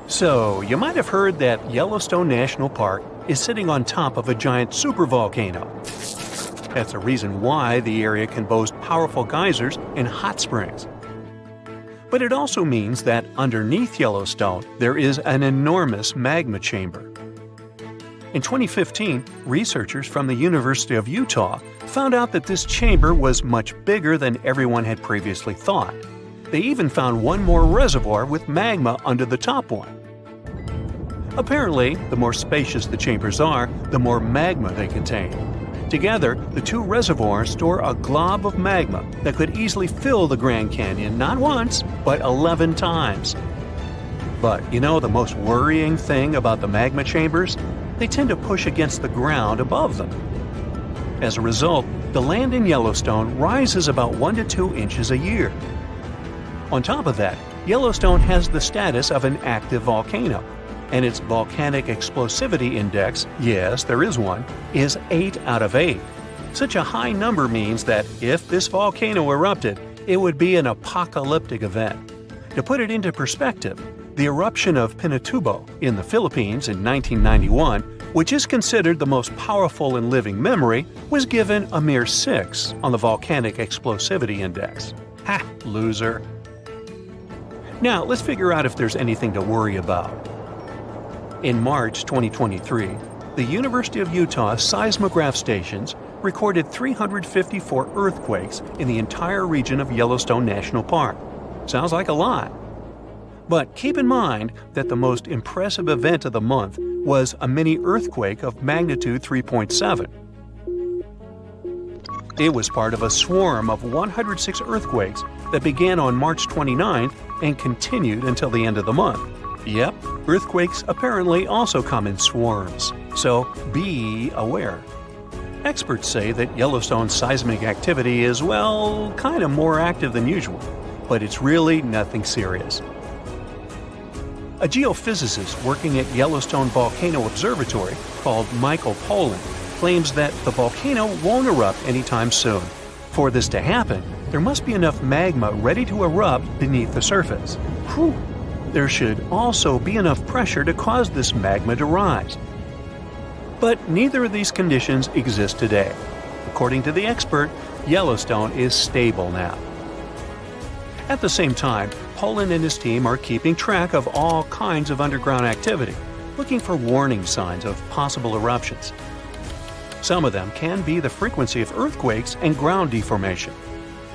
So, you might have heard that Yellowstone National Park is sitting on top of a giant supervolcano. That's the reason why the area can boast powerful geysers and hot springs. But it also means that underneath Yellowstone, there is an enormous magma chamber. In 2015, researchers from the University of Utah found out that this chamber was much bigger than everyone had previously thought. They even found one more reservoir with magma under the top one. Apparently, the more spacious the chambers are, the more magma they contain. Together, the two reservoirs store a glob of magma that could easily fill the Grand Canyon not once, but 11 times. But you know the most worrying thing about the magma chambers? They tend to push against the ground above them. As a result, the land in Yellowstone rises about 1 to 2 inches a year. On top of that, Yellowstone has the status of an active volcano, and its volcanic explosivity index, yes, there is one, is 8 out of 8. Such a high number means that if this volcano erupted, it would be an apocalyptic event. To put it into perspective, the eruption of Pinatubo in the Philippines in 1991, which is considered the most powerful in living memory, was given a mere 6 on the volcanic explosivity index. Ha! Loser. Now, let's figure out if there's anything to worry about. In March 2023, the University of Utah seismograph stations recorded 354 earthquakes in the entire region of Yellowstone National Park. Sounds like a lot. But keep in mind that the most impressive event of the month was a mini earthquake of magnitude 3.7. It was part of a swarm of 106 earthquakes that began on March 29th and continued until the end of the month. Yep, earthquakes apparently also come in swarms, so be aware. Experts say that Yellowstone's seismic activity is, well, kind of more active than usual, but it's really nothing serious. A geophysicist working at Yellowstone Volcano Observatory called Michael Pollan claims that the volcano won't erupt anytime soon. For this to happen, there must be enough magma ready to erupt beneath the surface. Whew. There should also be enough pressure to cause this magma to rise. But neither of these conditions exist today. According to the expert, Yellowstone is stable now. At the same time, Pollan and his team are keeping track of all kinds of underground activity, looking for warning signs of possible eruptions. Some of them can be the frequency of earthquakes and ground deformation.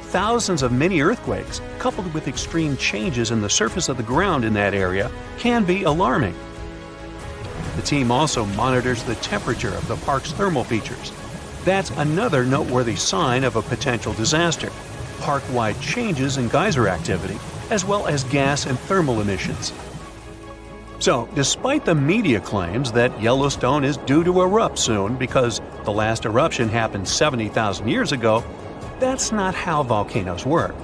Thousands of mini earthquakes, coupled with extreme changes in the surface of the ground in that area, can be alarming. The team also monitors the temperature of the park's thermal features. That's another noteworthy sign of a potential disaster. Park-wide changes in geyser activity, as well as gas and thermal emissions. So, despite the media claims that Yellowstone is due to erupt soon because the last eruption happened 70,000 years ago, that's not how volcanoes work.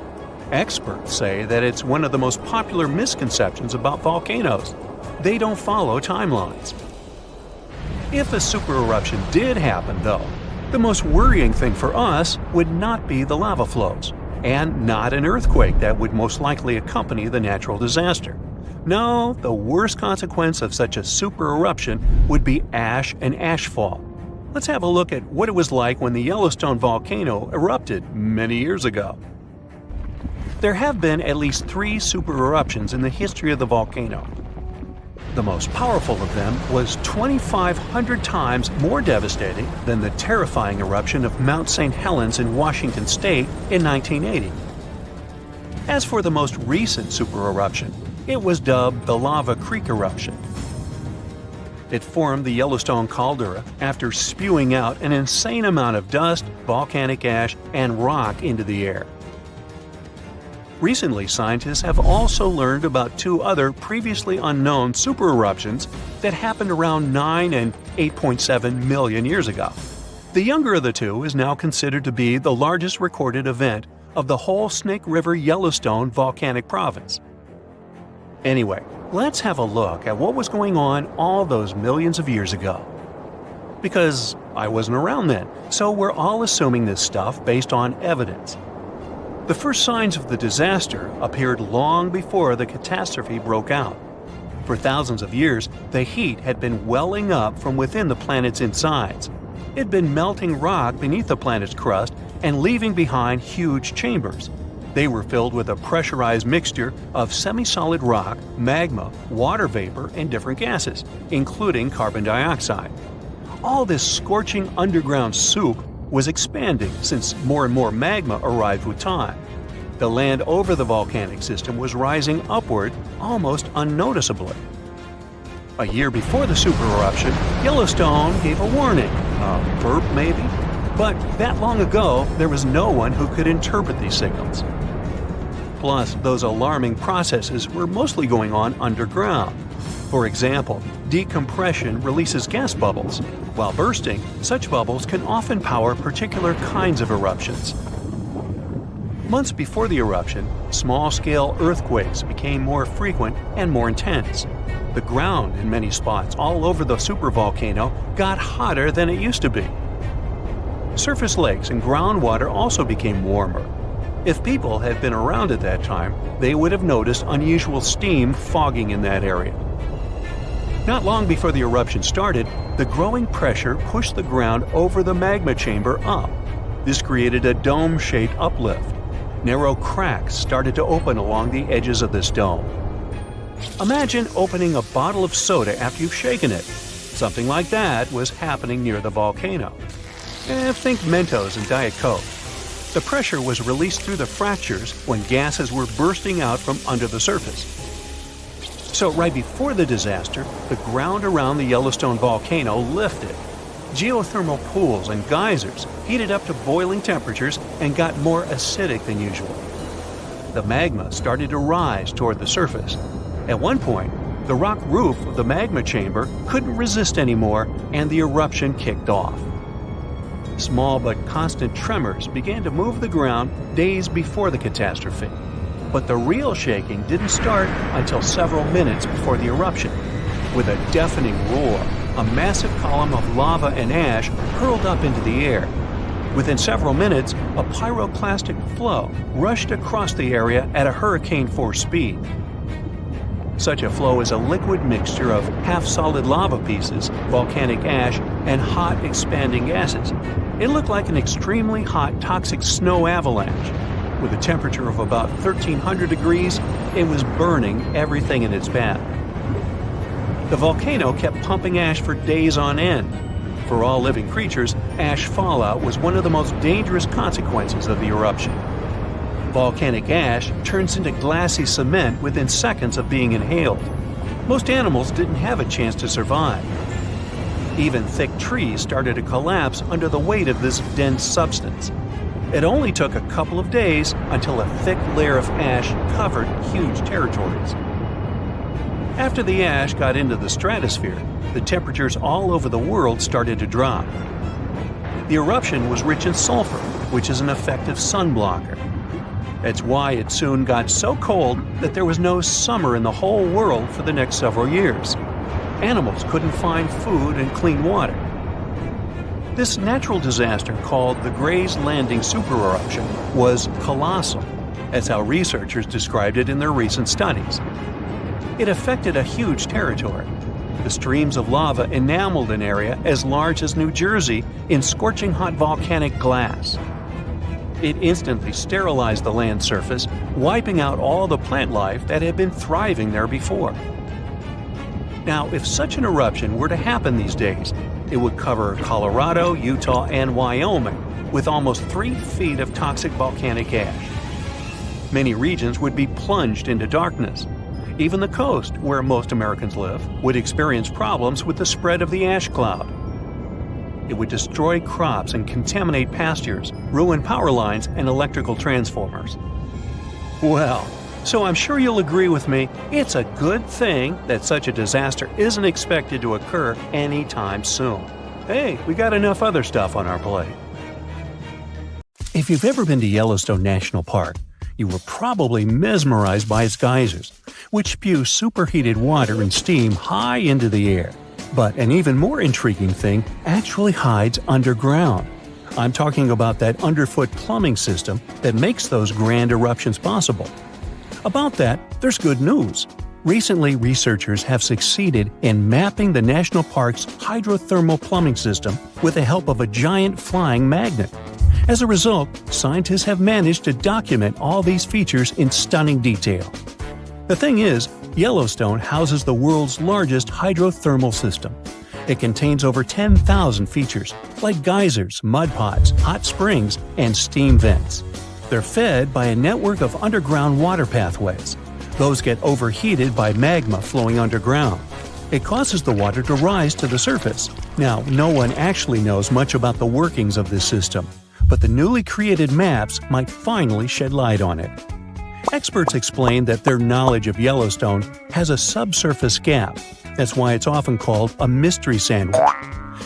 Experts say that it's one of the most popular misconceptions about volcanoes. They don't follow timelines. If a supereruption did happen, though, the most worrying thing for us would not be the lava flows, and not an earthquake that would most likely accompany the natural disaster. No, the worst consequence of such a supereruption would be ash and ashfall. Let's have a look at what it was like when the Yellowstone volcano erupted many years ago. There have been at least 3 supereruptions in the history of the volcano. The most powerful of them was 2,500 times more devastating than the terrifying eruption of Mount St. Helens in Washington state in 1980. As for the most recent supereruption, it was dubbed the Lava Creek eruption. It formed the Yellowstone caldera after spewing out an insane amount of dust, volcanic ash, and rock into the air. Recently, scientists have also learned about 2 other previously unknown supereruptions that happened around 9 and 8.7 million years ago. The younger of the 2 is now considered to be the largest recorded event of the whole Snake River Yellowstone volcanic province. Anyway, let's have a look at what was going on all those millions of years ago. Because I wasn't around then, so we're all assuming this stuff based on evidence. The first signs of the disaster appeared long before the catastrophe broke out. For thousands of years, the heat had been welling up from within the planet's insides. It had been melting rock beneath the planet's crust and leaving behind huge chambers. They were filled with a pressurized mixture of semi-solid rock, magma, water vapor, and different gases, including carbon dioxide. All this scorching underground soup was expanding since more and more magma arrived with time. The land over the volcanic system was rising upward almost unnoticeably. A year before the supereruption, Yellowstone gave a warning, a burp maybe, but that long ago there was no one who could interpret these signals. Plus, those alarming processes were mostly going on underground. For example, decompression releases gas bubbles. While bursting, such bubbles can often power particular kinds of eruptions. Months before the eruption, small-scale earthquakes became more frequent and more intense. The ground in many spots all over the supervolcano got hotter than it used to be. Surface lakes and groundwater also became warmer. If people had been around at that time, they would have noticed unusual steam fogging in that area. Not long before the eruption started, the growing pressure pushed the ground over the magma chamber up. This created a dome-shaped uplift. Narrow cracks started to open along the edges of this dome. Imagine opening a bottle of soda after you've shaken it. Something like that was happening near the volcano. Think Mentos and Diet Coke. The pressure was released through the fractures when gases were bursting out from under the surface. So right before the disaster, the ground around the Yellowstone volcano lifted. Geothermal pools and geysers heated up to boiling temperatures and got more acidic than usual. The magma started to rise toward the surface. At one point, the rock roof of the magma chamber couldn't resist anymore, and the eruption kicked off. Small but constant tremors began to move the ground days before the catastrophe. But the real shaking didn't start until several minutes before the eruption. With a deafening roar, a massive column of lava and ash hurled up into the air. Within several minutes, a pyroclastic flow rushed across the area at a hurricane-force speed. Such a flow is a liquid mixture of half-solid lava pieces, volcanic ash, and hot, expanding gases. It looked like an extremely hot, toxic snow avalanche. With a temperature of about 1,300 degrees, it was burning everything in its path. The volcano kept pumping ash for days on end. For all living creatures, ash fallout was one of the most dangerous consequences of the eruption. Volcanic ash turns into glassy cement within seconds of being inhaled. Most animals didn't have a chance to survive. Even thick trees started to collapse under the weight of this dense substance. It only took a couple of days until a thick layer of ash covered huge territories. After the ash got into the stratosphere, the temperatures all over the world started to drop. The eruption was rich in sulfur, which is an effective sunblocker. That's why it soon got so cold that there was no summer in the whole world for the next several years. Animals couldn't find food and clean water. This natural disaster, called the Gray's Landing supereruption, was colossal. That's how researchers described it in their recent studies. It affected a huge territory. The streams of lava enameled an area as large as New Jersey in scorching hot volcanic glass. It instantly sterilized the land surface, wiping out all the plant life that had been thriving there before. Now, if such an eruption were to happen these days, it would cover Colorado, Utah, and Wyoming with almost 3 feet of toxic volcanic ash. Many regions would be plunged into darkness. Even the coast, where most Americans live, would experience problems with the spread of the ash cloud. It would destroy crops and contaminate pastures, ruin power lines and electrical transformers. Well, so I'm sure you'll agree with me, it's a good thing that such a disaster isn't expected to occur anytime soon. Hey, we got enough other stuff on our plate. If you've ever been to Yellowstone National Park, you were probably mesmerized by its geysers, which spew superheated water and steam high into the air. But an even more intriguing thing actually hides underground. I'm talking about that underfoot plumbing system that makes those grand eruptions possible. About that, there's good news. Recently, researchers have succeeded in mapping the national park's hydrothermal plumbing system with the help of a giant flying magnet. As a result, scientists have managed to document all these features in stunning detail. The thing is, Yellowstone houses the world's largest hydrothermal system. It contains over 10,000 features, like geysers, mud pots, hot springs, and steam vents. They're fed by a network of underground water pathways. Those get overheated by magma flowing underground. It causes the water to rise to the surface. Now, no one actually knows much about the workings of this system, but the newly created maps might finally shed light on it. Experts explain that their knowledge of Yellowstone has a subsurface gap. That's why it's often called a mystery sandwich.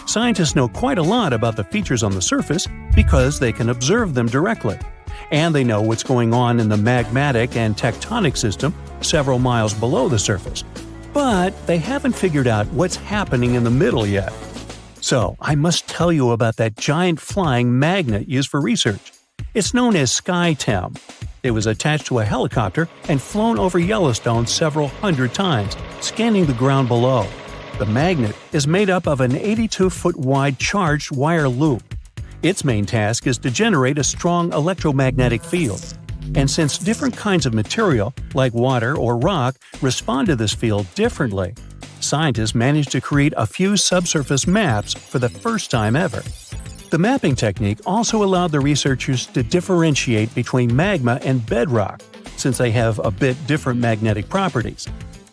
Scientists know quite a lot about the features on the surface because they can observe them directly. And they know what's going on in the magmatic and tectonic system several miles below the surface. But they haven't figured out what's happening in the middle yet. So, I must tell you about that giant flying magnet used for research. It's known as SkyTem. It was attached to a helicopter and flown over Yellowstone several hundred times, scanning the ground below. The magnet is made up of an 82-foot wide charged wire loop. Its main task is to generate a strong electromagnetic field. And since different kinds of material, like water or rock, respond to this field differently, scientists managed to create a few subsurface maps for the first time ever. The mapping technique also allowed the researchers to differentiate between magma and bedrock, since they have a bit different magnetic properties.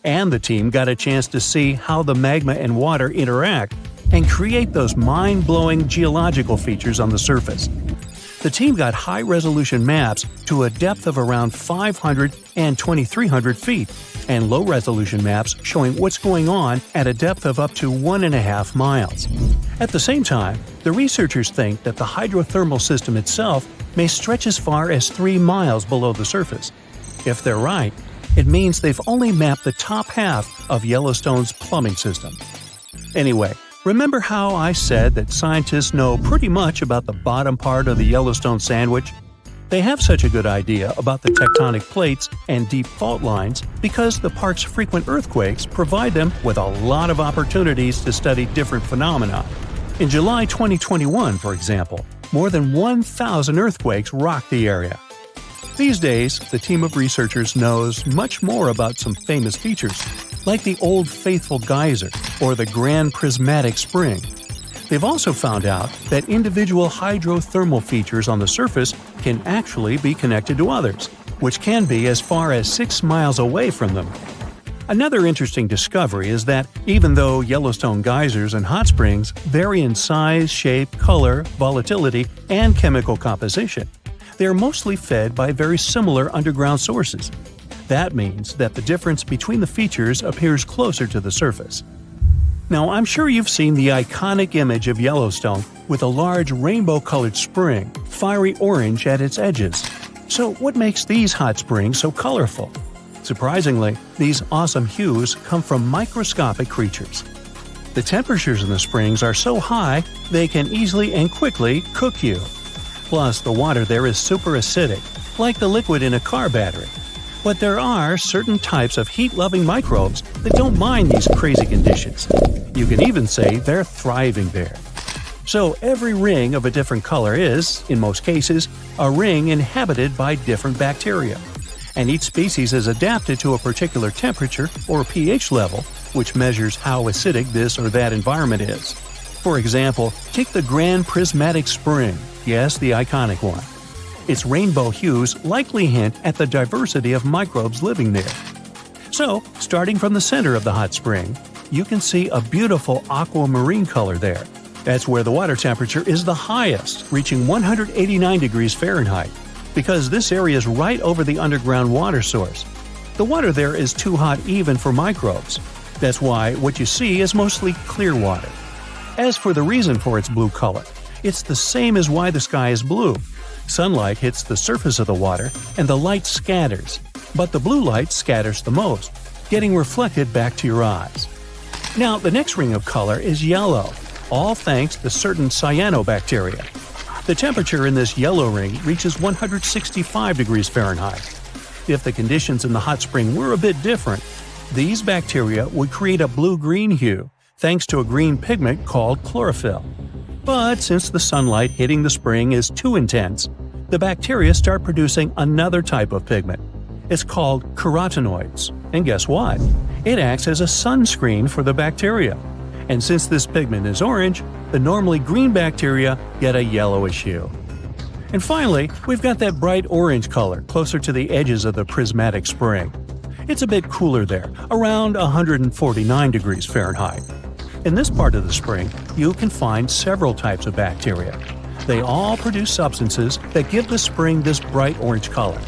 And the team got a chance to see how the magma and water interact and create those mind-blowing geological features on the surface. The team got high-resolution maps to a depth of around 500 and 2,300 feet, and low-resolution maps showing what's going on at a depth of up to 1.5 miles. At the same time, the researchers think that the hydrothermal system itself may stretch as far as 3 miles below the surface. If they're right, it means they've only mapped the top half of Yellowstone's plumbing system. Anyway, remember how I said that scientists know pretty much about the bottom part of the Yellowstone sandwich? They have such a good idea about the tectonic plates and deep fault lines because the park's frequent earthquakes provide them with a lot of opportunities to study different phenomena. In July 2021, for example, more than 1,000 earthquakes rocked the area. These days, the team of researchers knows much more about some famous features, like the Old Faithful Geyser or the Grand Prismatic Spring. They've also found out that individual hydrothermal features on the surface can actually be connected to others, which can be as far as 6 miles away from them. Another interesting discovery is that even though Yellowstone geysers and hot springs vary in size, shape, color, volatility, and chemical composition, they are mostly fed by very similar underground sources. That means that the difference between the features appears closer to the surface. Now, I'm sure you've seen the iconic image of Yellowstone with a large rainbow-colored spring, fiery orange at its edges. So what makes these hot springs so colorful? Surprisingly, these awesome hues come from microscopic creatures. The temperatures in the springs are so high they can easily and quickly cook you. Plus, the water there is super acidic, like the liquid in a car battery. But there are certain types of heat-loving microbes that don't mind these crazy conditions. You can even say they're thriving there. So every ring of a different color is, in most cases, a ring inhabited by different bacteria. And each species is adapted to a particular temperature or pH level, which measures how acidic this or that environment is. For example, take the Grand Prismatic Spring, yes, the iconic one. Its rainbow hues likely hint at the diversity of microbes living there. So, starting from the center of the hot spring, you can see a beautiful aquamarine color there. That's where the water temperature is the highest, reaching 189 degrees Fahrenheit, because this area is right over the underground water source. The water there is too hot even for microbes. That's why what you see is mostly clear water. As for the reason for its blue color, it's the same as why the sky is blue. Sunlight hits the surface of the water and the light scatters, but the blue light scatters the most, getting reflected back to your eyes. Now, the next ring of color is yellow, all thanks to certain cyanobacteria. The temperature in this yellow ring reaches 165 degrees Fahrenheit. If the conditions in the hot spring were a bit different, These bacteria would create a blue-green hue thanks to a green pigment called chlorophyll. But since the sunlight hitting the spring is too intense, the bacteria start producing another type of pigment. It's called carotenoids. And guess what? It acts as a sunscreen for the bacteria. And since this pigment is orange, the normally green bacteria get a yellowish hue. And finally, we've got that bright orange color closer to the edges of the prismatic spring. It's a bit cooler there, around 149 degrees Fahrenheit. In this part of the spring, you can find several types of bacteria. They all produce substances that give the spring this bright orange color.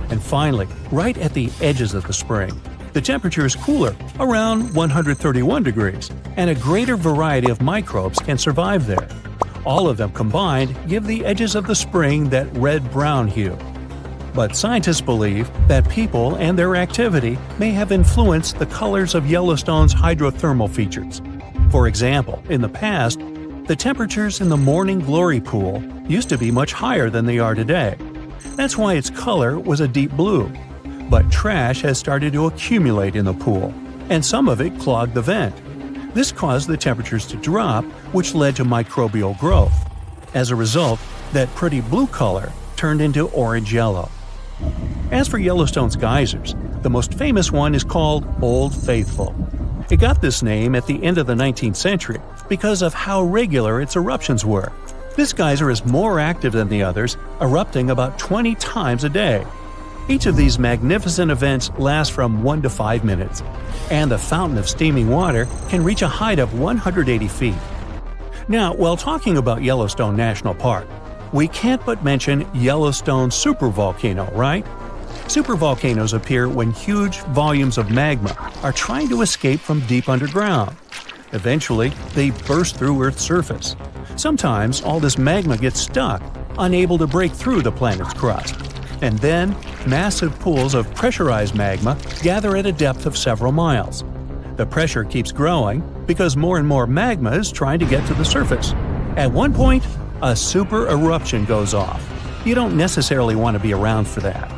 And finally, right at the edges of the spring, the temperature is cooler, around 131 degrees, and a greater variety of microbes can survive there. All of them combined give the edges of the spring that red-brown hue. But scientists believe that people and their activity may have influenced the colors of Yellowstone's hydrothermal features. For example, in the past, the temperatures in the Morning Glory pool used to be much higher than they are today. That's why its color was a deep blue. But trash has started to accumulate in the pool, and some of it clogged the vent. This caused the temperatures to drop, which led to microbial growth. As a result, that pretty blue color turned into orange-yellow. As for Yellowstone's geysers, the most famous one is called Old Faithful. It got this name at the end of the 19th century because of how regular its eruptions were. This geyser is more active than the others, erupting about 20 times a day. Each of these magnificent events lasts from 1 to 5 minutes, and the fountain of steaming water can reach a height of 180 feet. Now, while talking about Yellowstone National Park, we can't but mention Yellowstone supervolcano, right? Supervolcanoes appear when huge volumes of magma are trying to escape from deep underground. Eventually, they burst through Earth's surface. Sometimes all this magma gets stuck, unable to break through the planet's crust. And then, massive pools of pressurized magma gather at a depth of several miles. The pressure keeps growing because more and more magma is trying to get to the surface. At one point, a super eruption goes off. You don't necessarily want to be around for that.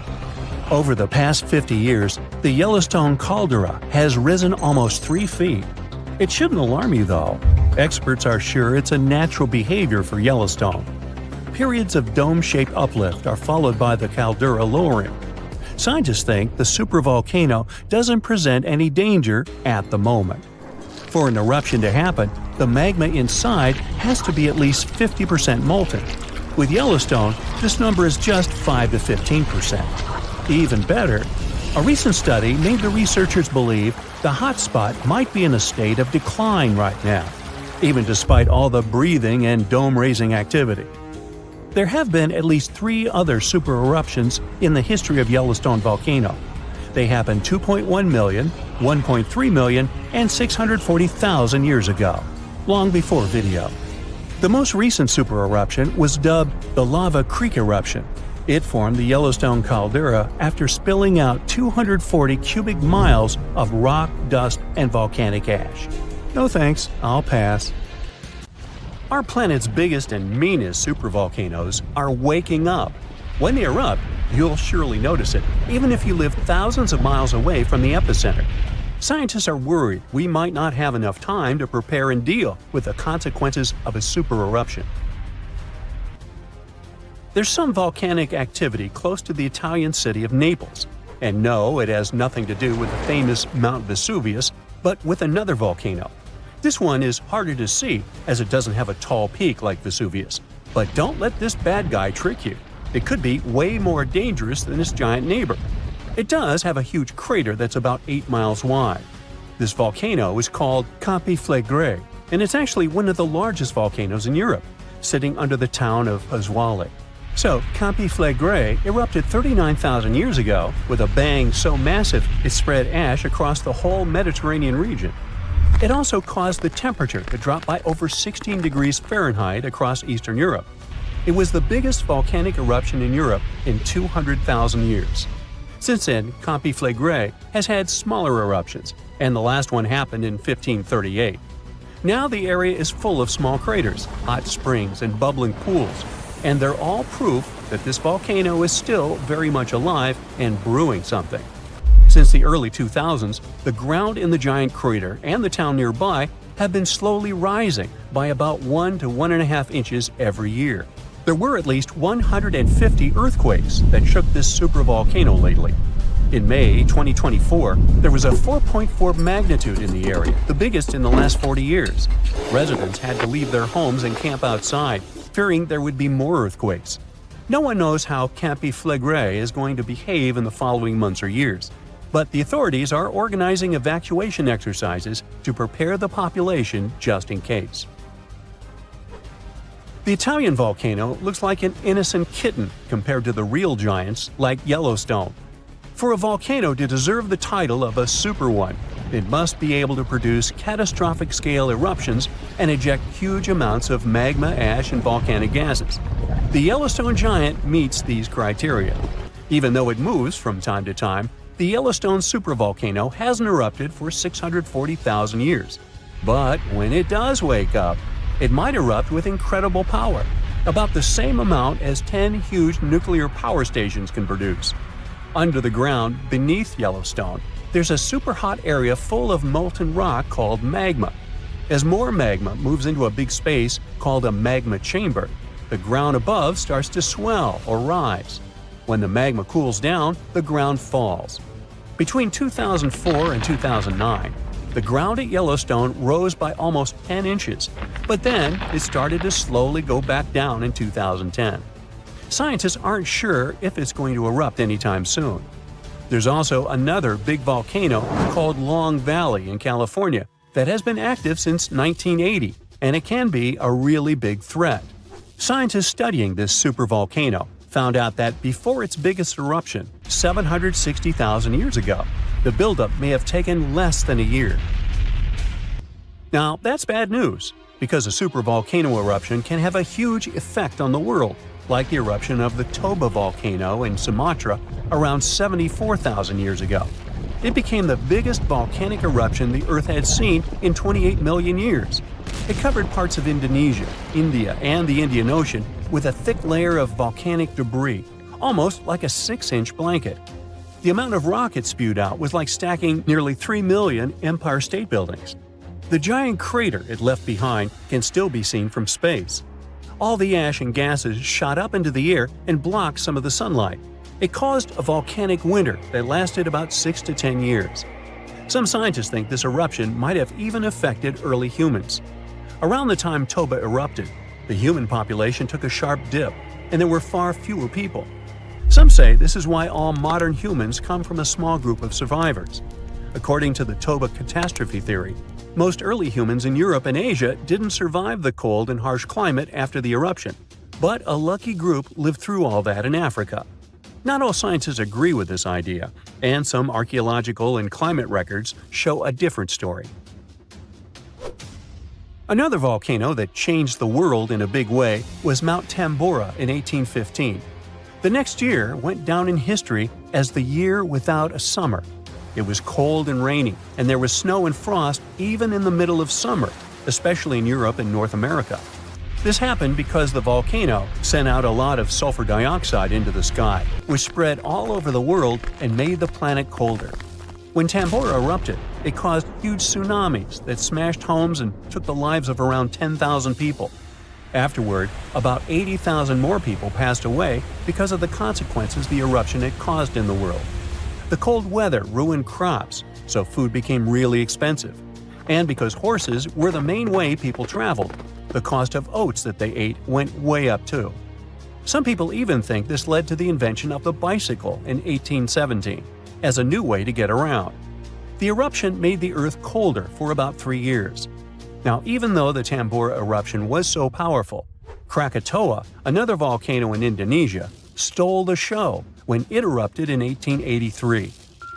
Over the past 50 years, the Yellowstone caldera has risen almost 3 feet. It shouldn't alarm you, though. Experts are sure it's a natural behavior for Yellowstone. Periods of dome-shaped uplift are followed by the caldera lowering. Scientists think the supervolcano doesn't present any danger at the moment. For an eruption to happen, the magma inside has to be at least 50% molten. With Yellowstone, this number is just 5 to 15%. Even better, a recent study made the researchers believe the hotspot might be in a state of decline right now, even despite all the breathing and dome-raising activity. There have been at least 3 other super eruptions in the history of Yellowstone volcano. They happened 2.1 million, 1.3 million, and 640,000 years ago, long before video. The most recent super eruption was dubbed the Lava Creek eruption. It formed the Yellowstone caldera after spilling out 240 cubic miles of rock, dust, and volcanic ash. No thanks, I'll pass. Our planet's biggest and meanest supervolcanoes are waking up. When they erupt, you'll surely notice it, even if you live thousands of miles away from the epicenter. Scientists are worried we might not have enough time to prepare and deal with the consequences of a super eruption. There's some volcanic activity close to the Italian city of Naples. And no, it has nothing to do with the famous Mount Vesuvius, but with another volcano. This one is harder to see as it doesn't have a tall peak like Vesuvius. But don't let this bad guy trick you. It could be way more dangerous than its giant neighbor. It does have a huge crater that's about 8 miles wide. This volcano is called Campiflagre, and it's actually one of the largest volcanoes in Europe, sitting under the town of Pasquale. So, Campiflagre erupted 39,000 years ago with a bang so massive it spread ash across the whole Mediterranean region. It also caused the temperature to drop by over 16 degrees Fahrenheit across Eastern Europe. It was the biggest volcanic eruption in Europe in 200,000 years. Since then, Campiflagre has had smaller eruptions, and the last one happened in 1538. Now the area is full of small craters, hot springs, and bubbling pools, and they're all proof that this volcano is still very much alive and brewing something. Since the early 2000s, the ground in the giant crater and the town nearby have been slowly rising by about 1 to 1.5 inches every year. There were at least 150 earthquakes that shook this supervolcano lately. In May 2024, there was a 4.4 magnitude in the area, the biggest in the last 40 years. Residents had to leave their homes and camp outside, fearing there would be more earthquakes. No one knows how Campi Flegrei is going to behave in the following months or years, but the authorities are organizing evacuation exercises to prepare the population just in case. The Italian volcano looks like an innocent kitten compared to the real giants like Yellowstone. For a volcano to deserve the title of a super one, it must be able to produce catastrophic-scale eruptions and eject huge amounts of magma, ash, and volcanic gases. The Yellowstone giant meets these criteria. Even though it moves from time to time, the Yellowstone supervolcano hasn't erupted for 640,000 years. But when it does wake up, it might erupt with incredible power, about the same amount as 10 huge nuclear power stations can produce. Under the ground, beneath Yellowstone, there's a super-hot area full of molten rock called magma. As more magma moves into a big space called a magma chamber, the ground above starts to swell or rise. When the magma cools down, the ground falls. Between 2004 and 2009, the ground at Yellowstone rose by almost 10 inches, but then it started to slowly go back down in 2010. Scientists aren't sure if it's going to erupt anytime soon. There's also another big volcano called Long Valley in California that has been active since 1980, and it can be a really big threat. Scientists studying this supervolcano found out that before its biggest eruption, 760,000 years ago, the buildup may have taken less than a year. Now, that's bad news, because a supervolcano eruption can have a huge effect on the world, like the eruption of the Toba volcano in Sumatra around 74,000 years ago. It became the biggest volcanic eruption the Earth had seen in 28 million years. It covered parts of Indonesia, India, and the Indian Ocean with a thick layer of volcanic debris, almost like a 6-inch blanket. The amount of rock it spewed out was like stacking nearly 3 million Empire State Buildings. The giant crater it left behind can still be seen from space. All the ash and gases shot up into the air and blocked some of the sunlight. It caused a volcanic winter that lasted about 6 to 10 years. Some scientists think this eruption might have even affected early humans. Around the time Toba erupted, the human population took a sharp dip, and there were far fewer people. Some say this is why all modern humans come from a small group of survivors. According to the Toba catastrophe theory, most early humans in Europe and Asia didn't survive the cold and harsh climate after the eruption, but a lucky group lived through all that in Africa. Not all scientists agree with this idea, and some archaeological and climate records show a different story. Another volcano that changed the world in a big way was Mount Tambora in 1815. The next year went down in history as the year without a summer. It was cold and rainy, and there was snow and frost even in the middle of summer, especially in Europe and North America. This happened because the volcano sent out a lot of sulfur dioxide into the sky, which spread all over the world and made the planet colder. When Tambora erupted, it caused huge tsunamis that smashed homes and took the lives of around 10,000 people. Afterward, about 80,000 more people passed away because of the consequences the eruption had caused in the world. The cold weather ruined crops, so food became really expensive. And because horses were the main way people traveled, the cost of oats that they ate went way up too. Some people even think this led to the invention of the bicycle in 1817, as a new way to get around. The eruption made the Earth colder for about 3 years. Now, even though the Tambora eruption was so powerful, Krakatoa, another volcano in Indonesia, stole the show when it erupted in 1883.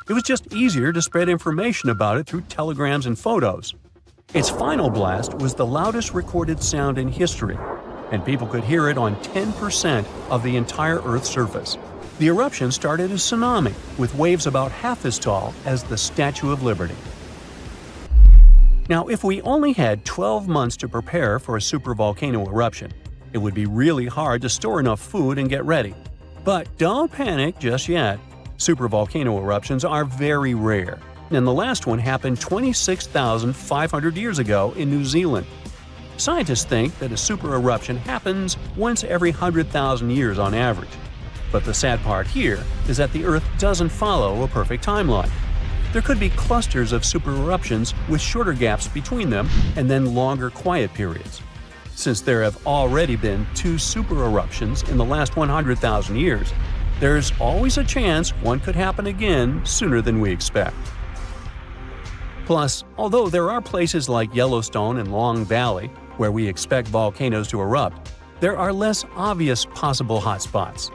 It was just easier to spread information about it through telegrams and photos. Its final blast was the loudest recorded sound in history, and people could hear it on 10% of the entire Earth's surface. The eruption started a tsunami, with waves about half as tall as the Statue of Liberty. Now, if we only had 12 months to prepare for a supervolcano eruption, it would be really hard to store enough food and get ready. But don't panic just yet. Supervolcano eruptions are very rare, and the last one happened 26,500 years ago in New Zealand. Scientists think that a super eruption happens once every 100,000 years on average. But the sad part here is that the Earth doesn't follow a perfect timeline. There could be clusters of super eruptions with shorter gaps between them and then longer quiet periods. Since there have already been 2 super eruptions in the last 100,000 years, there's always a chance one could happen again sooner than we expect. Plus, although there are places like Yellowstone and Long Valley where we expect volcanoes to erupt, there are less obvious possible hotspots.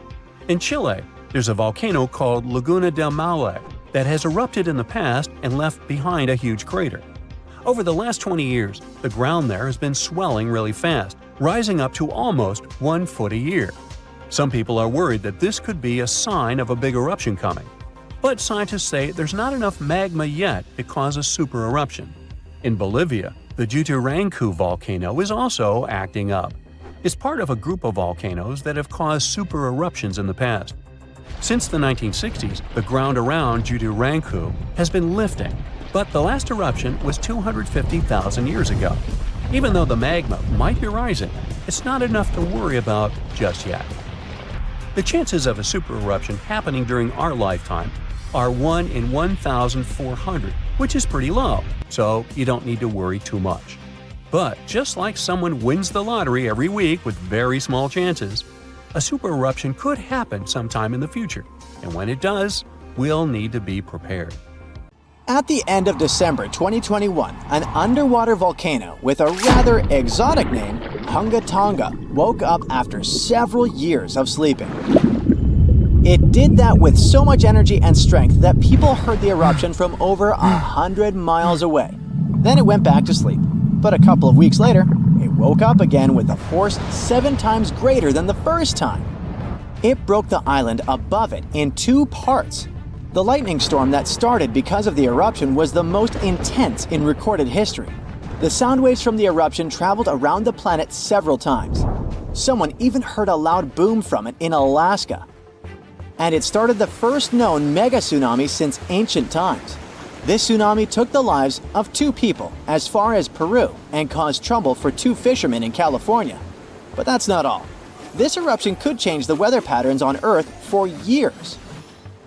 In Chile, there's a volcano called Laguna del Maule that has erupted in the past and left behind a huge crater. Over the last 20 years, the ground there has been swelling really fast, rising up to almost 1 foot a year. Some people are worried that this could be a sign of a big eruption coming. But scientists say there's not enough magma yet to cause a super eruption. In Bolivia, the Jutarancu volcano is also acting up. It's part of a group of volcanoes that have caused super eruptions in the past. Since the 1960s, the ground around Jutarancu has been lifting, but the last eruption was 250,000 years ago. Even though the magma might be rising, it's not enough to worry about just yet. The chances of a super eruption happening during our lifetime are 1 in 1,400, which is pretty low, so you don't need to worry too much. But just like someone wins the lottery every week with very small chances, a super eruption could happen sometime in the future, and when it does, we'll need to be prepared. At the end of December 2021, an underwater volcano with a rather exotic name, Hunga Tonga, woke up after several years of sleeping. It did that with so much energy and strength that people heard the eruption from over 100 miles away. Then it went back to sleep. But a couple of weeks later, it woke up again with a force 7 times greater than the first time. It broke the island above it in 2 parts. The lightning storm that started because of the eruption was the most intense in recorded history. The sound waves from the eruption traveled around the planet several times. Someone even heard a loud boom from it in Alaska. And it started the first known mega tsunami since ancient times. This tsunami took the lives of 2 people as far as Peru and caused trouble for 2 fishermen in California. But that's not all. This eruption could change the weather patterns on Earth for years.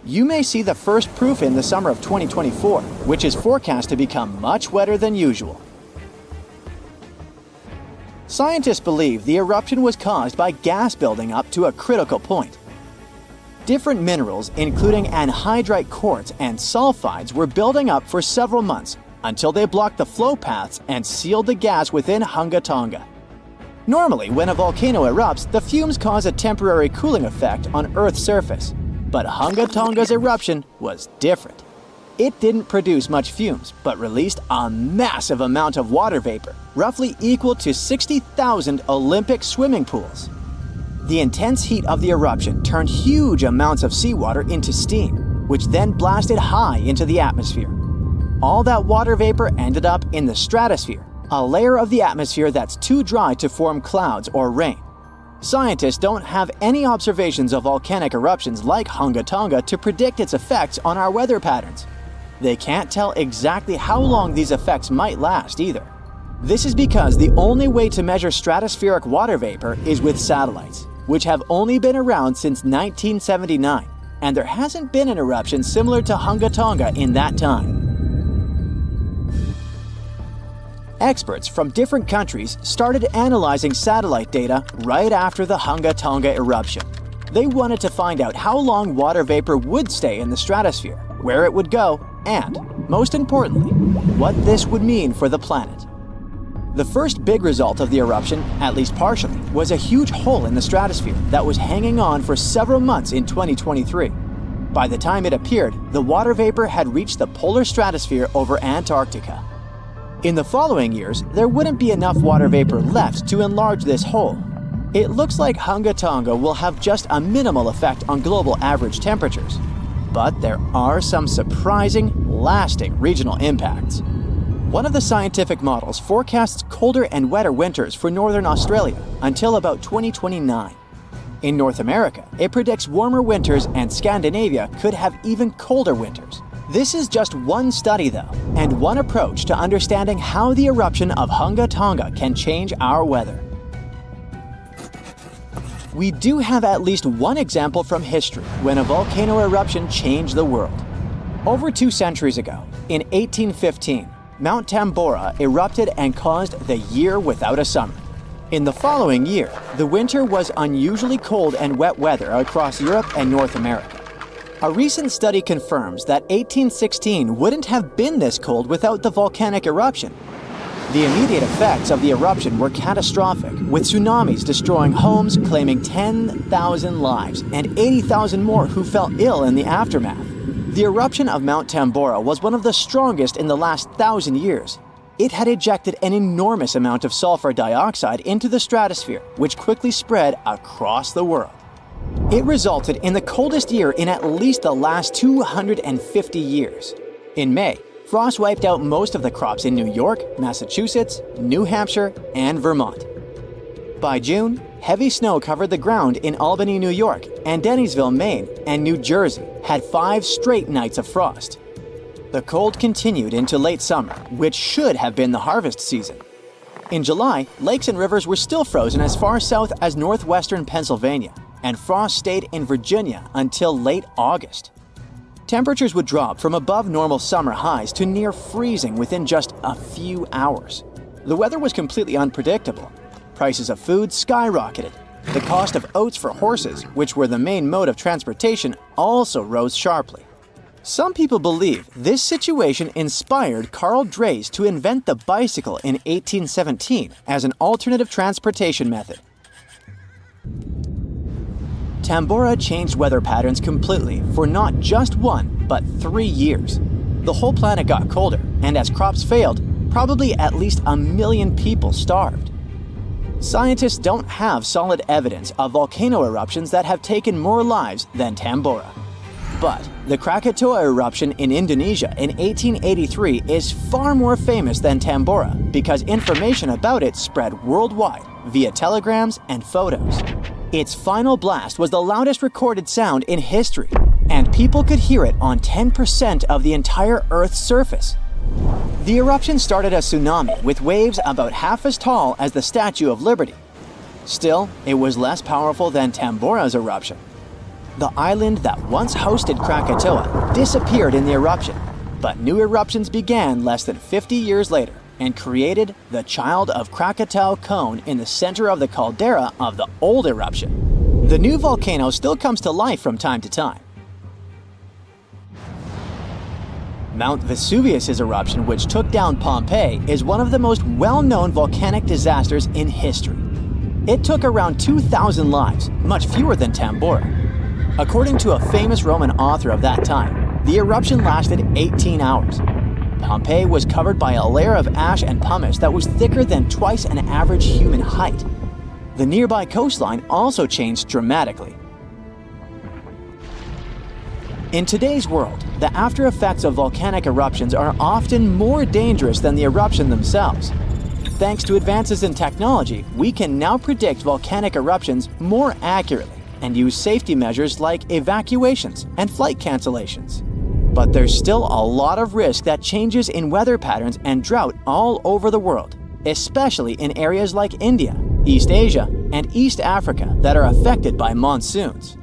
You may see the first proof in the summer of 2024, which is forecast to become much wetter than usual. Scientists believe the eruption was caused by gas building up to a critical point. Different minerals, including anhydrite quartz and sulfides, were building up for several months until they blocked the flow paths and sealed the gas within Hunga Tonga. Normally, when a volcano erupts, the fumes cause a temporary cooling effect on Earth's surface. But Hunga Tonga's eruption was different. It didn't produce much fumes, but released a massive amount of water vapor, roughly equal to 60,000 Olympic swimming pools. The intense heat of the eruption turned huge amounts of seawater into steam, which then blasted high into the atmosphere. All that water vapor ended up in the stratosphere, a layer of the atmosphere that's too dry to form clouds or rain. Scientists don't have any observations of volcanic eruptions like Hunga Tonga to predict its effects on our weather patterns. They can't tell exactly how long these effects might last either. This is because the only way to measure stratospheric water vapor is with satellites, which have only been around since 1979, and there hasn't been an eruption similar to Hunga Tonga in that time. Experts from different countries started analyzing satellite data right after the Hunga Tonga eruption. They wanted to find out how long water vapor would stay in the stratosphere, where it would go, and, most importantly, what this would mean for the planet. The first big result of the eruption, at least partially, was a huge hole in the stratosphere that was hanging on for several months in 2023. By the time it appeared, the water vapor had reached the polar stratosphere over Antarctica. In the following years, there wouldn't be enough water vapor left to enlarge this hole. It looks like Hunga Tonga will have just a minimal effect on global average temperatures. But there are some surprising, lasting regional impacts. One of the scientific models forecasts colder and wetter winters for northern Australia until about 2029. In North America, it predicts warmer winters, and Scandinavia could have even colder winters. This is just one study though, and one approach to understanding how the eruption of Hunga Tonga can change our weather. We do have at least one example from history when a volcano eruption changed the world. Over 2 centuries ago, in 1815, Mount Tambora erupted and caused the year without a summer. In the following year, the winter was unusually cold and wet weather across Europe and North America. A recent study confirms that 1816 wouldn't have been this cold without the volcanic eruption. The immediate effects of the eruption were catastrophic, with tsunamis destroying homes, claiming 10,000 lives and 80,000 more who fell ill in the aftermath. The eruption of Mount Tambora was one of the strongest in the last 1,000 years. It had ejected an enormous amount of sulfur dioxide into the stratosphere, which quickly spread across the world. It resulted in the coldest year in at least the last 250 years. In May, frost wiped out most of the crops in New York, Massachusetts, New Hampshire, and Vermont. By June, heavy snow covered the ground in Albany, New York, and Dennisville, Maine, and New Jersey had 5 straight nights of frost. The cold continued into late summer, which should have been the harvest season. In July, lakes and rivers were still frozen as far south as northwestern Pennsylvania, and frost stayed in Virginia until late August. Temperatures would drop from above normal summer highs to near freezing within just a few hours. The weather was completely unpredictable. Prices of food skyrocketed. The cost of oats for horses, which were the main mode of transportation, also rose sharply. Some people believe this situation inspired Carl Drees to invent the bicycle in 1817 as an alternative transportation method. Tambora changed weather patterns completely for not just 1, but 3 years. The whole planet got colder, and as crops failed, probably at least 1 million people starved. Scientists don't have solid evidence of volcano eruptions that have taken more lives than Tambora. But the Krakatoa eruption in Indonesia in 1883 is far more famous than Tambora because information about it spread worldwide via telegrams and photos. Its final blast was the loudest recorded sound in history, and people could hear it on 10% of the entire Earth's surface. The eruption started a tsunami with waves about half as tall as the Statue of Liberty. Still, it was less powerful than Tambora's eruption. The island that once hosted Krakatoa disappeared in the eruption, but new eruptions began less than 50 years later and created the Child of Krakatau cone in the center of the caldera of the old eruption. The new volcano still comes to life from time to time. Mount Vesuvius's eruption, which took down Pompeii, is one of the most well-known volcanic disasters in history. It took around 2,000 lives, much fewer than Tambora. According to a famous Roman author of that time, the eruption lasted 18 hours. Pompeii was covered by a layer of ash and pumice that was thicker than twice an average human height. The nearby coastline also changed dramatically. In today's world, the after effects of volcanic eruptions are often more dangerous than the eruption themselves. Thanks to advances in technology, we can now predict volcanic eruptions more accurately and use safety measures like evacuations and flight cancellations. But there's still a lot of risk that changes in weather patterns and drought all over the world, especially in areas like India, East Asia, and East Africa that are affected by monsoons.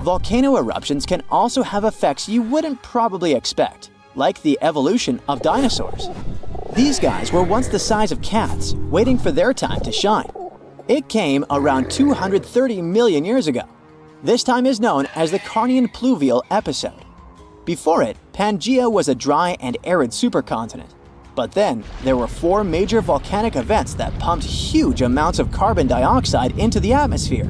Volcano eruptions can also have effects you wouldn't probably expect, like the evolution of dinosaurs. These guys were once the size of cats, waiting for their time to shine. It came around 230 million years ago. This time is known as the Carnian pluvial episode. Before it, Pangaea was a dry and arid supercontinent. But then, there were 4 major volcanic events that pumped huge amounts of carbon dioxide into the atmosphere.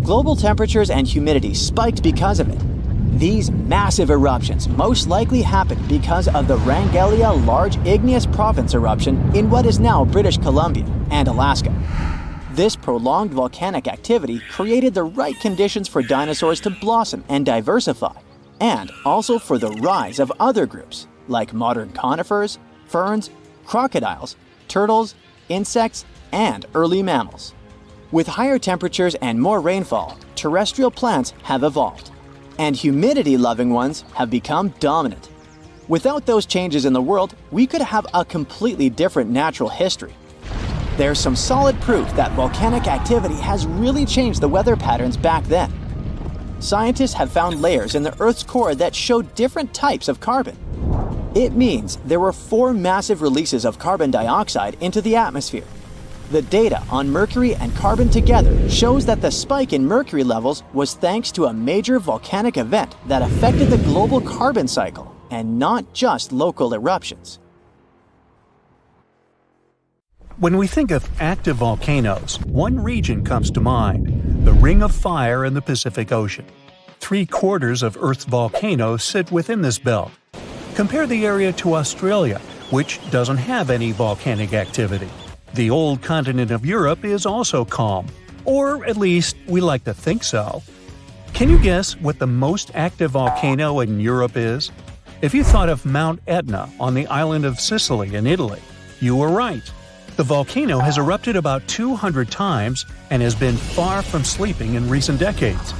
Global temperatures and humidity spiked because of it. These massive eruptions most likely happened because of the Wrangellia Large Igneous Province eruption in what is now British Columbia and Alaska. This prolonged volcanic activity created the right conditions for dinosaurs to blossom and diversify, and also for the rise of other groups, like modern conifers, ferns, crocodiles, turtles, insects, and early mammals. With higher temperatures and more rainfall, terrestrial plants have evolved, and humidity-loving ones have become dominant. Without those changes in the world, we could have a completely different natural history. There's some solid proof that volcanic activity has really changed the weather patterns back then. Scientists have found layers in the Earth's core that show different types of carbon. It means there were 4 massive releases of carbon dioxide into the atmosphere. The data on mercury and carbon together shows that the spike in mercury levels was thanks to a major volcanic event that affected the global carbon cycle, and not just local eruptions. When we think of active volcanoes, one region comes to mind: the Ring of Fire in the Pacific Ocean. 3/4 of Earth's volcanoes sit within this belt. Compare the area to Australia, which doesn't have any volcanic activity. The old continent of Europe is also calm, or at least we like to think so. Can you guess what the most active volcano in Europe is? If you thought of Mount Etna on the island of Sicily in Italy, you were right. The volcano has erupted about 200 times and has been far from sleeping in recent decades.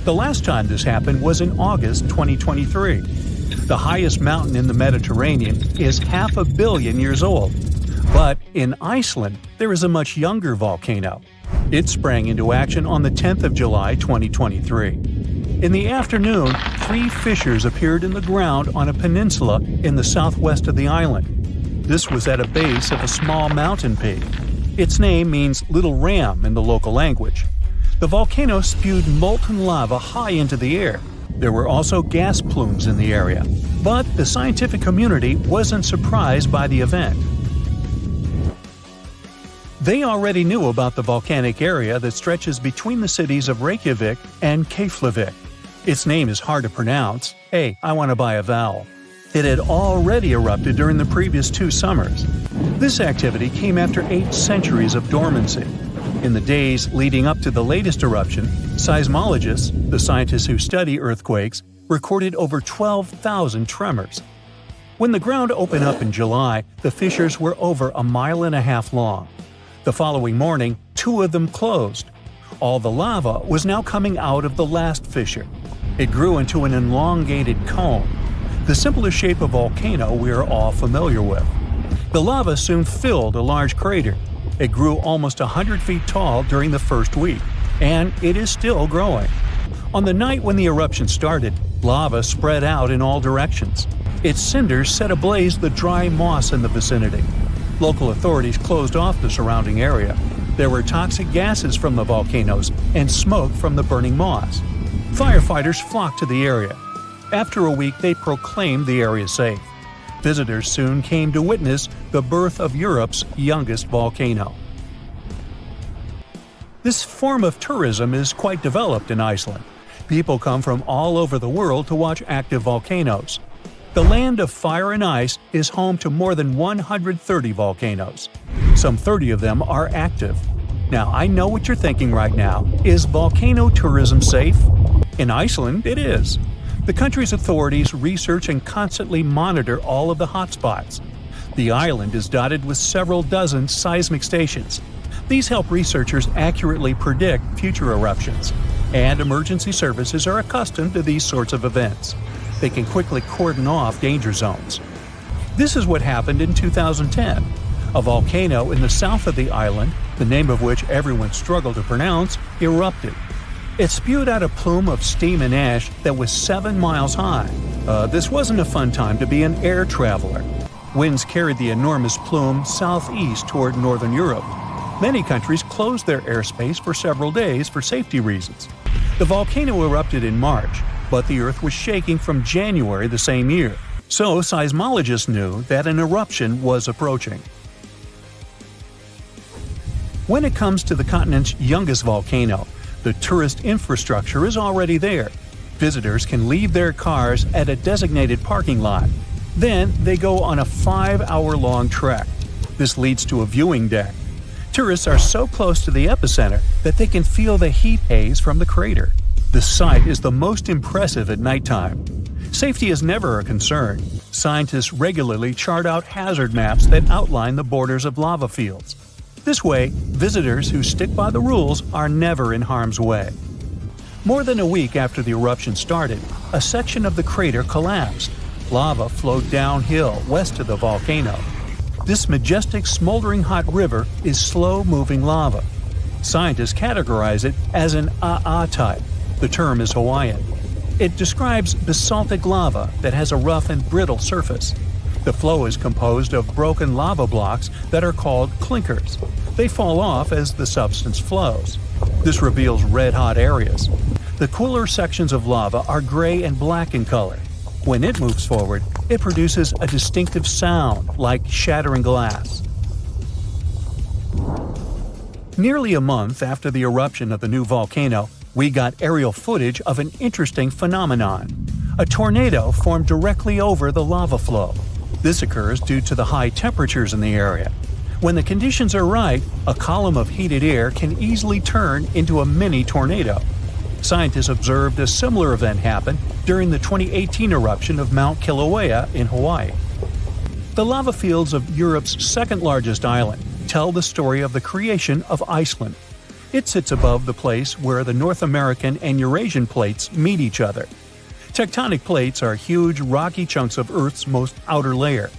The last time this happened was in August 2023. The highest mountain in the Mediterranean is 500 million years old. But in Iceland, there is a much younger volcano. It sprang into action on the 10th of July 2023. In the afternoon, 3 fissures appeared in the ground on a peninsula in the southwest of the island. This was at a base of a small mountain peak. Its name means Little Ram in the local language. The volcano spewed molten lava high into the air. There were also gas plumes in the area. But the scientific community wasn't surprised by the event. They already knew about the volcanic area that stretches between the cities of Reykjavik and Keflavik. Its name is hard to pronounce. Hey, I want to buy a vowel. It had already erupted during the previous 2 summers. This activity came after 8 centuries of dormancy. In the days leading up to the latest eruption, seismologists, the scientists who study earthquakes, recorded over 12,000 tremors. When the ground opened up in July, the fissures were over 1.5 miles long. The following morning, 2 of them closed. All the lava was now coming out of the last fissure. It grew into an elongated cone, the simplest shape of volcano we are all familiar with. The lava soon filled a large crater. It grew almost 100 feet tall during the first week, and it is still growing. On the night when the eruption started, lava spread out in all directions. Its cinders set ablaze the dry moss in the vicinity. Local authorities closed off the surrounding area. There were toxic gases from the volcanoes and smoke from the burning moss. Firefighters flocked to the area. After a week, they proclaimed the area safe. Visitors soon came to witness the birth of Europe's youngest volcano. This form of tourism is quite developed in Iceland. People come from all over the world to watch active volcanoes. The land of fire and ice is home to more than 130 volcanoes. Some 30 of them are active. Now, I know what you're thinking right now. Is volcano tourism safe? In Iceland, it is. The country's authorities research and constantly monitor all of the hotspots. The island is dotted with several dozen seismic stations. These help researchers accurately predict future eruptions, and emergency services are accustomed to these sorts of events. They can quickly cordon off danger zones. This is what happened in 2010. A volcano in the south of the island, the name of which everyone struggled to pronounce, erupted. It spewed out a plume of steam and ash that was 7 miles high. This wasn't a fun time to be an air traveler. Winds carried the enormous plume southeast toward northern Europe. Many countries closed their airspace for several days for safety reasons. The volcano erupted in March, but the Earth was shaking from January the same year, so seismologists knew that an eruption was approaching. When it comes to the continent's youngest volcano, the tourist infrastructure is already there. Visitors can leave their cars at a designated parking lot. Then they go on a 5-hour-long trek. This leads to a viewing deck. Tourists are so close to the epicenter that they can feel the heat haze from the crater. The sight is the most impressive at nighttime. Safety is never a concern. Scientists regularly chart out hazard maps that outline the borders of lava fields. This way, visitors who stick by the rules are never in harm's way. More than a week after the eruption started, a section of the crater collapsed. Lava flowed downhill west of the volcano. This majestic smoldering hot river is slow-moving lava. Scientists categorize it as an AA type. The term is Hawaiian. It describes basaltic lava that has a rough and brittle surface. The flow is composed of broken lava blocks that are called clinkers. They fall off as the substance flows. This reveals red-hot areas. The cooler sections of lava are gray and black in color. When it moves forward, it produces a distinctive sound like shattering glass. Nearly a month after the eruption of the new volcano, we got aerial footage of an interesting phenomenon. A tornado formed directly over the lava flow. This occurs due to the high temperatures in the area. When the conditions are right, a column of heated air can easily turn into a mini tornado. Scientists observed a similar event happen during the 2018 eruption of Mount Kilauea in Hawaii. The lava fields of Europe's second-largest island tell the story of the creation of Iceland. It sits above the place where the North American and Eurasian plates meet each other. Tectonic plates are huge, rocky chunks of Earth's most outer layer.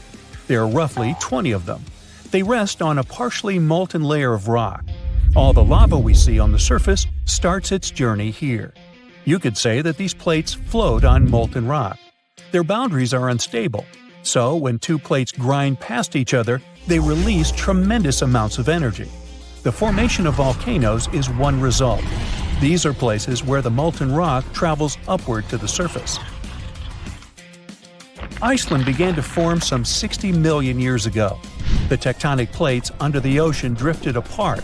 There are roughly 20 of them. They rest on a partially molten layer of rock. All the lava we see on the surface starts its journey here. You could say that these plates float on molten rock. Their boundaries are unstable, so when two plates grind past each other, they release tremendous amounts of energy. The formation of volcanoes is one result. These are places where the molten rock travels upward to the surface. Iceland began to form some 60 million years ago. The tectonic plates under the ocean drifted apart.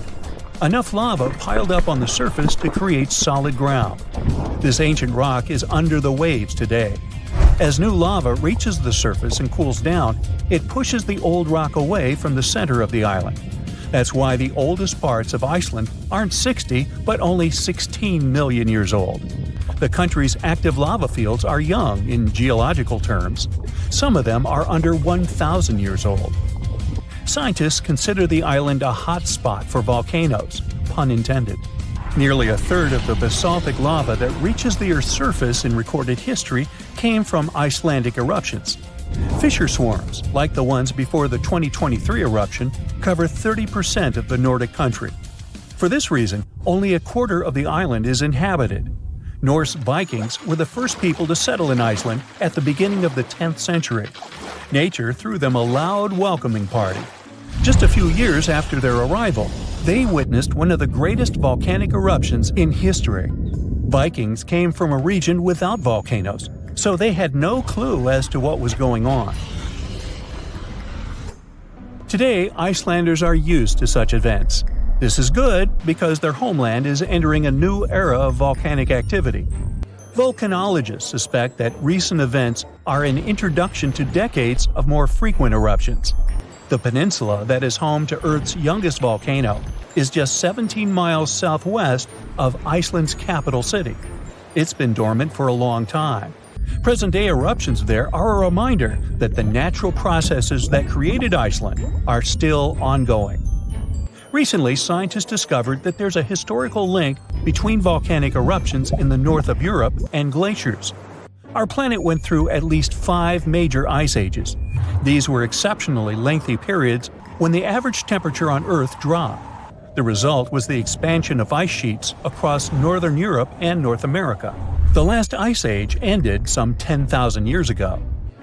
Enough lava piled up on the surface to create solid ground. This ancient rock is under the waves today. As new lava reaches the surface and cools down, it pushes the old rock away from the center of the island. That's why the oldest parts of Iceland aren't 60, but only 16 million years old. The country's active lava fields are young in geological terms. Some of them are under 1,000 years old. Scientists consider the island a hot spot for volcanoes, pun intended. Nearly a third of the basaltic lava that reaches the Earth's surface in recorded history came from Icelandic eruptions. Fissure swarms, like the ones before the 2023 eruption, cover 30% of the Nordic country. For this reason, only a quarter of the island is inhabited. Norse Vikings were the first people to settle in Iceland at the beginning of the 10th century. Nature threw them a loud welcoming party. Just a few years after their arrival, they witnessed one of the greatest volcanic eruptions in history. Vikings came from a region without volcanoes, so they had no clue as to what was going on. Today, Icelanders are used to such events. This is good because their homeland is entering a new era of volcanic activity. Volcanologists suspect that recent events are an introduction to decades of more frequent eruptions. The peninsula that is home to Earth's youngest volcano is just 17 miles southwest of Iceland's capital city. It's been dormant for a long time. Present-day eruptions there are a reminder that the natural processes that created Iceland are still ongoing. Recently, scientists discovered that there's a historical link between volcanic eruptions in the north of Europe and glaciers. Our planet went through at least 5 major ice ages. These were exceptionally lengthy periods when the average temperature on Earth dropped. The result was the expansion of ice sheets across northern Europe and North America. The last ice age ended some 10,000 years ago.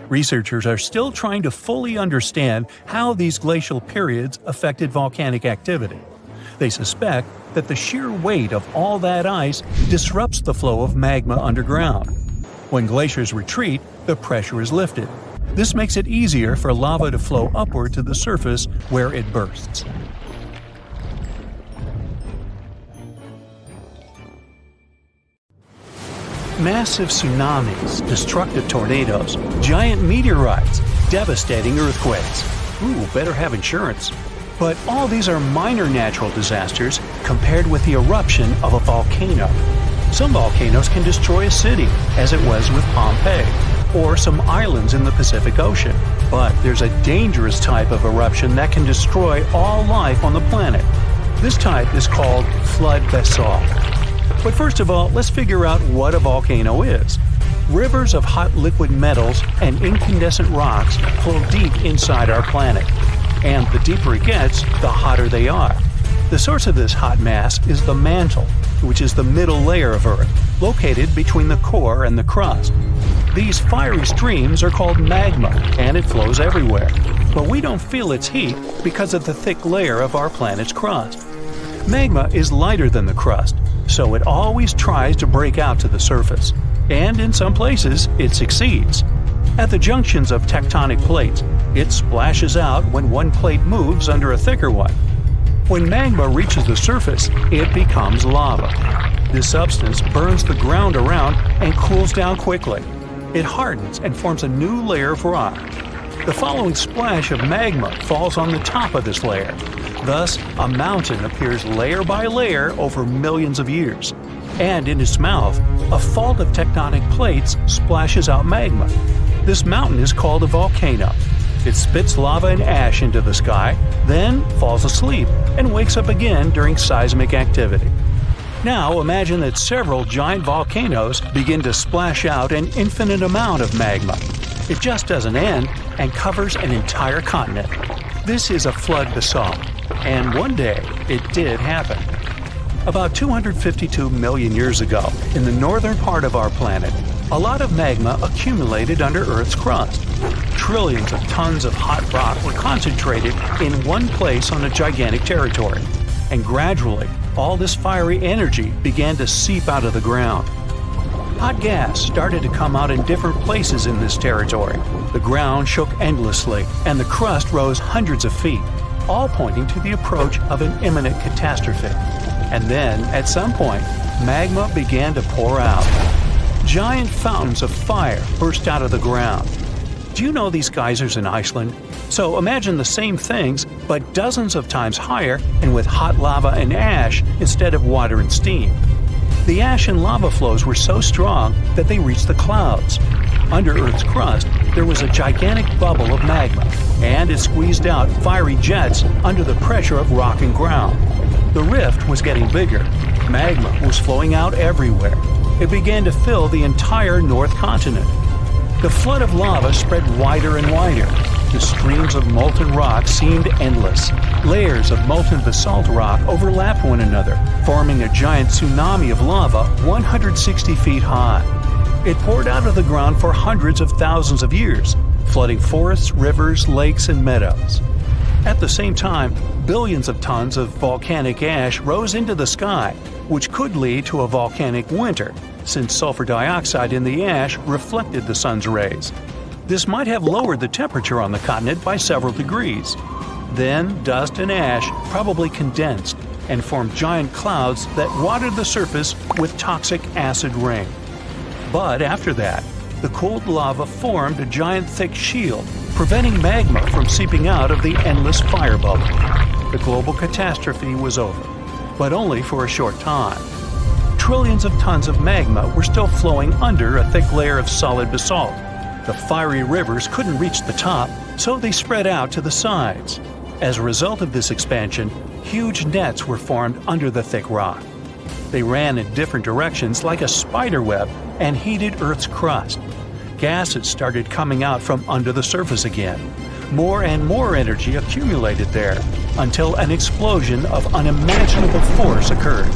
Researchers are still trying to fully understand how these glacial periods affected volcanic activity. They suspect that the sheer weight of all that ice disrupts the flow of magma underground. When glaciers retreat, the pressure is lifted. This makes it easier for lava to flow upward to the surface where it bursts. Massive tsunamis, destructive tornadoes, giant meteorites, devastating earthquakes. Ooh, better have insurance. But all these are minor natural disasters compared with the eruption of a volcano. Some volcanoes can destroy a city, as it was with Pompeii, or some islands in the Pacific Ocean. But there's a dangerous type of eruption that can destroy all life on the planet. This type is called flood basalt. But first of all, let's figure out what a volcano is. Rivers of hot liquid metals and incandescent rocks flow deep inside our planet. And the deeper it gets, the hotter they are. The source of this hot mass is the mantle, which is the middle layer of Earth, located between the core and the crust. These fiery streams are called magma, and it flows everywhere. But we don't feel its heat because of the thick layer of our planet's crust. Magma is lighter than the crust, so it always tries to break out to the surface. And in some places, it succeeds. At the junctions of tectonic plates, it splashes out when one plate moves under a thicker one. When magma reaches the surface, it becomes lava. This substance burns the ground around and cools down quickly. It hardens and forms a new layer of rock. The following splash of magma falls on the top of this layer. Thus, a mountain appears layer by layer over millions of years. And in its mouth, a fault of tectonic plates splashes out magma. This mountain is called a volcano. It spits lava and ash into the sky, then falls asleep and wakes up again during seismic activity. Now imagine that several giant volcanoes begin to splash out an infinite amount of magma. It just doesn't end and covers an entire continent. This is a flood basalt, and one day it did happen. About 252 million years ago, in the northern part of our planet, a lot of magma accumulated under Earth's crust. Trillions of tons of hot rock were concentrated in one place on a gigantic territory. And gradually, all this fiery energy began to seep out of the ground. Hot gas started to come out in different places in this territory. The ground shook endlessly, and the crust rose hundreds of feet, all pointing to the approach of an imminent catastrophe. And then, at some point, magma began to pour out. Giant fountains of fire burst out of the ground. Do you know these geysers in Iceland? So imagine the same things, but dozens of times higher and with hot lava and ash instead of water and steam. The ash and lava flows were so strong that they reached the clouds. Under Earth's crust, there was a gigantic bubble of magma, and it squeezed out fiery jets under the pressure of rock and ground. The rift was getting bigger. Magma was flowing out everywhere. It began to fill the entire North Continent. The flood of lava spread wider and wider. The streams of molten rock seemed endless. Layers of molten basalt rock overlapped one another, forming a giant tsunami of lava 160 feet high. It poured out of the ground for hundreds of thousands of years, flooding forests, rivers, lakes, and meadows. At the same time, billions of tons of volcanic ash rose into the sky, which could lead to a volcanic winter, since sulfur dioxide in the ash reflected the sun's rays. This might have lowered the temperature on the continent by several degrees. Then, dust and ash probably condensed and formed giant clouds that watered the surface with toxic acid rain. But after that, the cooled lava formed a giant thick shield, preventing magma from seeping out of the endless fire bubble. The global catastrophe was over, but only for a short time. Trillions of tons of magma were still flowing under a thick layer of solid basalt. The fiery rivers couldn't reach the top, so they spread out to the sides. As a result of this expansion, huge nets were formed under the thick rock. They ran in different directions like a spider web and heated Earth's crust. Gases started coming out from under the surface again. More and more energy accumulated there until an explosion of unimaginable force occurred.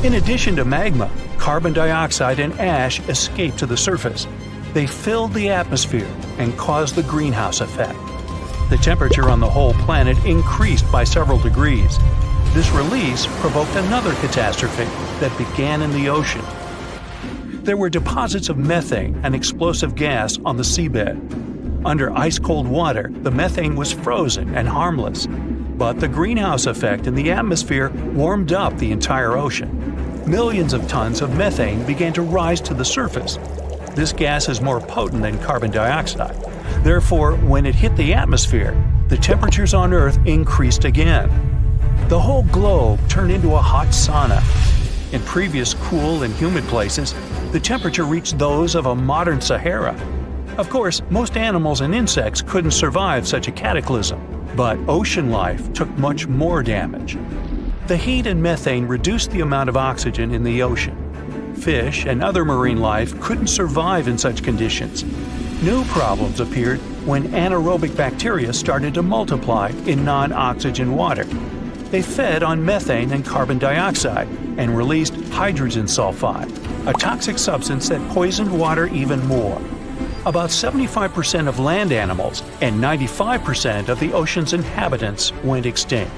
In addition to magma, carbon dioxide and ash escaped to the surface. They filled the atmosphere and caused the greenhouse effect. The temperature on the whole planet increased by several degrees. This release provoked another catastrophe that began in the ocean. There were deposits of methane, an explosive gas, on the seabed. Under ice-cold water, the methane was frozen and harmless. But the greenhouse effect in the atmosphere warmed up the entire ocean. Millions of tons of methane began to rise to the surface. This gas is more potent than carbon dioxide. Therefore, when it hit the atmosphere, the temperatures on Earth increased again. The whole globe turned into a hot sauna. In previous cool and humid places, the temperature reached those of a modern Sahara. Of course, most animals and insects couldn't survive such a cataclysm, but ocean life took much more damage. The heat and methane reduced the amount of oxygen in the ocean. Fish and other marine life couldn't survive in such conditions. New problems appeared when anaerobic bacteria started to multiply in non-oxygen water. They fed on methane and carbon dioxide and released hydrogen sulfide, a toxic substance that poisoned water even more. About 75% of land animals and 95% of the ocean's inhabitants went extinct.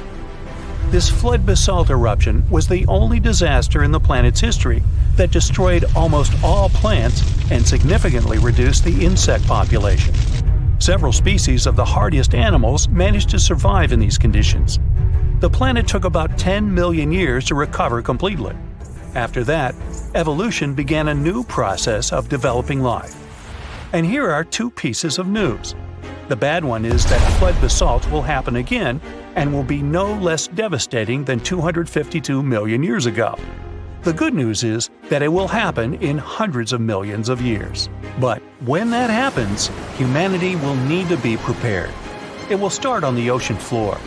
This flood basalt eruption was the only disaster in the planet's history that destroyed almost all plants and significantly reduced the insect population. Several species of the hardiest animals managed to survive in these conditions. The planet took about 10 million years to recover completely. After that, evolution began a new process of developing life. And here are two pieces of news. The bad one is that flood basalt will happen again and will be no less devastating than 252 million years ago. The good news is that it will happen in hundreds of millions of years. But when that happens, humanity will need to be prepared. It will start on the ocean floor.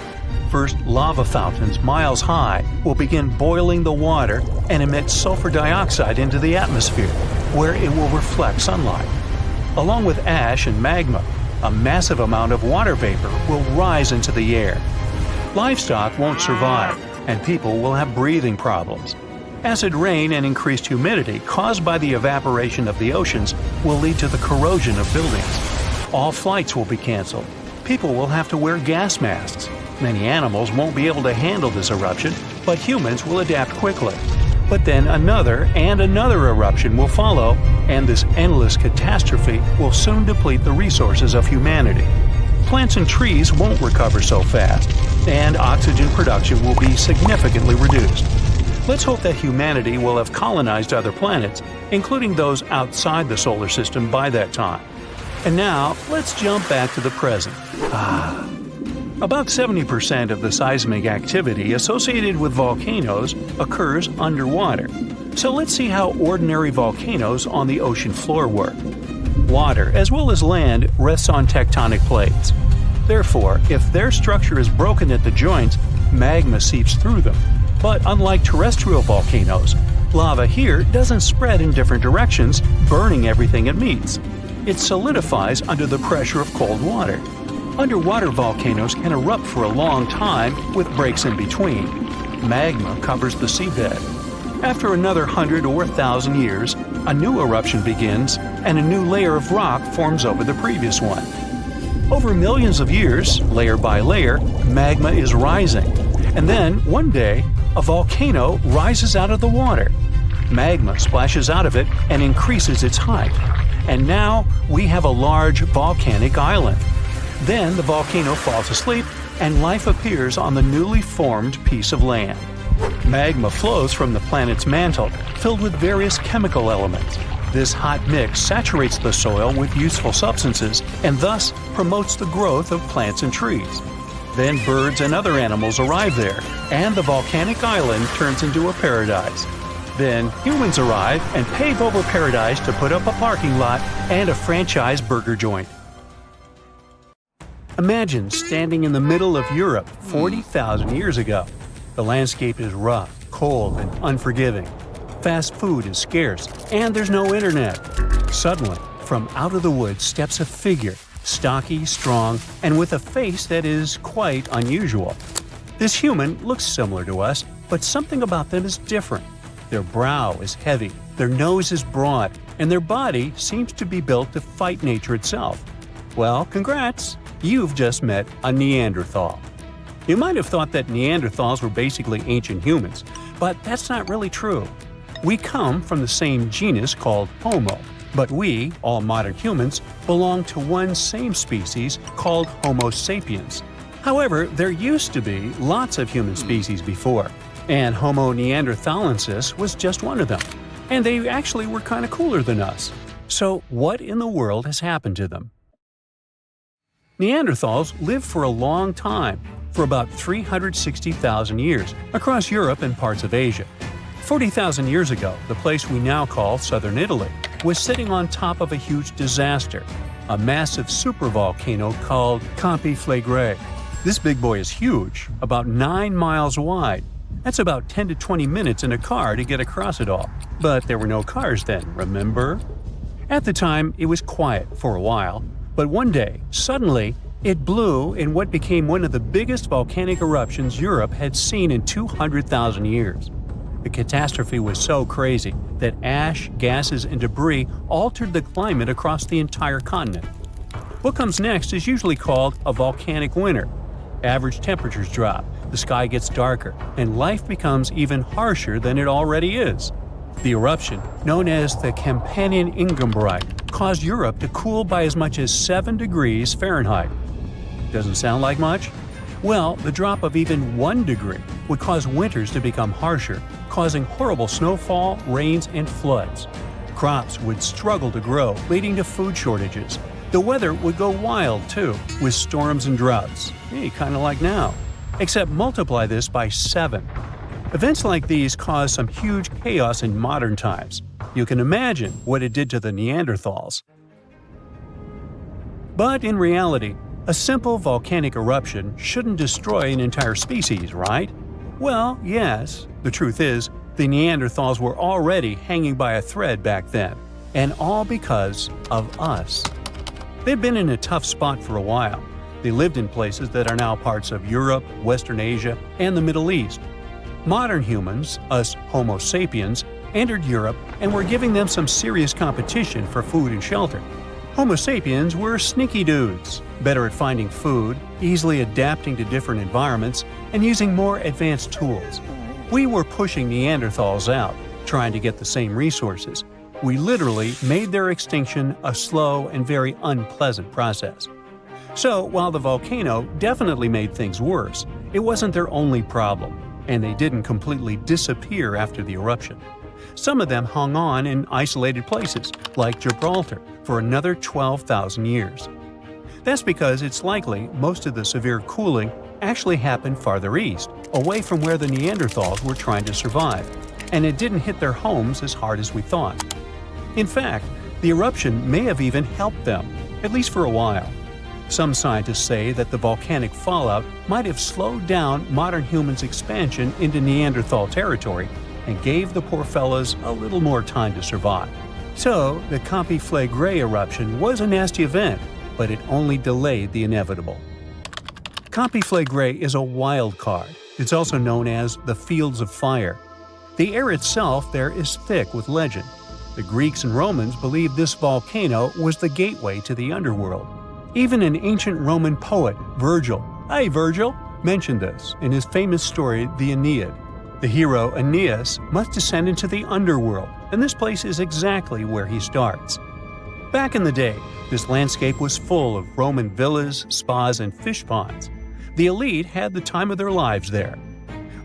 First, lava fountains miles high will begin boiling the water and emit sulfur dioxide into the atmosphere, where it will reflect sunlight. Along with ash and magma, a massive amount of water vapor will rise into the air. Livestock won't survive, and people will have breathing problems. Acid rain and increased humidity caused by the evaporation of the oceans will lead to the corrosion of buildings. All flights will be canceled. People will have to wear gas masks. Many animals won't be able to handle this eruption, but humans will adapt quickly. But then another and another eruption will follow, and this endless catastrophe will soon deplete the resources of humanity. Plants and trees won't recover so fast, and oxygen production will be significantly reduced. Let's hope that humanity will have colonized other planets, including those outside the solar system by that time. And now, let's jump back to the present. About 70% of the seismic activity associated with volcanoes occurs underwater. So let's see how ordinary volcanoes on the ocean floor work. Water, as well as land, rests on tectonic plates. Therefore, if their structure is broken at the joints, magma seeps through them. But unlike terrestrial volcanoes, lava here doesn't spread in different directions, burning everything it meets. It solidifies under the pressure of cold water. Underwater volcanoes can erupt for a long time with breaks in between. Magma covers the seabed. After another 100 or 1,000 years, a new eruption begins and a new layer of rock forms over the previous one. Over millions of years, layer by layer, magma is rising. And then, one day, a volcano rises out of the water. Magma splashes out of it and increases its height. And now we have a large volcanic island. Then the volcano falls asleep and life appears on the newly formed piece of land. Magma flows from the planet's mantle, filled with various chemical elements. This hot mix saturates the soil with useful substances and thus promotes the growth of plants and trees. Then birds and other animals arrive there, and the volcanic island turns into a paradise. Then humans arrive and pave over paradise to put up a parking lot and a franchise burger joint. Imagine standing in the middle of Europe 40,000 years ago. The landscape is rough, cold, and unforgiving. Fast food is scarce, and there's no internet. Suddenly, from out of the woods steps a figure, stocky, strong, and with a face that is quite unusual. This human looks similar to us, but something about them is different. Their brow is heavy, their nose is broad, and their body seems to be built to fight nature itself. Well, congrats! You've just met a Neanderthal. You might have thought that Neanderthals were basically ancient humans, but that's not really true. We come from the same genus called Homo, but we, all modern humans, belong to one same species called Homo sapiens. However, there used to be lots of human species before, and Homo neanderthalensis was just one of them. And they actually were kind of cooler than us. So what in the world has happened to them? Neanderthals lived for a long time, for about 360,000 years, across Europe and parts of Asia. 40,000 years ago, the place we now call southern Italy was sitting on top of a huge disaster. a massive supervolcano called Completeness. This big boy is huge, about 9 miles wide. That's about 10 to 20 minutes in a car to get across it all. But there were no cars then, remember? At the time, it was quiet for a while, but one day, suddenly, it blew in what became one of the biggest volcanic eruptions Europe had seen in 200,000 years. The catastrophe was so crazy that ash, gases, and debris altered the climate across the entire continent. What comes next is usually called a volcanic winter. Average temperatures drop, the sky gets darker, and life becomes even harsher than it already is. The eruption, known as the Campanian Ingumbrite, caused Europe to cool by as much as 7 degrees Fahrenheit. Doesn't sound like much? Well, the drop of even 1 degree would cause winters to become harsher, causing horrible snowfall, rains, and floods. Crops would struggle to grow, leading to food shortages. The weather would go wild, too, with storms and droughts. Hey, kind of like now. Except multiply this by 7. Events like these caused some huge chaos in modern times. You can imagine what it did to the Neanderthals. But in reality, a simple volcanic eruption shouldn't destroy an entire species, right? Well, yes. The truth is, the Neanderthals were already hanging by a thread back then, and all because of us. They've been in a tough spot for a while. They lived in places that are now parts of Europe, Western Asia, and the Middle East. Modern humans, us Homo sapiens, entered Europe and were giving them some serious competition for food and shelter. Homo sapiens were sneaky dudes, better at finding food, easily adapting to different environments, and using more advanced tools. We were pushing Neanderthals out, trying to get the same resources. We literally made their extinction a slow and very unpleasant process. So, while the volcano definitely made things worse, it wasn't their only problem, and they didn't completely disappear after the eruption. Some of them hung on in isolated places, like Gibraltar, for another 12,000 years. That's because it's likely most of the severe cooling actually happened farther east, away from where the Neanderthals were trying to survive, and it didn't hit their homes as hard as we thought. In fact, the eruption may have even helped them, at least for a while. Some scientists say that the volcanic fallout might have slowed down modern humans' expansion into Neanderthal territory and gave the poor fellas a little more time to survive. So, the Completeness eruption was a nasty event, but it only delayed the inevitable. Completeness is a wild card. It's also known as the Fields of Fire. The air itself there is thick with legend. The Greeks and Romans believed this volcano was the gateway to the underworld. Even an ancient Roman poet, Virgil, mentioned this in his famous story, the Aeneid. The hero Aeneas must descend into the underworld, and this place is exactly where he starts. Back in the day, this landscape was full of Roman villas, spas, and fish ponds. The elite had the time of their lives there.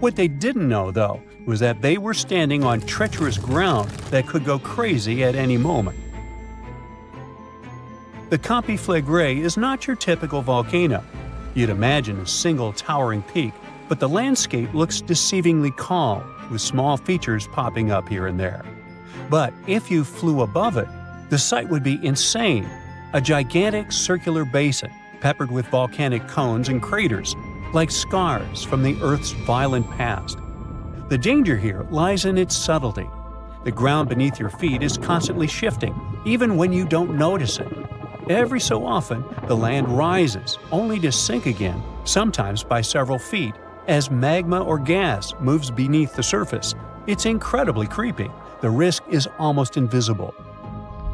What they didn't know, though, was that they were standing on treacherous ground that could go crazy at any moment. The Completeness is not your typical volcano. You'd imagine a single towering peak, but the landscape looks deceivingly calm, with small features popping up here and there. But if you flew above it, the sight would be insane. A gigantic circular basin, peppered with volcanic cones and craters, like scars from the Earth's violent past. The danger here lies in its subtlety. The ground beneath your feet is constantly shifting, even when you don't notice it. Every so often, the land rises, only to sink again, sometimes by several feet, as magma or gas moves beneath the surface. It's incredibly creepy. The risk is almost invisible.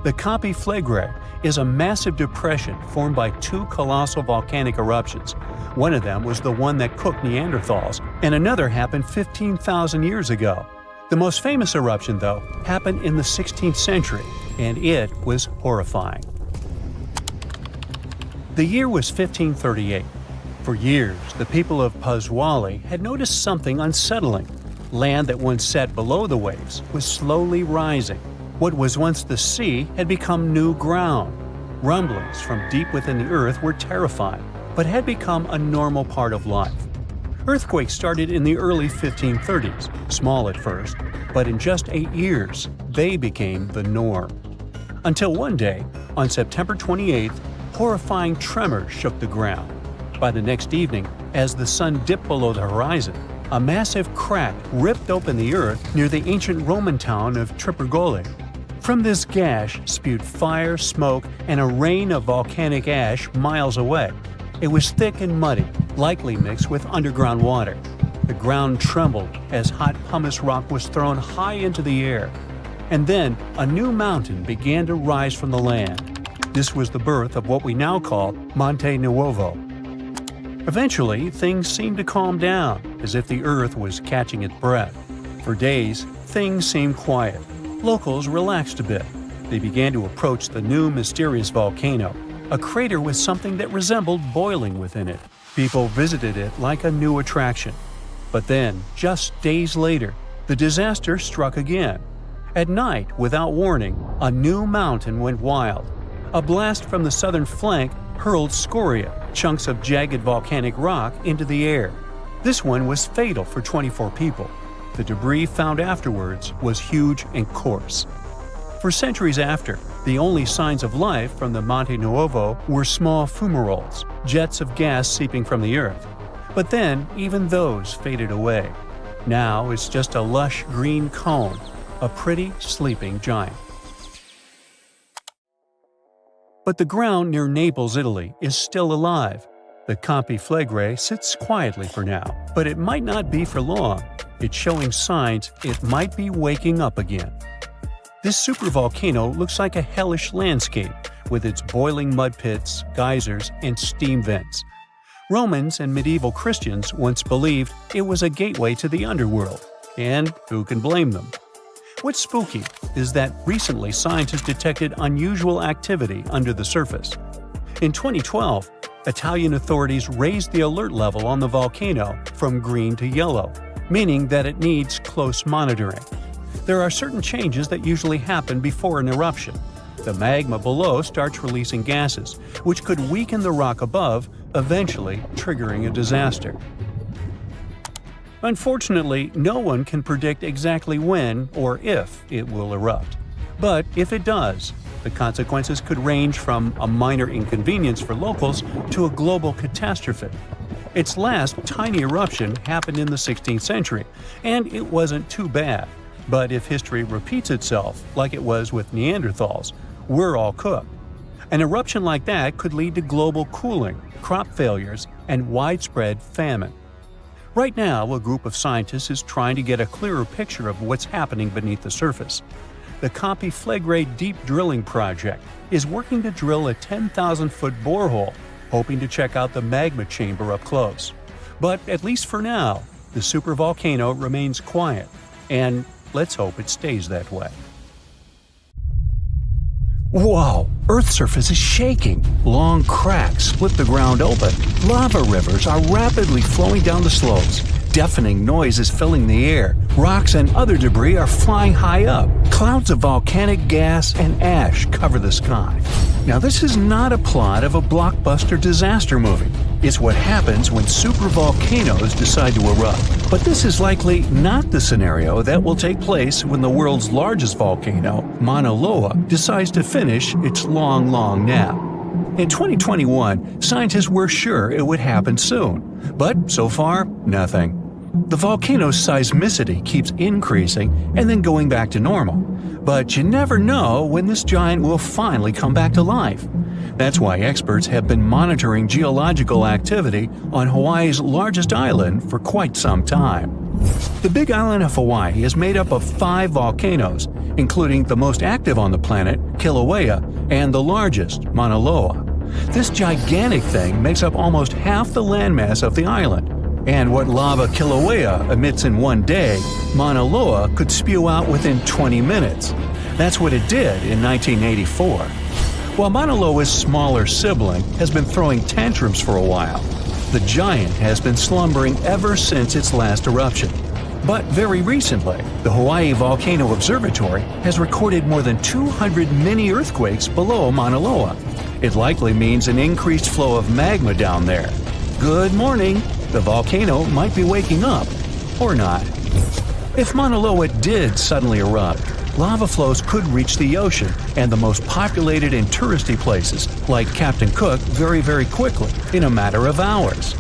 The Completeness is a massive depression formed by 2 colossal volcanic eruptions. One of them was the one that cooked Neanderthals, and another happened 15,000 years ago. The most famous eruption, though, happened in the 16th century, and it was horrifying. The year was 1538. For years, the people of Paswali had noticed something unsettling. Land that once sat below the waves was slowly rising. What was once the sea had become new ground. Rumblings from deep within the earth were terrifying, but had become a normal part of life. Earthquakes started in the early 1530s, small at first, but in just 8 years, they became the norm. Until one day, on September 28th, horrifying tremors shook the ground. By the next evening, as the sun dipped below the horizon, a massive crack ripped open the earth near the ancient Roman town of Trippergoli. From this gash spewed fire, smoke, and a rain of volcanic ash miles away. It was thick and muddy, likely mixed with underground water. The ground trembled as hot pumice rock was thrown high into the air. And then a new mountain began to rise from the land. This was the birth of what we now call Monte Nuovo. Eventually, things seemed to calm down, as if the earth was catching its breath. For days, things seemed quiet. Locals relaxed a bit. They began to approach the new mysterious volcano, a crater with something that resembled boiling within it. People visited it like a new attraction. But then, just days later, the disaster struck again. At night, without warning, a new mountain went wild. A blast from the southern flank hurled scoria, chunks of jagged volcanic rock, into the air. This one was fatal for 24 people. The debris found afterwards was huge and coarse. For centuries after, the only signs of life from the Monte Nuovo were small fumaroles, jets of gas seeping from the earth. But then, even those faded away. Now it's just a lush green cone, a pretty sleeping giant. But the ground near Naples, Italy, is still alive. The Campi Flegrei sits quietly for now, but it might not be for long. It's showing signs it might be waking up again. This supervolcano looks like a hellish landscape, with its boiling mud pits, geysers, and steam vents. Romans and medieval Christians once believed it was a gateway to the underworld, and who can blame them? What's spooky is that recently scientists detected unusual activity under the surface. In 2012, Italian authorities raised the alert level on the volcano from green to yellow, meaning that it needs close monitoring. There are certain changes that usually happen before an eruption. The magma below starts releasing gases, which could weaken the rock above, eventually triggering a disaster. Unfortunately, no one can predict exactly when or if it will erupt. But if it does, the consequences could range from a minor inconvenience for locals to a global catastrophe. Its last tiny eruption happened in the 16th century, and it wasn't too bad. But if history repeats itself, like it was with Neanderthals, we're all cooked. An eruption like that could lead to global cooling, crop failures, and widespread famine. Right now, a group of scientists is trying to get a clearer picture of what's happening beneath the surface. The Campi Flegrei Deep Drilling Project is working to drill a 10,000-foot borehole, hoping to check out the magma chamber up close. But at least for now, the supervolcano remains quiet, and let's hope it stays that way. Whoa! Earth's surface is shaking. Long cracks split the ground open. Lava rivers are rapidly flowing down the slopes. Deafening noise is filling the air. Rocks and other debris are flying high up. Clouds of volcanic gas and ash cover the sky. Now, this is not a plot of a blockbuster disaster movie. It's what happens when supervolcanoes decide to erupt. But this is likely not the scenario that will take place when the world's largest volcano, Mauna Loa, decides to finish its long nap. In 2021, scientists were sure it would happen soon, but so far, nothing. The volcano's seismicity keeps increasing and then going back to normal. But you never know when this giant will finally come back to life. That's why experts have been monitoring geological activity on Hawaii's largest island for quite some time. The Big Island of Hawaii is made up of 5 volcanoes, including the most active on the planet, Kilauea, and the largest, Mauna Loa. This gigantic thing makes up almost half the landmass of the island. And what lava Kilauea emits in one day, Mauna Loa could spew out within 20 minutes. That's what it did in 1984. While Mauna Loa's smaller sibling has been throwing tantrums for a while, the giant has been slumbering ever since its last eruption. But very recently, the Hawaii Volcano Observatory has recorded more than 200 mini-earthquakes below Mauna Loa. It likely means an increased flow of magma down there. Good morning! The volcano might be waking up, or not. If Mauna Loa did suddenly erupt, lava flows could reach the ocean and the most populated and touristy places, like Captain Cook, very quickly, in a matter of hours.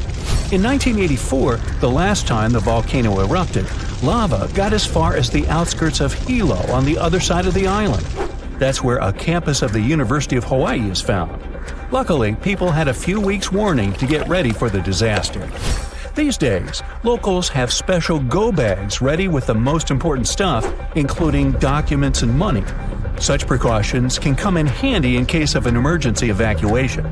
In 1984, the last time the volcano erupted, lava got as far as the outskirts of Hilo on the other side of the island. That's where a campus of the University of Hawaii is found. Luckily, people had a few weeks' warning to get ready for the disaster. These days, locals have special go bags ready with the most important stuff, including documents and money. Such precautions can come in handy in case of an emergency evacuation.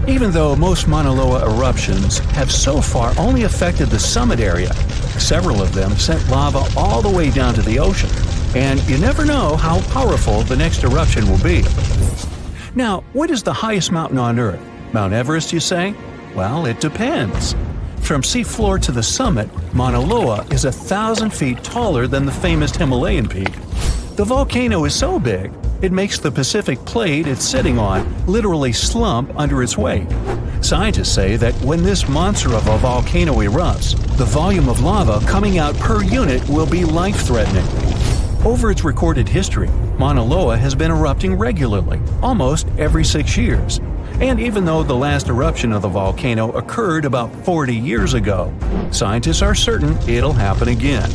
Even though most Mauna Loa eruptions have so far only affected the summit area, several of them sent lava all the way down to the ocean, and you never know how powerful the next eruption will be. Now, what is the highest mountain on Earth? Mount Everest, you say? Well, it depends. From seafloor to the summit, Mauna Loa is 1,000 feet taller than the famous Himalayan peak. The volcano is so big, it makes the Pacific plate it's sitting on literally slump under its weight. Scientists say that when this monster of a volcano erupts, the volume of lava coming out per unit will be life-threatening. Over its recorded history, Mauna Loa has been erupting regularly, almost every 6 years. And even though the last eruption of the volcano occurred about 40 years ago, scientists are certain it'll happen again.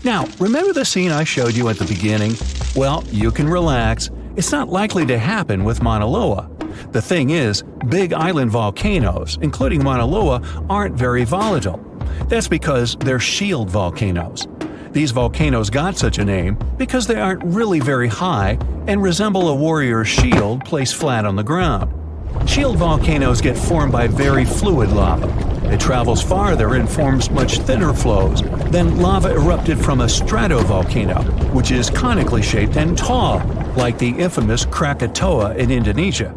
Now, remember the scene I showed you at the beginning? Well, you can relax. It's not likely to happen with Mauna Loa. The thing is, big island volcanoes, including Mauna Loa, aren't very volatile. That's because they're shield volcanoes. These volcanoes got such a name because they aren't really very high and resemble a warrior's shield placed flat on the ground. Shield volcanoes get formed by very fluid lava. It travels farther and forms much thinner flows than lava erupted from a stratovolcano, which is conically shaped and tall, like the infamous Krakatoa in Indonesia.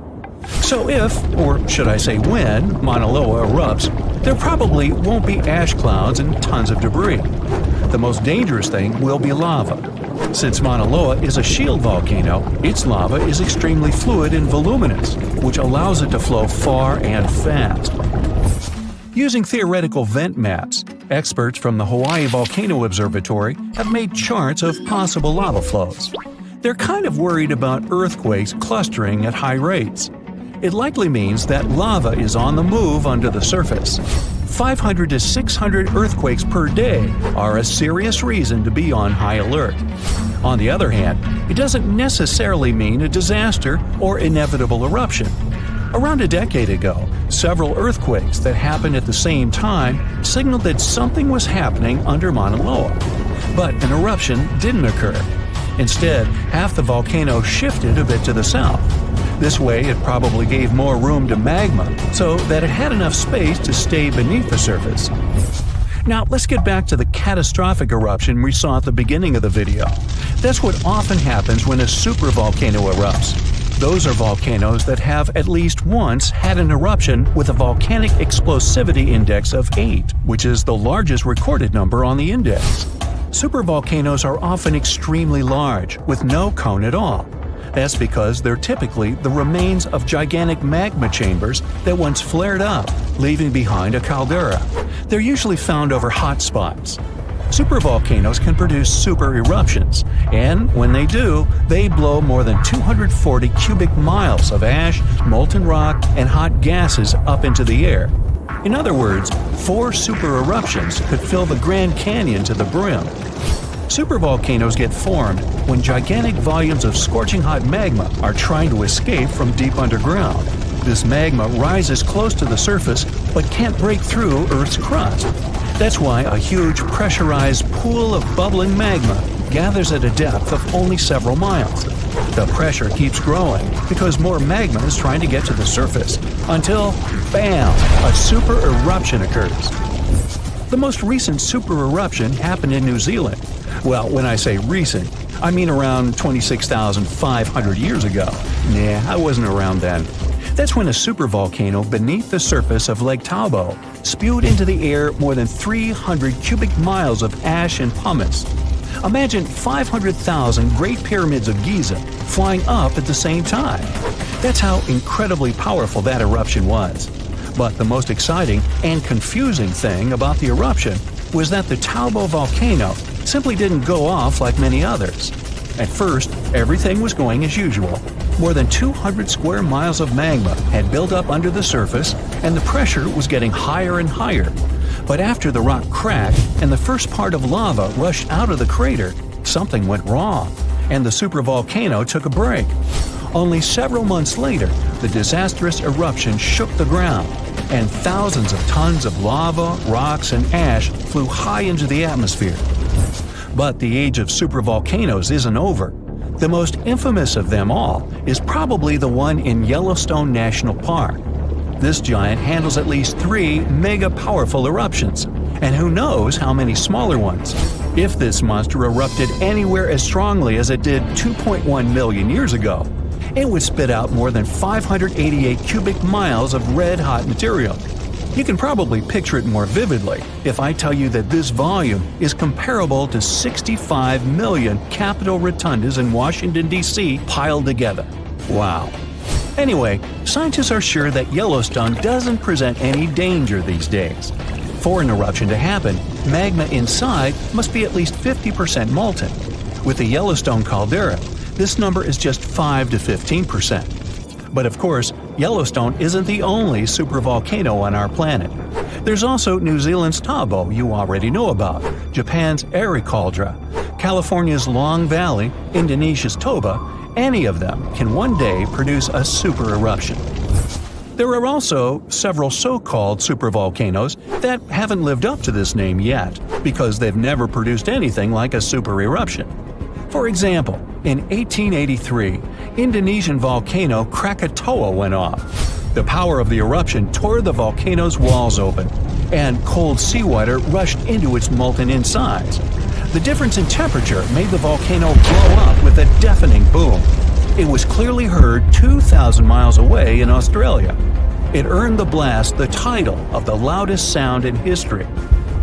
So if, or should I say when, Mauna Loa erupts, there probably won't be ash clouds and tons of debris. The most dangerous thing will be lava. Since Mauna Loa is a shield volcano, its lava is extremely fluid and voluminous, which allows it to flow far and fast. Using theoretical vent maps, experts from the Hawaii Volcano Observatory have made charts of possible lava flows. They're kind of worried about earthquakes clustering at high rates. It likely means that lava is on the move under the surface. 500 to 600 earthquakes per day are a serious reason to be on high alert. On the other hand, it doesn't necessarily mean a disaster or inevitable eruption. Around a decade ago, several earthquakes that happened at the same time signaled that something was happening under Mauna Loa. But an eruption didn't occur. Instead, half the volcano shifted a bit to the south. This way, it probably gave more room to magma so that it had enough space to stay beneath the surface. Now, let's get back to the catastrophic eruption we saw at the beginning of the video. That's what often happens when a supervolcano erupts. Those are volcanoes that have at least once had an eruption with a volcanic explosivity index of 8, which is the largest recorded number on the index. Supervolcanoes are often extremely large, with no cone at all. That's because they're typically the remains of gigantic magma chambers that once flared up, leaving behind a caldera. They're usually found over hot spots. Supervolcanoes can produce super eruptions, and when they do, they blow more than 240 cubic miles of ash, molten rock, and hot gases up into the air. In other words, 4 super eruptions could fill the Grand Canyon to the brim. Supervolcanoes get formed when gigantic volumes of scorching hot magma are trying to escape from deep underground. This magma rises close to the surface but can't break through Earth's crust. That's why a huge pressurized pool of bubbling magma gathers at a depth of only several miles. The pressure keeps growing because more magma is trying to get to the surface until, bam, a super eruption occurs. The most recent super eruption happened in New Zealand. Well, when I say recent, I mean around 26,500 years ago. Nah, I wasn't around then. That's when a supervolcano beneath the surface of Lake Tahoe spewed into the air more than 300 cubic miles of ash and pumice. Imagine 500,000 Great Pyramids of Giza flying up at the same time. That's how incredibly powerful that eruption was. But the most exciting and confusing thing about the eruption was that the Tahoe volcano simply didn't go off like many others. At first, everything was going as usual. More than 200 square miles of magma had built up under the surface, and the pressure was getting higher and higher. But after the rock cracked and the first part of lava rushed out of the crater, something went wrong, and the supervolcano took a break. Only several months later, the disastrous eruption shook the ground, and thousands of tons of lava, rocks, and ash flew high into the atmosphere. But the age of supervolcanoes isn't over. The most infamous of them all is probably the one in Yellowstone National Park. This giant handles at least 3 mega-powerful eruptions, and who knows how many smaller ones. If this monster erupted anywhere as strongly as it did 2.1 million years ago, it would spit out more than 588 cubic miles of red-hot material. You can probably picture it more vividly if I tell you that this volume is comparable to 65 million Capitol rotundas in Washington, D.C. piled together. Wow. Anyway, scientists are sure that Yellowstone doesn't present any danger these days. For an eruption to happen, magma inside must be at least 50% molten. With the Yellowstone caldera, this number is just 5 to 15%. But of course, Yellowstone isn't the only supervolcano on our planet. There's also New Zealand's Tabo you already know about, Japan's Eri Caldera, California's Long Valley, Indonesia's Toba. Any of them can one day produce a super eruption. There are also several so-called supervolcanoes that haven't lived up to this name yet because they've never produced anything like a super eruption. For example, in 1883, Indonesian volcano Krakatoa went off. The power of the eruption tore the volcano's walls open, and cold seawater rushed into its molten insides. The difference in temperature made the volcano blow up with a deafening boom. It was clearly heard 2,000 miles away in Australia. It earned the blast the title of the loudest sound in history.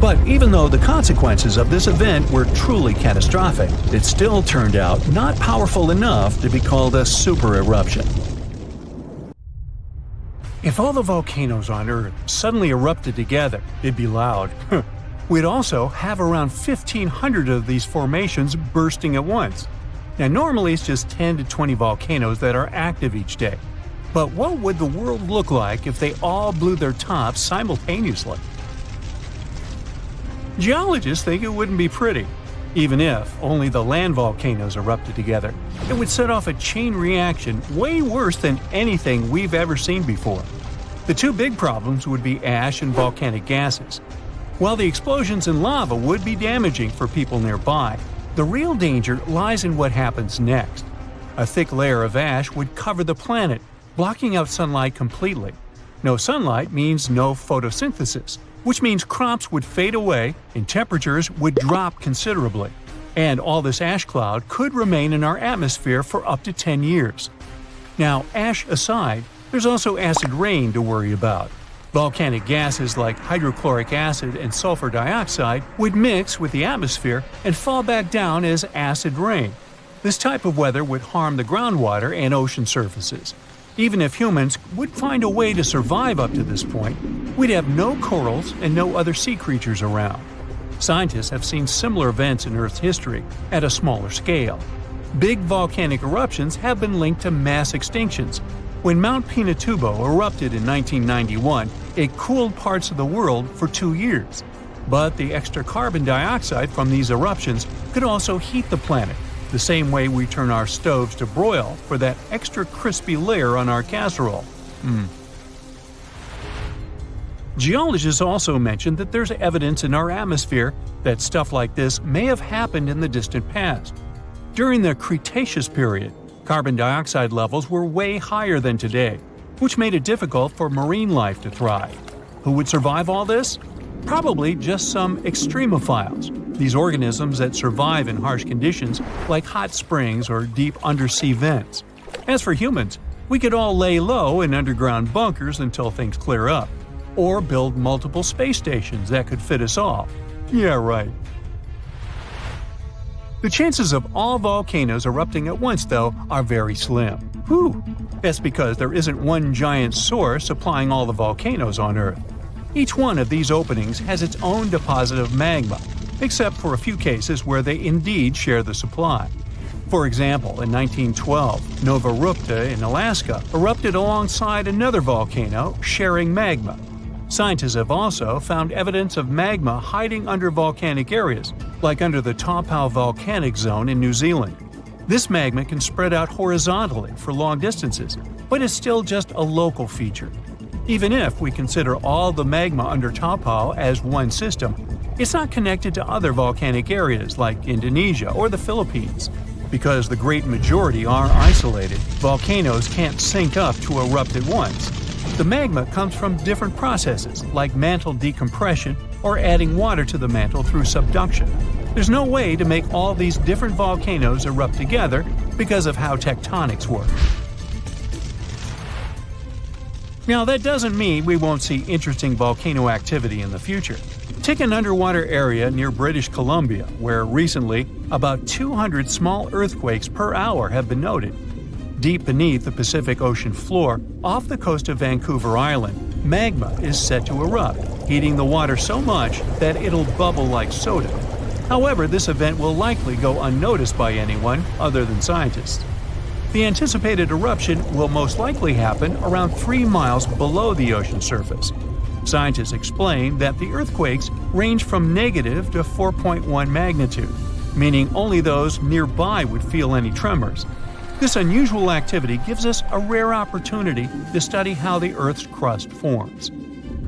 But even though the consequences of this event were truly catastrophic, it still turned out not powerful enough to be called a super eruption. If all the volcanoes on Earth suddenly erupted together, it'd be loud. We'd also have around 1,500 of these formations bursting at once. Now normally it's just 10 to 20 volcanoes that are active each day. But what would the world look like if they all blew their tops simultaneously? Geologists think it wouldn't be pretty. Even if only the land volcanoes erupted together, it would set off a chain reaction way worse than anything we've ever seen before. The two big problems would be ash and volcanic gases. While the explosions in lava would be damaging for people nearby, the real danger lies in what happens next. A thick layer of ash would cover the planet, blocking out sunlight completely. No sunlight means no photosynthesis, which means crops would fade away and temperatures would drop considerably. And all this ash cloud could remain in our atmosphere for up to 10 years. Now, ash aside, there's also acid rain to worry about. Volcanic gases like hydrochloric acid and sulfur dioxide would mix with the atmosphere and fall back down as acid rain. This type of weather would harm the groundwater and ocean surfaces. Even if humans would find a way to survive up to this point, we'd have no corals and no other sea creatures around. Scientists have seen similar events in Earth's history at a smaller scale. Big volcanic eruptions have been linked to mass extinctions. When Mount Pinatubo erupted in 1991, it cooled parts of the world for 2 years. But the extra carbon dioxide from these eruptions could also heat the planet, the same way we turn our stoves to broil for that extra crispy layer on our casserole. Geologists also mentioned that there's evidence in our atmosphere that stuff like this may have happened in the distant past. During the Cretaceous period, carbon dioxide levels were way higher than today, which made it difficult for marine life to thrive. Who would survive all this? Probably just some extremophiles, these organisms that survive in harsh conditions like hot springs or deep undersea vents. As for humans, we could all lay low in underground bunkers until things clear up, or build multiple space stations that could fit us all. Yeah, right. The chances of all volcanoes erupting at once, though, are very slim. Whew! That's because there isn't one giant source supplying all the volcanoes on Earth. Each one of these openings has its own deposit of magma, except for a few cases where they indeed share the supply. For example, in 1912, Nova Rupta in Alaska erupted alongside another volcano sharing magma. Scientists have also found evidence of magma hiding under volcanic areas, like under the Taupau volcanic zone in New Zealand. This magma can spread out horizontally for long distances, but is still just a local feature. Even if we consider all the magma under Taupau as one system, it's not connected to other volcanic areas like Indonesia or the Philippines. Because the great majority are isolated, volcanoes can't sync up to erupt at once. The magma comes from different processes, like mantle decompression or adding water to the mantle through subduction. There's no way to make all these different volcanoes erupt together because of how tectonics work. Now, that doesn't mean we won't see interesting volcano activity in the future. Take an underwater area near British Columbia, where recently about 200 small earthquakes per hour have been noted. Deep beneath the Pacific Ocean floor, off the coast of Vancouver Island, magma is set to erupt, heating the water so much that it'll bubble like soda. However, this event will likely go unnoticed by anyone other than scientists. The anticipated eruption will most likely happen around 3 miles below the ocean surface. Scientists explain that the earthquakes range from negative to 4.1 magnitude, meaning only those nearby would feel any tremors. This unusual activity gives us a rare opportunity to study how the Earth's crust forms.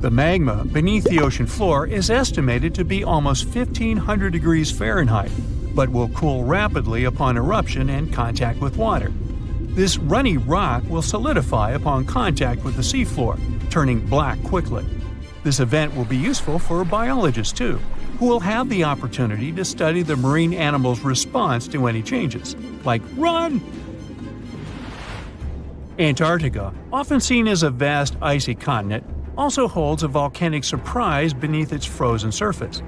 The magma beneath the ocean floor is estimated to be almost 1,500 degrees Fahrenheit, but will cool rapidly upon eruption and contact with water. This runny rock will solidify upon contact with the seafloor, turning black quickly. This event will be useful for biologists too, who will have the opportunity to study the marine animals' response to any changes, like run! Antarctica, often seen as a vast icy continent, also holds a volcanic surprise beneath its frozen surface.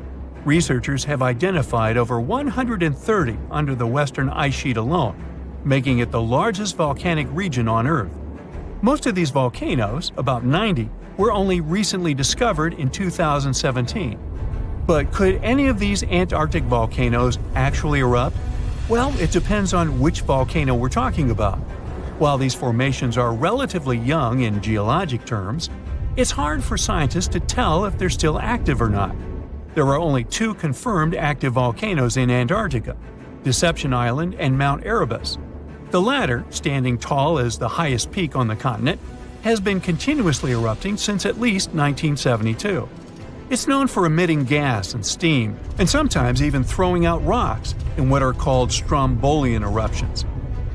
Researchers have identified over 130 under the western ice sheet alone, making it the largest volcanic region on Earth. Most of these volcanoes, about 90, were only recently discovered in 2017. But could any of these Antarctic volcanoes actually erupt? Well, it depends on which volcano we're talking about. While these formations are relatively young in geologic terms, it's hard for scientists to tell if they're still active or not. There are only 2 confirmed active volcanoes in Antarctica, Deception Island and Mount Erebus. The latter, standing tall as the highest peak on the continent, has been continuously erupting since at least 1972. It's known for emitting gas and steam, and sometimes even throwing out rocks in what are called strombolian eruptions.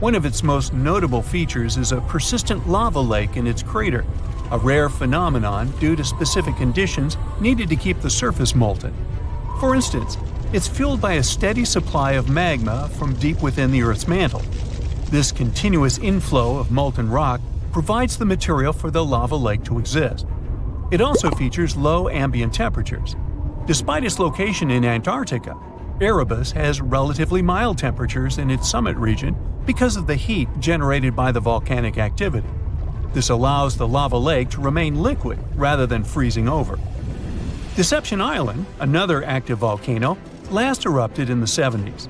One of its most notable features is a persistent lava lake in its crater, a rare phenomenon due to specific conditions needed to keep the surface molten. For instance, it's fueled by a steady supply of magma from deep within the Earth's mantle. This continuous inflow of molten rock provides the material for the lava lake to exist. It also features low ambient temperatures. Despite its location in Antarctica, Erebus has relatively mild temperatures in its summit region because of the heat generated by the volcanic activity. This allows the lava lake to remain liquid rather than freezing over. Deception Island, another active volcano, last erupted in the 70s.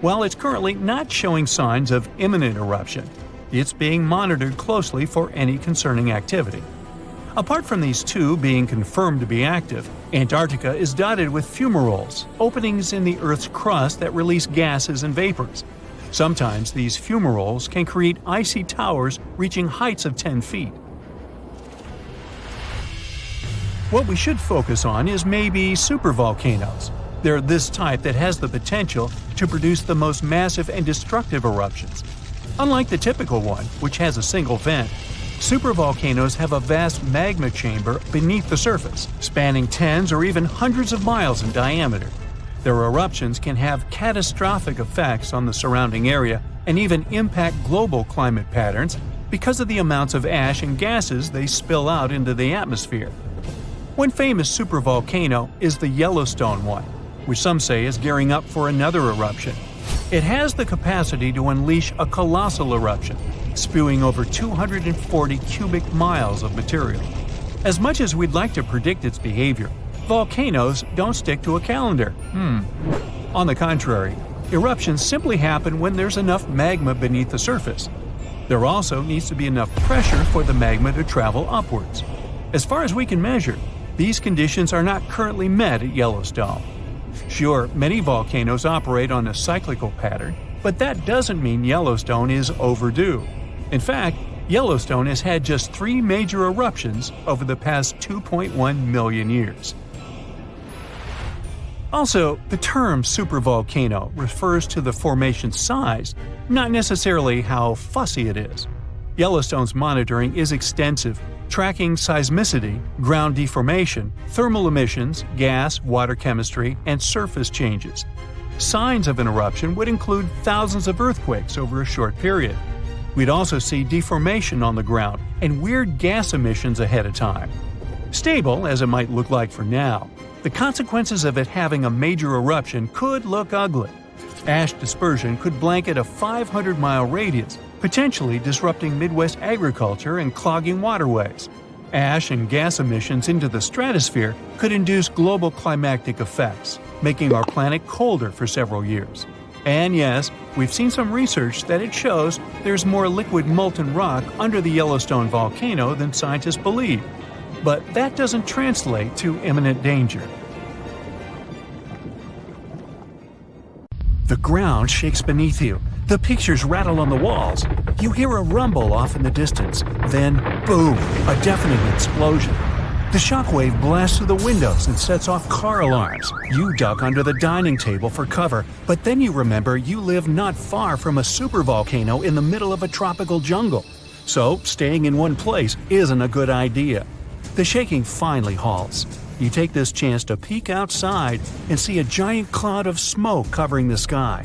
While it's currently not showing signs of imminent eruption, it's being monitored closely for any concerning activity. Apart from these 2 being confirmed to be active, Antarctica is dotted with fumaroles, openings in the Earth's crust that release gases and vapors. Sometimes these fumaroles can create icy towers reaching heights of 10 feet. What we should focus on is maybe supervolcanoes. They're this type that has the potential to produce the most massive and destructive eruptions. Unlike the typical one, which has a single vent, supervolcanoes have a vast magma chamber beneath the surface, spanning tens or even hundreds of miles in diameter. Their eruptions can have catastrophic effects on the surrounding area and even impact global climate patterns because of the amounts of ash and gases they spill out into the atmosphere. One famous supervolcano is the Yellowstone one, which some say is gearing up for another eruption. It has the capacity to unleash a colossal eruption, spewing over 240 cubic miles of material. As much as we'd like to predict its behavior, volcanoes don't stick to a calendar. On the contrary, Eruptions simply happen when there's enough magma beneath the surface. There also needs to be enough pressure for the magma to travel upwards. As far as we can measure, these conditions are not currently met at Yellowstone. Sure, many volcanoes operate on a cyclical pattern, but that doesn't mean Yellowstone is overdue. In fact, Yellowstone has had just 3 major eruptions over the past 2.1 million years. Also, the term supervolcano refers to the formation's size, not necessarily how fussy it is. Yellowstone's monitoring is extensive, tracking seismicity, ground deformation, thermal emissions, gas, water chemistry, and surface changes. Signs of an eruption would include thousands of earthquakes over a short period. We'd also see deformation on the ground and weird gas emissions ahead of time. Stable, as it might look like for now, the consequences of it having a major eruption could look ugly. Ash dispersion could blanket a 500-mile radius, potentially disrupting Midwest agriculture and clogging waterways. Ash and gas emissions into the stratosphere could induce global climatic effects, making our planet colder for several years. And yes, we've seen some research that it shows there's more liquid molten rock under the Yellowstone volcano than scientists believe. But that doesn't translate to imminent danger. The ground shakes beneath you. The pictures rattle on the walls. You hear a rumble off in the distance. Then, boom, a deafening explosion. The shockwave blasts through the windows and sets off car alarms. You duck under the dining table for cover, but then you remember you live not far from a supervolcano in the middle of a tropical jungle. So, staying in one place isn't a good idea. The shaking finally halts. You take this chance to peek outside and see a giant cloud of smoke covering the sky.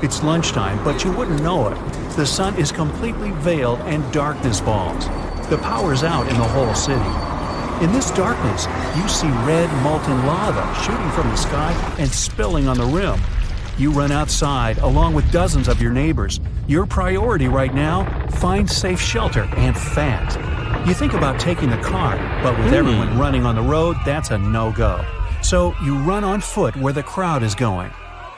It's lunchtime, but you wouldn't know it. The sun is completely veiled and darkness falls. The power's out in the whole city. In this darkness, you see red molten lava shooting from the sky and spilling on the rim. You run outside along with dozens of your neighbors. Your priority right now, find safe shelter and fast. You think about taking the car, but with everyone running on the road, that's a no-go. So you run on foot where the crowd is going.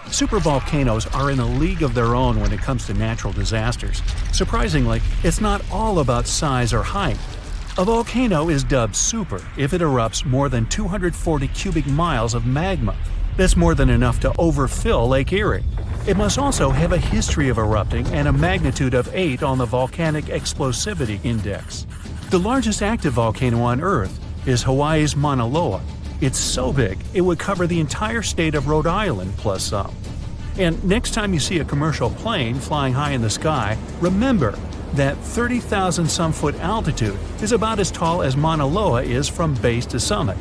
Supervolcanoes are in a league of their own when it comes to natural disasters. Surprisingly, it's not all about size or height. A volcano is dubbed super if it erupts more than 240 cubic miles of magma. That's more than enough to overfill Lake Erie. It must also have a history of erupting and a magnitude of 8 on the Volcanic Explosivity Index. The largest active volcano on Earth is Hawaii's Mauna Loa. It's so big, it would cover the entire state of Rhode Island plus some. And next time you see a commercial plane flying high in the sky, remember that 30,000-some-foot altitude is about as tall as Mauna Loa is from base to summit.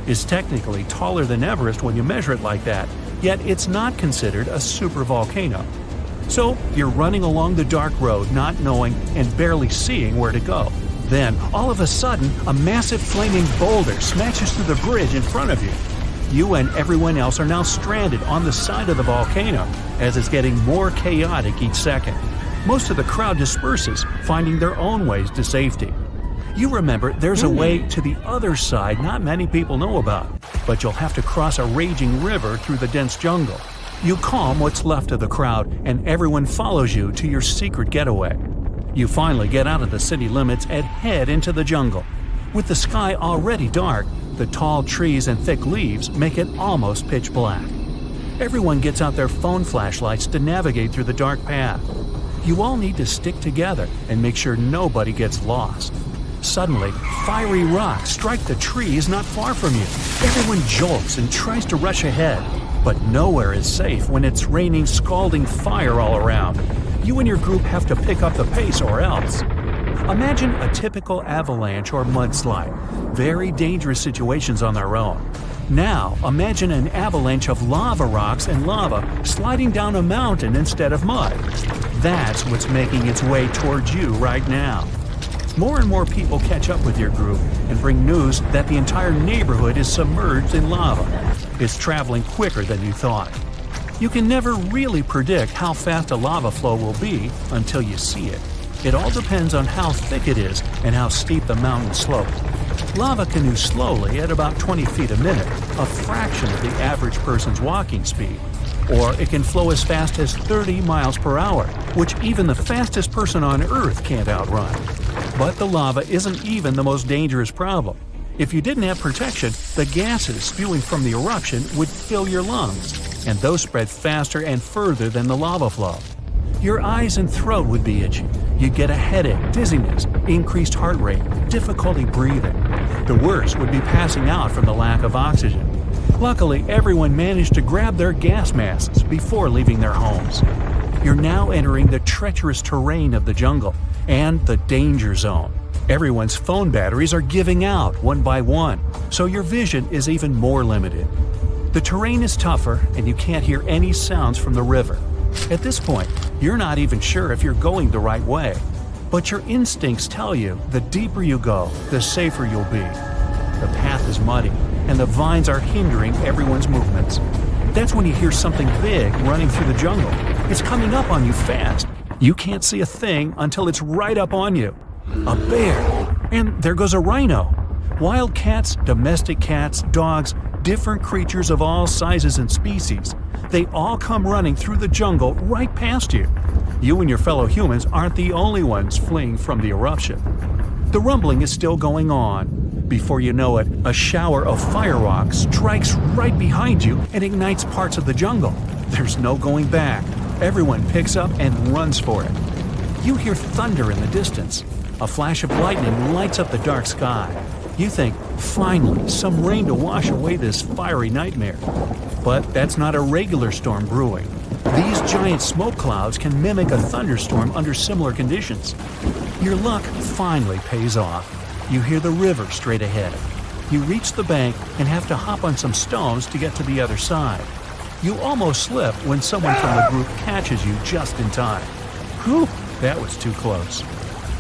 It's technically taller than Everest when you measure it like that, yet it's not considered a supervolcano. So you're running along the dark road not knowing and barely seeing where to go. Then, all of a sudden, a massive flaming boulder smashes through the bridge in front of you. You and everyone else are now stranded on the side of the volcano as it's getting more chaotic each second. Most of the crowd disperses, finding their own ways to safety. You remember there's a way to the other side not many people know about, but you'll have to cross a raging river through the dense jungle. You calm what's left of the crowd, and everyone follows you to your secret getaway. You finally get out of the city limits and head into the jungle. With the sky already dark, the tall trees and thick leaves make it almost pitch black. Everyone gets out their phone flashlights to navigate through the dark path. You all need to stick together and make sure nobody gets lost. Suddenly, fiery rocks strike the trees not far from you. Everyone jolts and tries to rush ahead, but nowhere is safe when it's raining scalding fire all around. You and your group have to pick up the pace or else. Imagine a typical avalanche or mudslide, very dangerous situations on their own. Now, imagine an avalanche of lava rocks and lava sliding down a mountain instead of mud. That's what's making its way towards you right now. More and more people catch up with your group and bring news that the entire neighborhood is submerged in lava. It's traveling quicker than you thought. You can never really predict how fast a lava flow will be until you see it. It all depends on how thick it is and how steep the mountain slope. Lava can move slowly at about 20 feet a minute, a fraction of the average person's walking speed. Or it can flow as fast as 30 miles per hour, which even the fastest person on Earth can't outrun. But the lava isn't even the most dangerous problem. If you didn't have protection, the gases spewing from the eruption would fill your lungs, and those spread faster and further than the lava flow. Your eyes and throat would be itchy. You'd get a headache, dizziness, increased heart rate, difficulty breathing. The worst would be passing out from the lack of oxygen. Luckily, everyone managed to grab their gas masks before leaving their homes. You're now entering the treacherous terrain of the jungle and the danger zone. Everyone's phone batteries are giving out one by one, so your vision is even more limited. The terrain is tougher, and you can't hear any sounds from the river. At this point, you're not even sure if you're going the right way. But your instincts tell you the deeper you go, the safer you'll be. The path is muddy, and the vines are hindering everyone's movements. That's when you hear something big running through the jungle. It's coming up on you fast. You can't see a thing until it's right up on you. A bear! And there goes a rhino. Wild cats, domestic cats, dogs, different creatures of all sizes and species. They all come running through the jungle right past you. You and your fellow humans aren't the only ones fleeing from the eruption. The rumbling is still going on. Before you know it, a shower of fire rocks strikes right behind you and ignites parts of the jungle. There's no going back. Everyone picks up and runs for it. You hear thunder in the distance. A flash of lightning lights up the dark sky. You think, finally, some rain to wash away this fiery nightmare. But that's not a regular storm brewing. These giant smoke clouds can mimic a thunderstorm under similar conditions. Your luck finally pays off. You hear the river straight ahead. You reach the bank and have to hop on some stones to get to the other side. You almost slip when someone from the group catches you just in time. Whew, that was too close.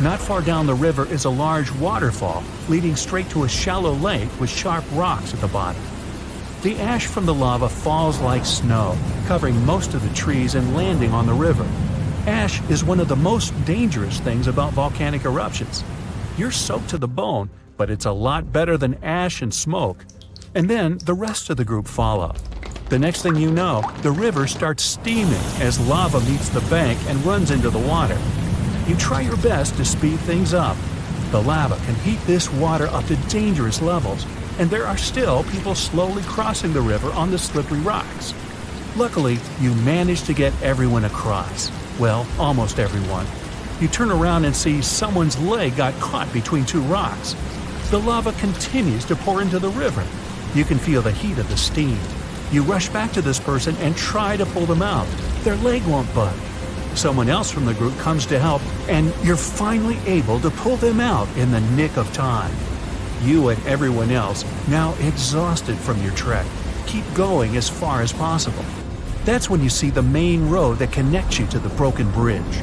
Not far down the river is a large waterfall leading straight to a shallow lake with sharp rocks at the bottom. The ash from the lava falls like snow, covering most of the trees and landing on the river. Ash is one of the most dangerous things about volcanic eruptions. You're soaked to the bone, but it's a lot better than ash and smoke. And then the rest of the group follow. The next thing you know, the river starts steaming as lava meets the bank and runs into the water. You try your best to speed things up. The lava can heat this water up to dangerous levels, and there are still people slowly crossing the river on the slippery rocks. Luckily, you manage to get everyone across. Well, almost everyone. You turn around and see someone's leg got caught between two rocks. The lava continues to pour into the river. You can feel the heat of the steam. You rush back to this person and try to pull them out. Their leg won't budge. Someone else from the group comes to help, and you're finally able to pull them out in the nick of time. You and everyone else, now exhausted from your trek, keep going as far as possible. That's when you see the main road that connects you to the broken bridge.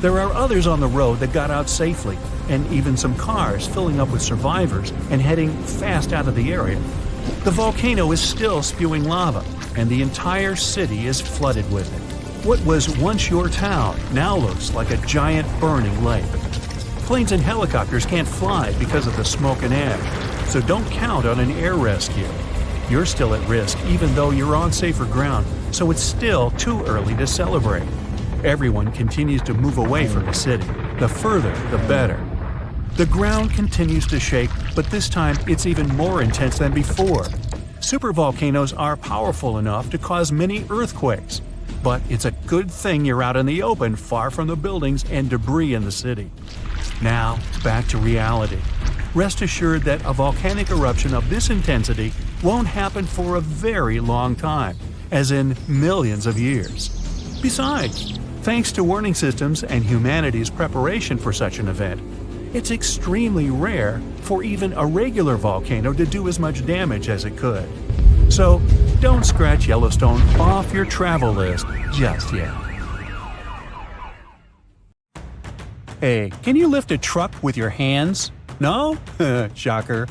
There are others on the road that got out safely, and even some cars filling up with survivors and heading fast out of the area. The volcano is still spewing lava, and the entire city is flooded with it. What was once your town now looks like a giant burning lake. Planes and helicopters can't fly because of the smoke and ash, so don't count on an air rescue. You're still at risk even though you're on safer ground, so it's still too early to celebrate. Everyone continues to move away from the city. The further, the better. The ground continues to shake, but this time it's even more intense than before. Supervolcanoes are powerful enough to cause many earthquakes. But it's a good thing you're out in the open, far from the buildings and debris in the city. Now, back to reality. Rest assured that a volcanic eruption of this intensity won't happen for a very long time, as in millions of years. Besides, thanks to warning systems and humanity's preparation for such an event, it's extremely rare for even a regular volcano to do as much damage as it could. So, don't scratch Yellowstone off your travel list just yet. Hey, can you lift a truck with your hands? No? Shocker.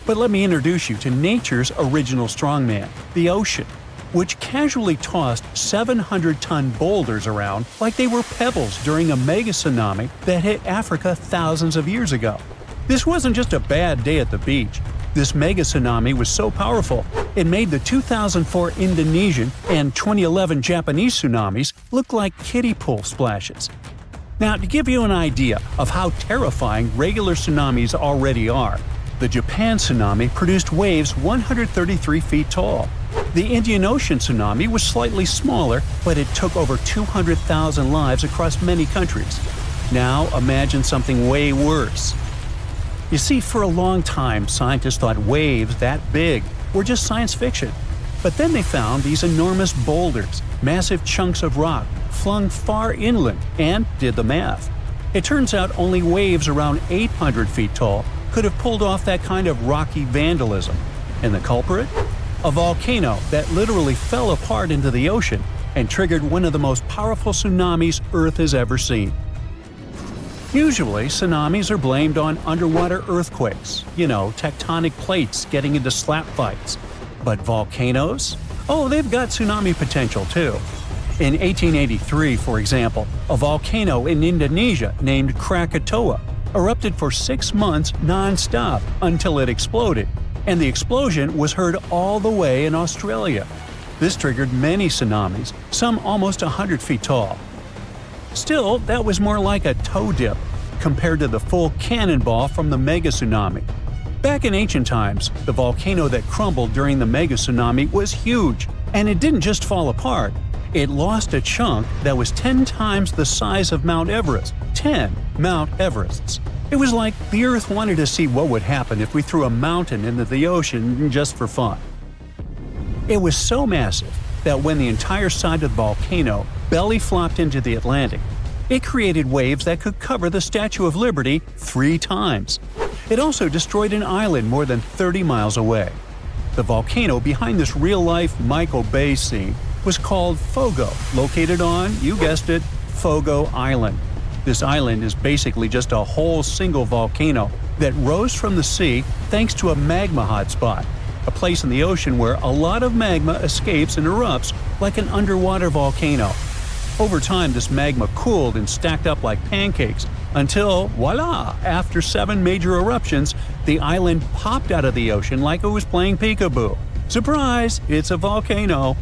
But let me introduce you to nature's original strongman, the ocean, which casually tossed 700-ton boulders around like they were pebbles during a mega tsunami that hit Africa thousands of years ago. This wasn't just a bad day at the beach. This mega tsunami was so powerful, it made the 2004 Indonesian and 2011 Japanese tsunamis look like kiddie pool splashes. Now, to give you an idea of how terrifying regular tsunamis already are, the Japan tsunami produced waves 133 feet tall. The Indian Ocean tsunami was slightly smaller, but it took over 200,000 lives across many countries. Now imagine something way worse. You see, for a long time, scientists thought waves that big were just science fiction. But then they found these enormous boulders, massive chunks of rock, flung far inland, and did the math. It turns out only waves around 800 feet tall could have pulled off that kind of rocky vandalism. And the culprit? A volcano that literally fell apart into the ocean and triggered one of the most powerful tsunamis Earth has ever seen. Usually, tsunamis are blamed on underwater earthquakes, tectonic plates getting into slap fights. But volcanoes? Oh, they've got tsunami potential too. In 1883, for example, a volcano in Indonesia named Krakatoa erupted for 6 months non-stop until it exploded, and the explosion was heard all the way in Australia. This triggered many tsunamis, some almost 100 feet tall. Still, that was more like a toe dip compared to the full cannonball from the mega tsunami. Back in ancient times, the volcano that crumbled during the mega tsunami was huge, and it didn't just fall apart. It lost a chunk that was 10 times the size of Mount Everest. 10 Mount Everests. It was like the Earth wanted to see what would happen if we threw a mountain into the ocean just for fun. It was so massive that when the entire side of the volcano belly flopped into the Atlantic, it created waves that could cover the Statue of Liberty 3 times. It also destroyed an island more than 30 miles away. The volcano behind this real-life Michael Bay scene was called Fogo, located on, you guessed it, Fogo Island. This island is basically just a whole single volcano that rose from the sea thanks to a magma hotspot, a place in the ocean where a lot of magma escapes and erupts like an underwater volcano. Over time, this magma cooled and stacked up like pancakes until, voila, after 7 major eruptions, the island popped out of the ocean like it was playing peekaboo. Surprise, it's a volcano.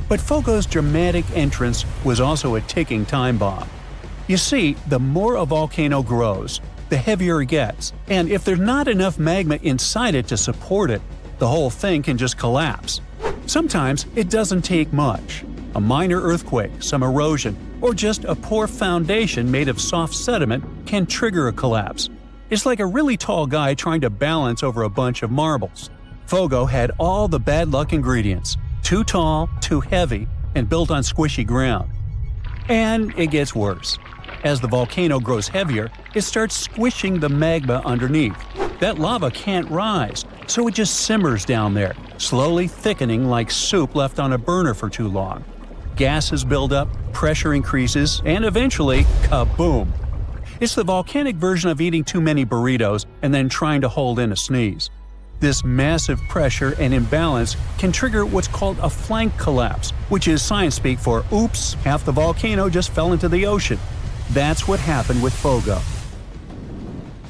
But Fogo's dramatic entrance was also a ticking time bomb. You see, the more a volcano grows, the heavier it gets, and if there's not enough magma inside it to support it, the whole thing can just collapse. Sometimes it doesn't take much. A minor earthquake, some erosion, or just a poor foundation made of soft sediment can trigger a collapse. It's like a really tall guy trying to balance over a bunch of marbles. Fogo had all the bad luck ingredients: too tall, too heavy, and built on squishy ground. And it gets worse. As the volcano grows heavier, it starts squishing the magma underneath. That lava can't rise, so it just simmers down there, slowly thickening like soup left on a burner for too long. Gases build up, pressure increases, and eventually, kaboom! It's the volcanic version of eating too many burritos and then trying to hold in a sneeze. This massive pressure and imbalance can trigger what's called a flank collapse, which is science speak for oops, half the volcano just fell into the ocean. That's what happened with Fogo.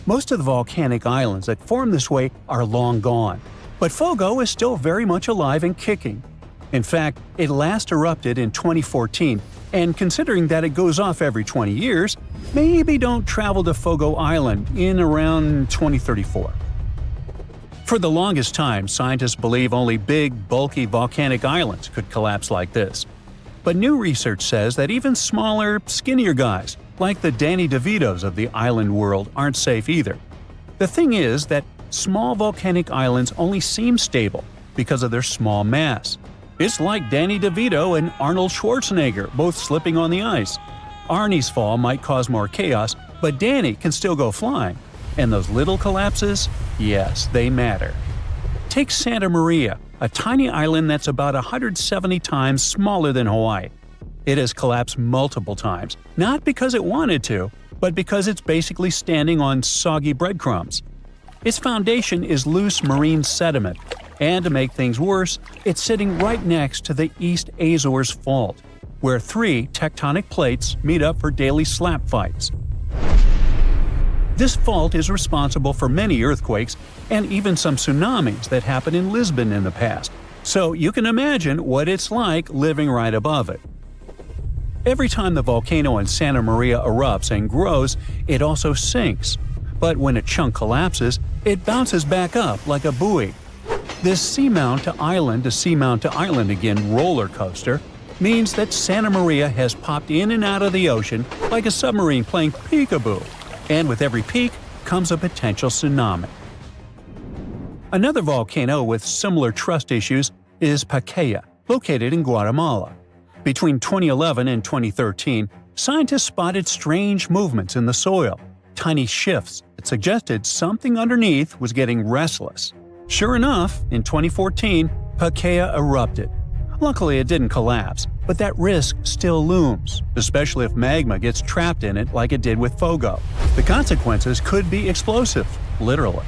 Most of the volcanic islands that form this way are long gone, but Fogo is still very much alive and kicking. In fact, it last erupted in 2014, and considering that it goes off every 20 years, maybe don't travel to Fogo Island in around 2034. For the longest time, scientists believe only big, bulky volcanic islands could collapse like this. But new research says that even smaller, skinnier guys, like the Danny DeVitos of the island world, aren't safe either. The thing is that small volcanic islands only seem stable because of their small mass. It's like Danny DeVito and Arnold Schwarzenegger both slipping on the ice. Arnie's fall might cause more chaos, but Danny can still go flying. And those little collapses? Yes, they matter. Take Santa Maria, a tiny island that's about 170 times smaller than Hawaii. It has collapsed multiple times, not because it wanted to, but because it's basically standing on soggy breadcrumbs. Its foundation is loose marine sediment, and to make things worse, it's sitting right next to the East Azores Fault, where 3 tectonic plates meet up for daily slap fights. This fault is responsible for many earthquakes and even some tsunamis that happened in Lisbon in the past, so you can imagine what it's like living right above it. Every time the volcano in Santa Maria erupts and grows, it also sinks. But when a chunk collapses, it bounces back up like a buoy. This seamount to seamount to island again roller coaster means that Santa Maria has popped in and out of the ocean like a submarine playing peekaboo, and with every peak comes a potential tsunami. Another volcano with similar trust issues is Pacaya, located in Guatemala. Between 2011 and 2013, scientists spotted strange movements in the soil, tiny shifts that suggested something underneath was getting restless. Sure enough, in 2014, Pacaya erupted. Luckily, it didn't collapse, but that risk still looms, especially if magma gets trapped in it like it did with Fogo. The consequences could be explosive, literally.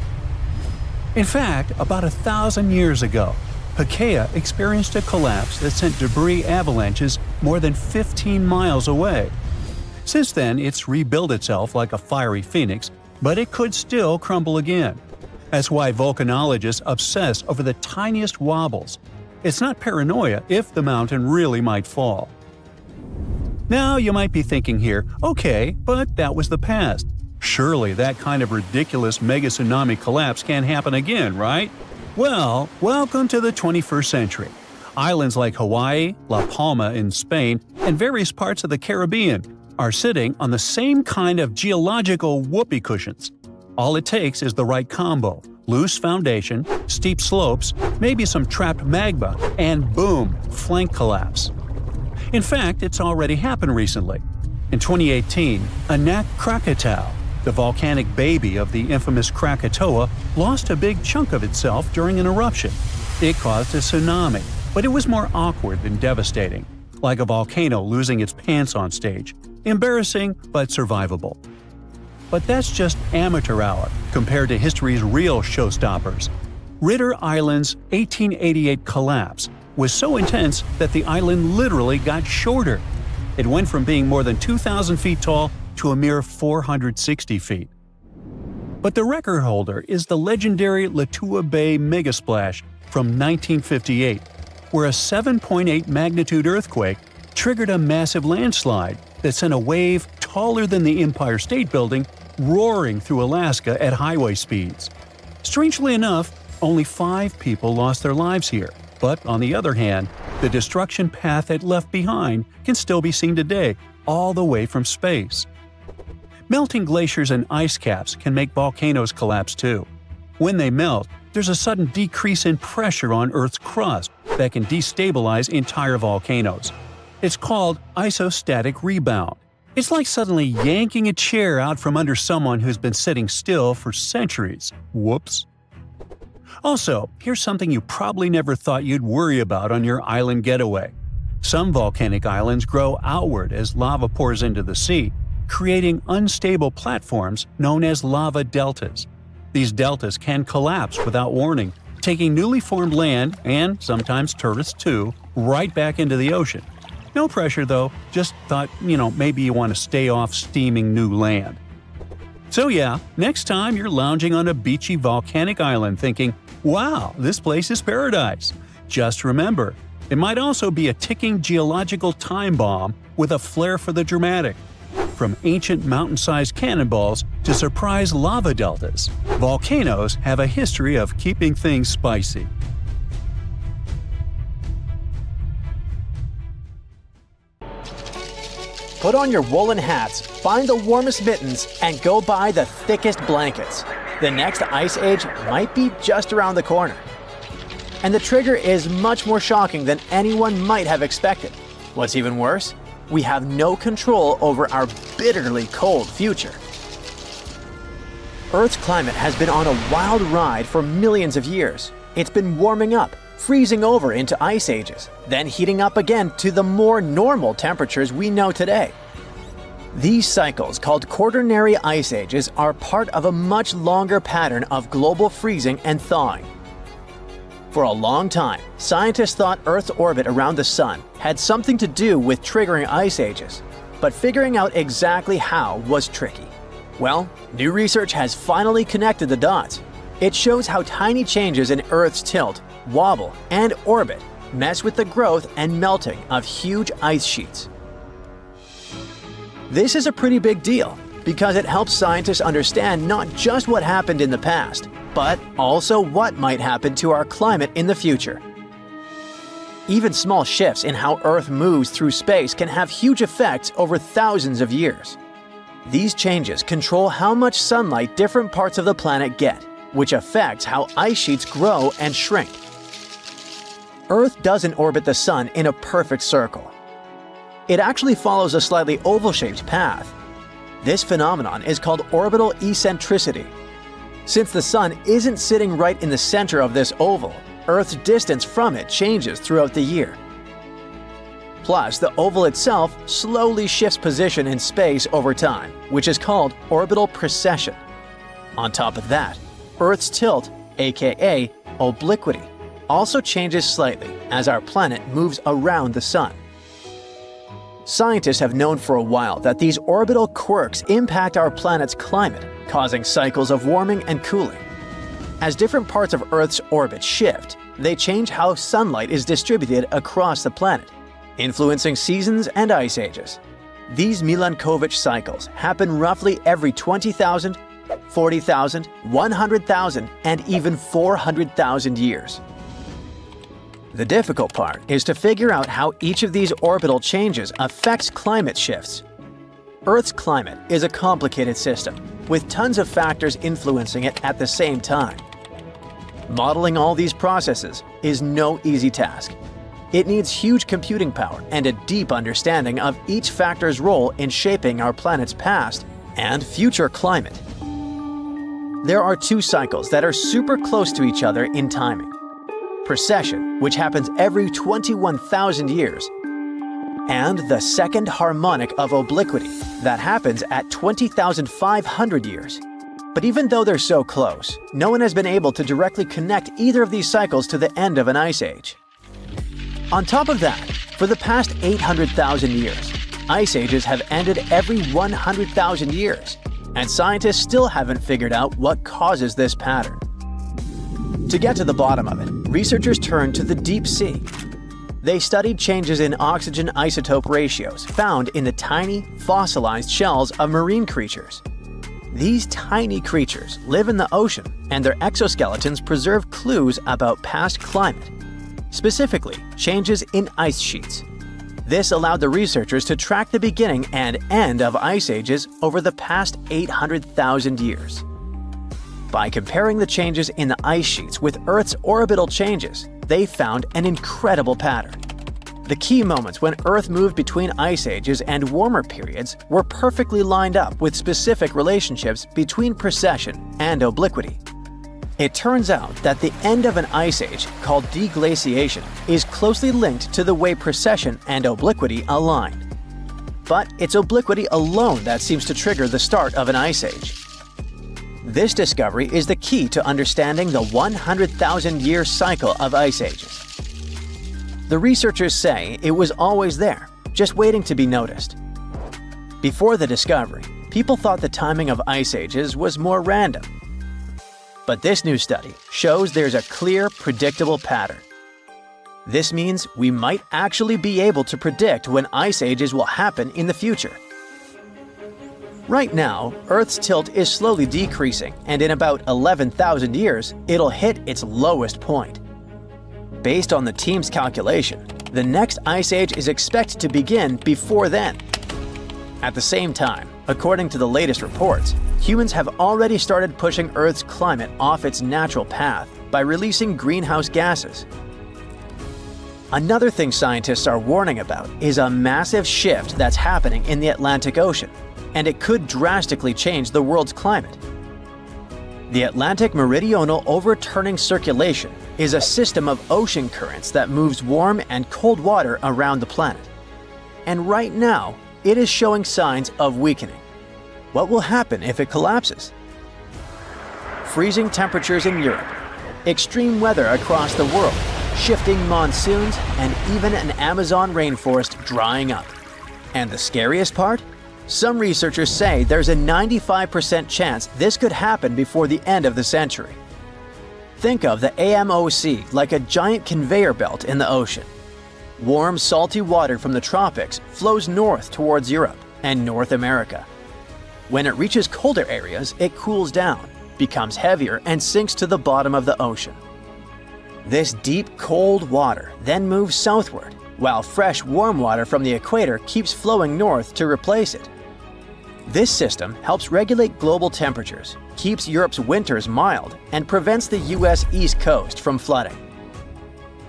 In fact, about 1,000 years ago, Pacaya experienced a collapse that sent debris avalanches more than 15 miles away. Since then, it's rebuilt itself like a fiery phoenix, but it could still crumble again. That's why volcanologists obsess over the tiniest wobbles. It's not paranoia if the mountain really might fall. Now you might be thinking here, okay, but that was the past. Surely that kind of ridiculous mega tsunami collapse can't happen again, right? Well, welcome to the 21st century. Islands like Hawaii, La Palma in Spain, and various parts of the Caribbean are sitting on the same kind of geological whoopee cushions. All it takes is the right combo: loose foundation, steep slopes, maybe some trapped magma, and boom, flank collapse. In fact, it's already happened recently. In 2018, Anak Krakatau, the volcanic baby of the infamous Krakatoa, lost a big chunk of itself during an eruption. It caused a tsunami, but it was more awkward than devastating, like a volcano losing its pants on stage. Embarrassing, but survivable. But that's just amateur hour compared to history's real showstoppers. Ritter Island's 1888 collapse was so intense that the island literally got shorter. It went from being more than 2,000 feet tall to a mere 460 feet. But the record holder is the legendary Latua Bay megasplash from 1958, where a 7.8 magnitude earthquake triggered a massive landslide that sent a wave taller than the Empire State Building roaring through Alaska at highway speeds. Strangely enough, only 5 people lost their lives here, but on the other hand, the destruction path it left behind can still be seen today, all the way from space. Melting glaciers and ice caps can make volcanoes collapse too. When they melt, there's a sudden decrease in pressure on Earth's crust that can destabilize entire volcanoes. It's called isostatic rebound. It's like suddenly yanking a chair out from under someone who's been sitting still for centuries. Whoops. Also, here's something you probably never thought you'd worry about on your island getaway. Some volcanic islands grow outward as lava pours into the sea, creating unstable platforms known as lava deltas. These deltas can collapse without warning, taking newly formed land, and sometimes tourists too, right back into the ocean. No pressure though, just thought, maybe you want to stay off steaming new land. So yeah, next time you're lounging on a beachy volcanic island thinking, wow, this place is paradise, just remember, it might also be a ticking geological time bomb with a flair for the dramatic. From ancient mountain-sized cannonballs to surprise lava deltas, volcanoes have a history of keeping things spicy. Put on your woolen hats, find the warmest mittens, and go buy the thickest blankets. The next ice age might be just around the corner. And the trigger is much more shocking than anyone might have expected. What's even worse? We have no control over our bitterly cold future. Earth's climate has been on a wild ride for millions of years. It's been warming up, freezing over into ice ages, then heating up again to the more normal temperatures we know today. These cycles, called quaternary ice ages, are part of a much longer pattern of global freezing and thawing. For a long time, scientists thought Earth's orbit around the Sun had something to do with triggering ice ages, but figuring out exactly how was tricky. Well, new research has finally connected the dots. It shows how tiny changes in Earth's tilt, wobble, and orbit mess with the growth and melting of huge ice sheets. This is a pretty big deal because it helps scientists understand not just what happened in the past, but also what might happen to our climate in the future. Even small shifts in how Earth moves through space can have huge effects over thousands of years. These changes control how much sunlight different parts of the planet get, which affects how ice sheets grow and shrink. Earth doesn't orbit the Sun in a perfect circle. It actually follows a slightly oval-shaped path. This phenomenon is called orbital eccentricity. Since the Sun isn't sitting right in the center of this oval, Earth's distance from it changes throughout the year. Plus, the oval itself slowly shifts position in space over time, which is called orbital precession. On top of that, Earth's tilt, aka obliquity, also changes slightly as our planet moves around the Sun. Scientists have known for a while that these orbital quirks impact our planet's climate, causing cycles of warming and cooling. As different parts of Earth's orbit shift, they change how sunlight is distributed across the planet, influencing seasons and ice ages. These Milankovitch cycles happen roughly every 20,000, 40,000, 100,000, and even 400,000 years. The difficult part is to figure out how each of these orbital changes affects climate shifts. Earth's climate is a complicated system, with tons of factors influencing it at the same time. Modeling all these processes is no easy task. It needs huge computing power and a deep understanding of each factor's role in shaping our planet's past and future climate. There are two cycles that are super close to each other in timing. Precession, which happens every 21,000 years, and the second harmonic of obliquity, that happens at 20,500 years. But even though they're so close, no one has been able to directly connect either of these cycles to the end of an ice age. On top of that, for the past 800,000 years, ice ages have ended every 100,000 years, and scientists still haven't figured out what causes this pattern. To get to the bottom of it, researchers turned to the deep sea. They studied changes in oxygen isotope ratios found in the tiny, fossilized shells of marine creatures. These tiny creatures live in the ocean, and their exoskeletons preserve clues about past climate, specifically changes in ice sheets. This allowed the researchers to track the beginning and end of ice ages over the past 800,000 years. By comparing the changes in the ice sheets with Earth's orbital changes, they found an incredible pattern. The key moments when Earth moved between ice ages and warmer periods were perfectly lined up with specific relationships between precession and obliquity. It turns out that the end of an ice age, called deglaciation, is closely linked to the way precession and obliquity align. But it's obliquity alone that seems to trigger the start of an ice age. This discovery is the key to understanding the 100,000-year cycle of ice ages. The researchers say it was always there, just waiting to be noticed. Before the discovery, people thought the timing of ice ages was more random. But this new study shows there's a clear, predictable pattern. This means we might actually be able to predict when ice ages will happen in the future. Right now, Earth's tilt is slowly decreasing, and in about 11,000 years, it'll hit its lowest point. Based on the team's calculation, the next ice age is expected to begin before then. At the same time, according to the latest reports, humans have already started pushing Earth's climate off its natural path by releasing greenhouse gases. Another thing scientists are warning about is a massive shift that's happening in the Atlantic Ocean, and it could drastically change the world's climate. The Atlantic Meridional Overturning Circulation is a system of ocean currents that moves warm and cold water around the planet. And right now, it is showing signs of weakening. What will happen if it collapses? Freezing temperatures in Europe, extreme weather across the world, shifting monsoons, and even an Amazon rainforest drying up. And the scariest part? Some researchers say there's a 95% chance this could happen before the end of the century. Think of the AMOC like a giant conveyor belt in the ocean. Warm, salty water from the tropics flows north towards Europe and North America. When it reaches colder areas, it cools down, becomes heavier, and sinks to the bottom of the ocean. This deep, cold water then moves southward, while fresh, warm water from the equator keeps flowing north to replace it. This system helps regulate global temperatures, keeps Europe's winters mild, and prevents the US East Coast from flooding.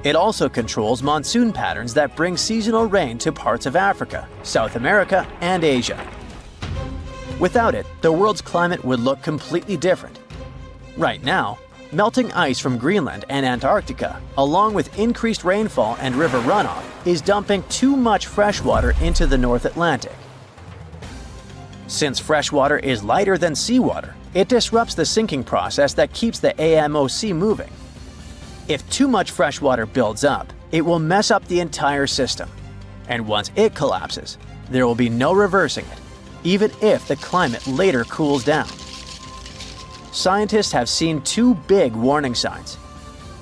It also controls monsoon patterns that bring seasonal rain to parts of Africa, South America, and Asia. Without it, the world's climate would look completely different. Right now, melting ice from Greenland and Antarctica, along with increased rainfall and river runoff, is dumping too much fresh water into the North Atlantic. Since fresh water is lighter than seawater, it disrupts the sinking process that keeps the AMOC moving. If too much fresh water builds up, it will mess up the entire system. And once it collapses, there will be no reversing it, even if the climate later cools down. Scientists have seen two big warning signs.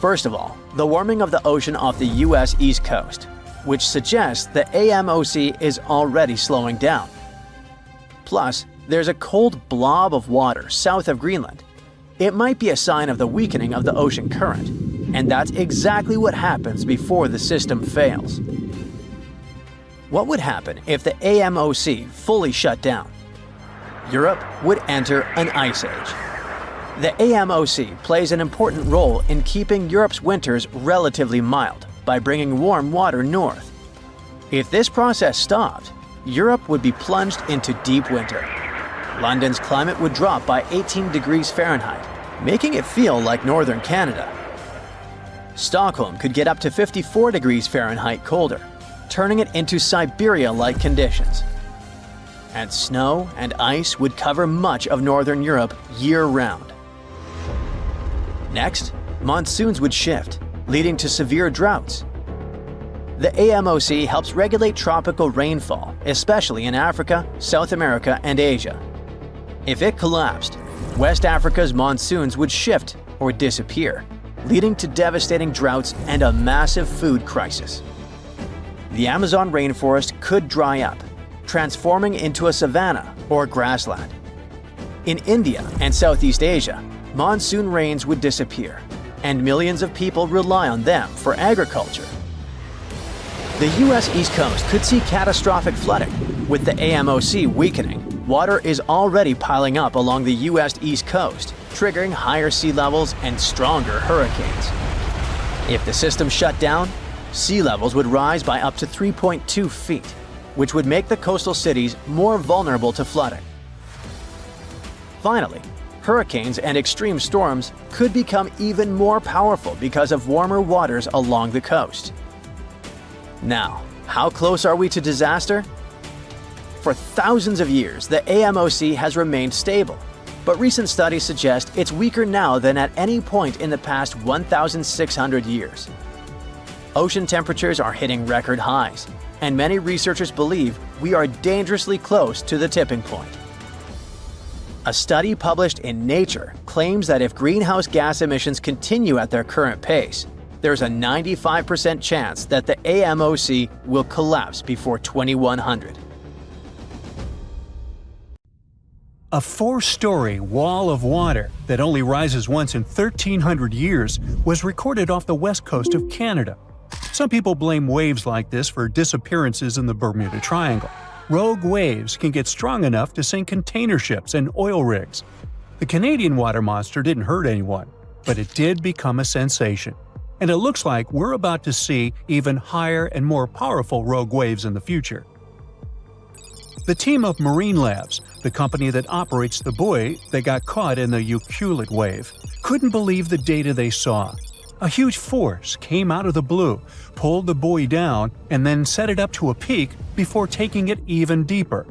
First of all, the warming of the ocean off the US East Coast, which suggests the AMOC is already slowing down. Plus, there's a cold blob of water south of Greenland. It might be a sign of the weakening of the ocean current, and that's exactly what happens before the system fails. What would happen if the AMOC fully shut down? Europe would enter an ice age. The AMOC plays an important role in keeping Europe's winters relatively mild by bringing warm water north. If this process stopped, Europe would be plunged into deep winter. London's climate would drop by 18 degrees Fahrenheit, making it feel like northern Canada. Stockholm could get up to 54 degrees Fahrenheit colder, turning it into Siberia-like conditions. And snow and ice would cover much of northern Europe year-round. Next, monsoons would shift, leading to severe droughts. The AMOC helps regulate tropical rainfall, especially in Africa, South America, and Asia. If it collapsed, West Africa's monsoons would shift or disappear, leading to devastating droughts and a massive food crisis. The Amazon rainforest could dry up, transforming into a savanna or grassland. In India and Southeast Asia, monsoon rains would disappear, and millions of people rely on them for agriculture. The US East Coast could see catastrophic flooding. With the AMOC weakening, water is already piling up along the US East Coast, triggering higher sea levels and stronger hurricanes. If the system shut down, sea levels would rise by up to 3.2 feet, which would make the coastal cities more vulnerable to flooding. Finally, hurricanes and extreme storms could become even more powerful because of warmer waters along the coast. Now, how close are we to disaster? For thousands of years, the AMOC has remained stable, but recent studies suggest it's weaker now than at any point in the past 1,600 years. Ocean temperatures are hitting record highs, and many researchers believe we are dangerously close to the tipping point. A study published in Nature claims that if greenhouse gas emissions continue at their current pace, there's a 95% chance that the AMOC will collapse before 2100. A 4-story wall of water that only rises once in 1,300 years was recorded off the west coast of Canada. Some people blame waves like this for disappearances in the Bermuda Triangle. Rogue waves can get strong enough to sink container ships and oil rigs. The Canadian water monster didn't hurt anyone, but it did become a sensation. And it looks like we're about to see even higher and more powerful rogue waves in the future. The team of Marine Labs, the company that operates the buoy that got caught in the Euclid wave, couldn't believe the data they saw. A huge force came out of the blue, pulled the buoy down, and then set it up to a peak before taking it even deeper.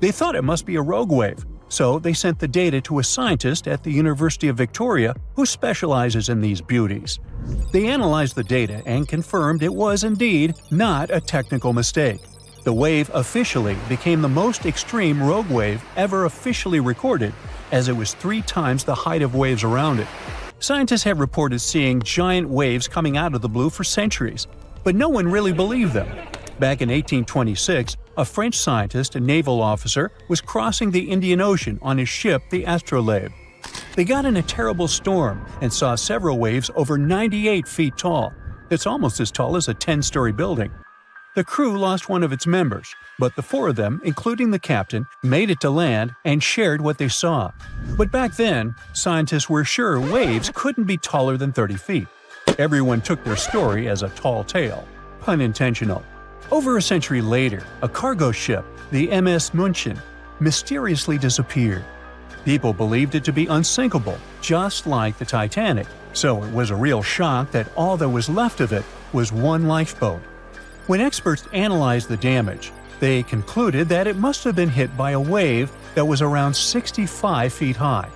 They thought it must be a rogue wave, so they sent the data to a scientist at the University of Victoria who specializes in these beauties. They analyzed the data and confirmed it was indeed not a technical mistake. The wave officially became the most extreme rogue wave ever officially recorded, as it was 3 times the height of waves around it. Scientists have reported seeing giant waves coming out of the blue for centuries, but no one really believed them. Back in 1826, a French scientist and naval officer was crossing the Indian Ocean on his ship, the Astrolabe. They got in a terrible storm and saw several waves over 98 feet tall. It's almost as tall as a 10-story building. The crew lost one of its members, but the 4 of them, including the captain, made it to land and shared what they saw. But back then, scientists were sure waves couldn't be taller than 30 feet. Everyone took their story as a tall tale. Pun intentional. Over a century later, a cargo ship, the MS München, mysteriously disappeared. People believed it to be unsinkable, just like the Titanic, so it was a real shock that all that was left of it was one lifeboat. When experts analyzed the damage, they concluded that it must have been hit by a wave that was around 65 feet high.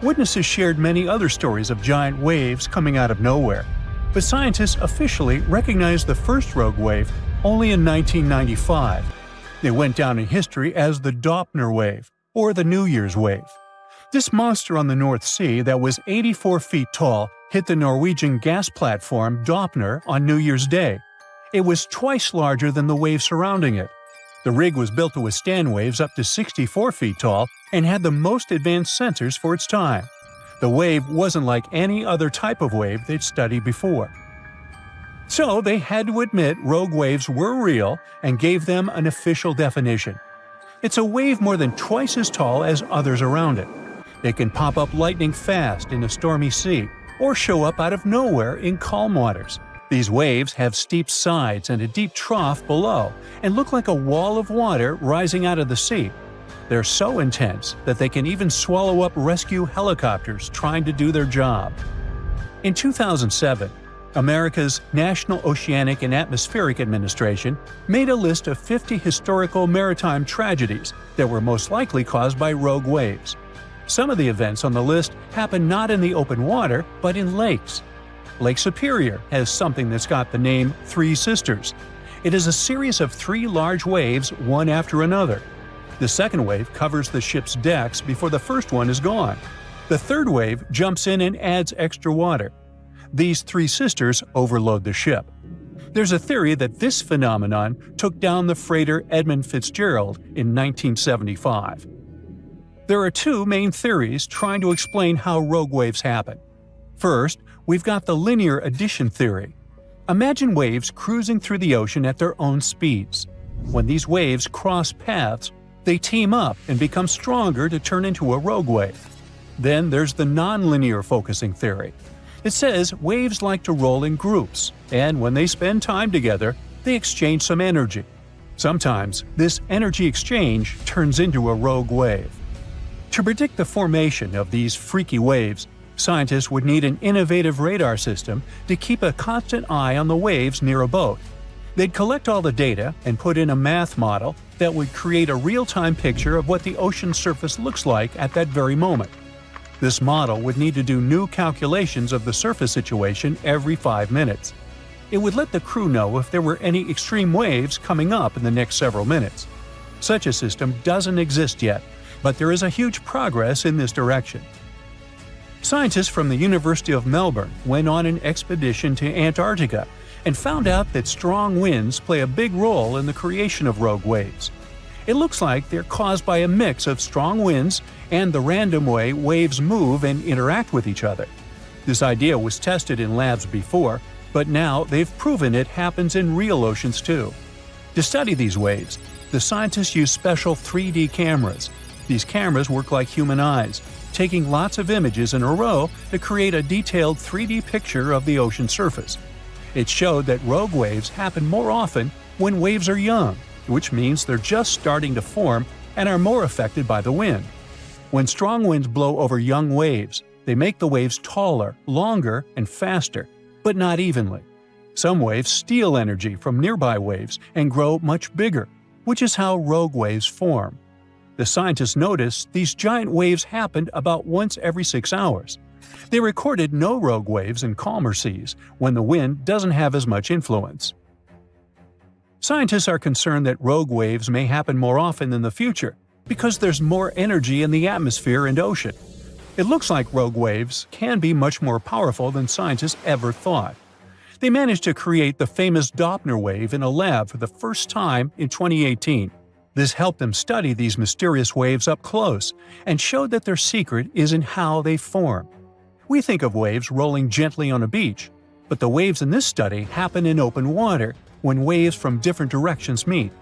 Witnesses shared many other stories of giant waves coming out of nowhere, but scientists officially recognized the first rogue wave only in 1995. It went down in history as the Doppler wave, or the New Year's wave. This monster on the North Sea that was 84 feet tall hit the Norwegian gas platform Doppler on New Year's Day. It was twice larger than the wave surrounding it. The rig was built to withstand waves up to 64 feet tall and had the most advanced sensors for its time. The wave wasn't like any other type of wave they'd studied before. So they had to admit rogue waves were real and gave them an official definition. It's a wave more than twice as tall as others around it. It can pop up lightning fast in a stormy sea, or show up out of nowhere in calm waters. These waves have steep sides and a deep trough below, and look like a wall of water rising out of the sea. They're so intense that they can even swallow up rescue helicopters trying to do their job. In 2007, America's National Oceanic and Atmospheric Administration made a list of 50 historical maritime tragedies that were most likely caused by rogue waves. Some of the events on the list happened not in the open water, but in lakes. Lake Superior has something that's got the name Three Sisters. It is a series of 3 large waves, one after another. The second wave covers the ship's decks before the first one is gone. The third wave jumps in and adds extra water. These 3 sisters overload the ship. There's a theory that this phenomenon took down the freighter Edmund Fitzgerald in 1975. There are 2 main theories trying to explain how rogue waves happen. First, we've got the linear addition theory. Imagine waves cruising through the ocean at their own speeds. When these waves cross paths, they team up and become stronger to turn into a rogue wave. Then there's the nonlinear focusing theory. It says waves like to roll in groups, and when they spend time together, they exchange some energy. Sometimes, this energy exchange turns into a rogue wave. To predict the formation of these freaky waves, scientists would need an innovative radar system to keep a constant eye on the waves near a boat. They'd collect all the data and put in a math model that would create a real-time picture of what the ocean surface looks like at that very moment. This model would need to do new calculations of the surface situation every 5 minutes. It would let the crew know if there were any extreme waves coming up in the next several minutes. Such a system doesn't exist yet, but there is a huge progress in this direction. Scientists from the University of Melbourne went on an expedition to Antarctica and found out that strong winds play a big role in the creation of rogue waves. It looks like they're caused by a mix of strong winds and the random way waves move and interact with each other. This idea was tested in labs before, but now they've proven it happens in real oceans too. To study these waves, the scientists use special 3D cameras. These cameras work like human eyes, taking lots of images in a row to create a detailed 3D picture of the ocean surface. It showed that rogue waves happen more often when waves are young, which means they're just starting to form and are more affected by the wind. When strong winds blow over young waves, they make the waves taller, longer, and faster, but not evenly. Some waves steal energy from nearby waves and grow much bigger, which is how rogue waves form. The scientists noticed these giant waves happened about once every 6 hours. They recorded no rogue waves in calmer seas when the wind doesn't have as much influence. Scientists are concerned that rogue waves may happen more often in the future because there's more energy in the atmosphere and ocean. It looks like rogue waves can be much more powerful than scientists ever thought. They managed to create the famous Doppler wave in a lab for the first time in 2018. This helped them study these mysterious waves up close and showed that their secret is in how they form. We think of waves rolling gently on a beach, but the waves in this study happen in open water when waves from different directions meet.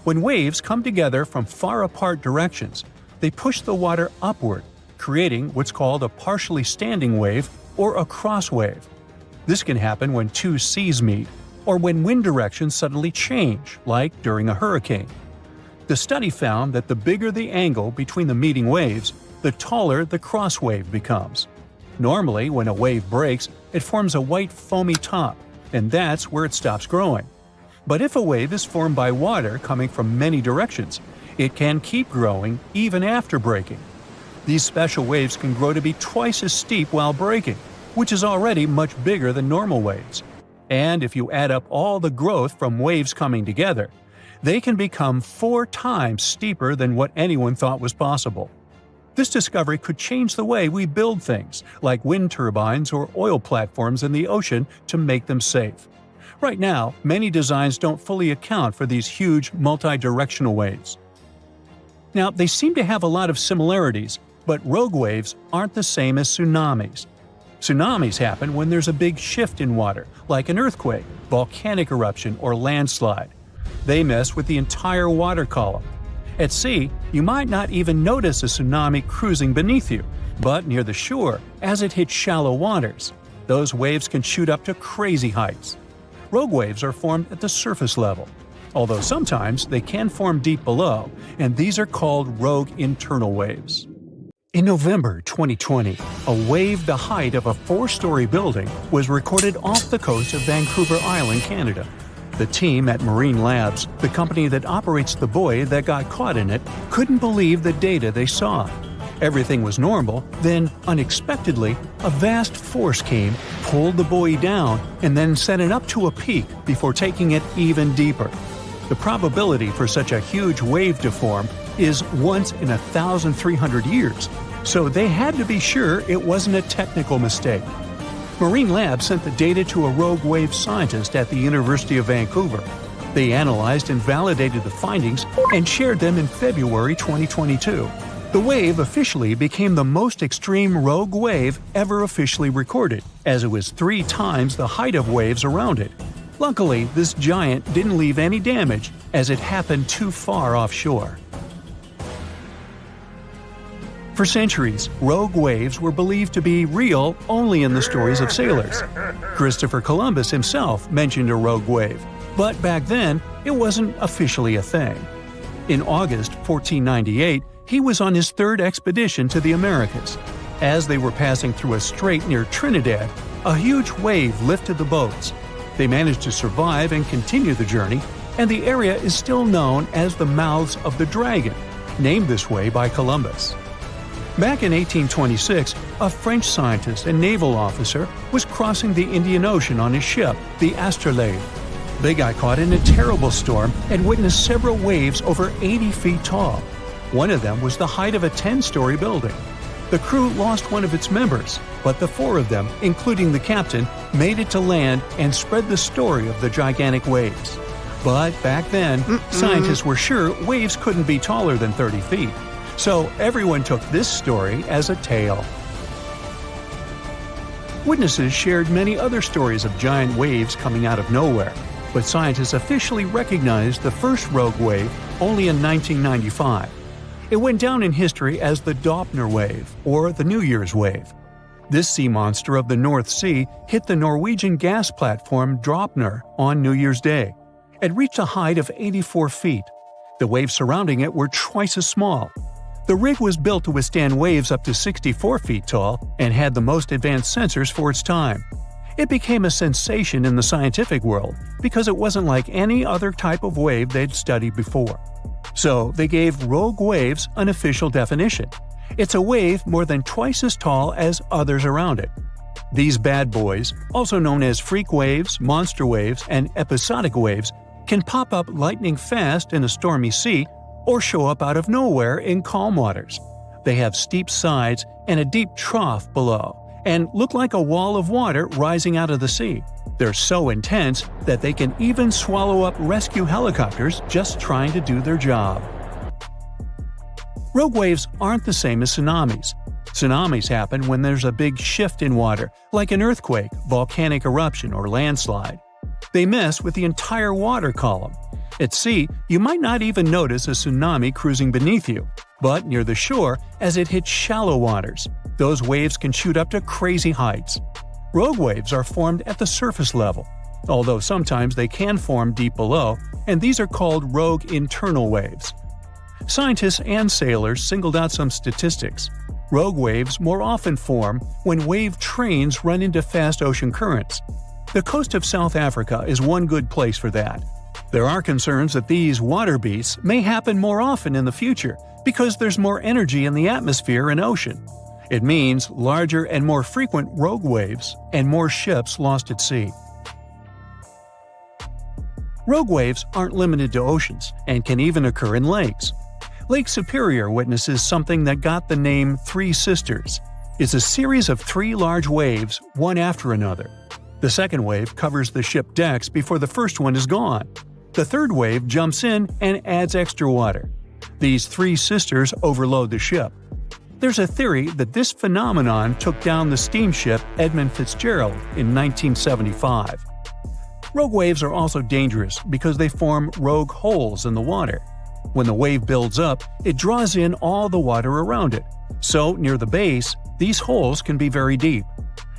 When waves come together from far apart directions, they push the water upward, creating what's called a partially standing wave or a cross wave. This can happen when two seas meet, or when wind directions suddenly change, like during a hurricane. The study found that the bigger the angle between the meeting waves, the taller the cross wave becomes. Normally, when a wave breaks, it forms a white foamy top, and that's where it stops growing. But if a wave is formed by water coming from many directions, it can keep growing even after breaking. These special waves can grow to be twice as steep while breaking, which is already much bigger than normal waves. And if you add up all the growth from waves coming together, they can become 4 times steeper than what anyone thought was possible. This discovery could change the way we build things, like wind turbines or oil platforms in the ocean, to make them safe. Right now, many designs don't fully account for these huge multi-directional waves. Now, they seem to have a lot of similarities, but rogue waves aren't the same as tsunamis. Tsunamis happen when there's a big shift in water, like an earthquake, volcanic eruption, or landslide. They mess with the entire water column. At sea, you might not even notice a tsunami cruising beneath you, but near the shore, as it hits shallow waters, those waves can shoot up to crazy heights. Rogue waves are formed at the surface level, although sometimes they can form deep below, and these are called rogue internal waves. In November 2020, a wave the height of a 4-story building was recorded off the coast of Vancouver Island, Canada. The team at Marine Labs, the company that operates the buoy that got caught in it, couldn't believe the data they saw. Everything was normal, then, unexpectedly, a vast force came, pulled the buoy down, and then sent it up to a peak before taking it even deeper. The probability for such a huge wave to form is once in 1,300 years, so they had to be sure it wasn't a technical mistake. Marine Labs sent the data to a rogue wave scientist at the University of Vancouver. They analyzed and validated the findings and shared them in February 2022. The wave officially became the most extreme rogue wave ever officially recorded, as it was 3 times the height of waves around it. Luckily, this giant didn't leave any damage, as it happened too far offshore. For centuries, rogue waves were believed to be real only in the stories of sailors. Christopher Columbus himself mentioned a rogue wave, but back then, it wasn't officially a thing. In August 1498, he was on his 3rd expedition to the Americas. As they were passing through a strait near Trinidad, a huge wave lifted the boats. They managed to survive and continue the journey, and the area is still known as the Mouths of the Dragon, named this way by Columbus. Back in 1826, a French scientist and naval officer was crossing the Indian Ocean on his ship, the Astrolabe. They got caught in a terrible storm and witnessed several waves over 80 feet tall. One of them was the height of a 10-story building. The crew lost one of its members, but the 4 of them, including the captain, made it to land and spread the story of the gigantic waves. But back then, scientists were sure waves couldn't be taller than 30 feet. So everyone took this story as a tale. Witnesses shared many other stories of giant waves coming out of nowhere, but scientists officially recognized the first rogue wave only in 1995. It went down in history as the Doppler wave, or the New Year's wave. This sea monster of the North Sea hit the Norwegian gas platform Draupner on New Year's Day. It reached a height of 84 feet. The waves surrounding it were twice as small. The rig was built to withstand waves up to 64 feet tall and had the most advanced sensors for its time. It became a sensation in the scientific world because it wasn't like any other type of wave they'd studied before. So they gave rogue waves an official definition. It's a wave more than twice as tall as others around it. These bad boys, also known as freak waves, monster waves, and episodic waves, can pop up lightning fast in a stormy sea or show up out of nowhere in calm waters. They have steep sides and a deep trough below, and look like a wall of water rising out of the sea. They're so intense that they can even swallow up rescue helicopters just trying to do their job. Rogue waves aren't the same as tsunamis. Tsunamis happen when there's a big shift in water, like an earthquake, volcanic eruption, or landslide. They mess with the entire water column. At sea, you might not even notice a tsunami cruising beneath you, but near the shore, as it hits shallow waters, those waves can shoot up to crazy heights. Rogue waves are formed at the surface level, although sometimes they can form deep below, and these are called rogue internal waves. Scientists and sailors singled out some statistics. Rogue waves more often form when wave trains run into fast ocean currents. The coast of South Africa is one good place for that. There are concerns that these water beasts may happen more often in the future because there's more energy in the atmosphere and ocean. It means larger and more frequent rogue waves and more ships lost at sea. Rogue waves aren't limited to oceans and can even occur in lakes. Lake Superior witnesses something that got the name Three Sisters. It's a series of three large waves, one after another. The second wave covers the ship decks before the first one is gone. The third wave jumps in and adds extra water. These three sisters overload the ship. There's a theory that this phenomenon took down the steamship Edmund Fitzgerald in 1975. Rogue waves are also dangerous because they form rogue holes in the water. When the wave builds up, it draws in all the water around it. So, near the base, these holes can be very deep.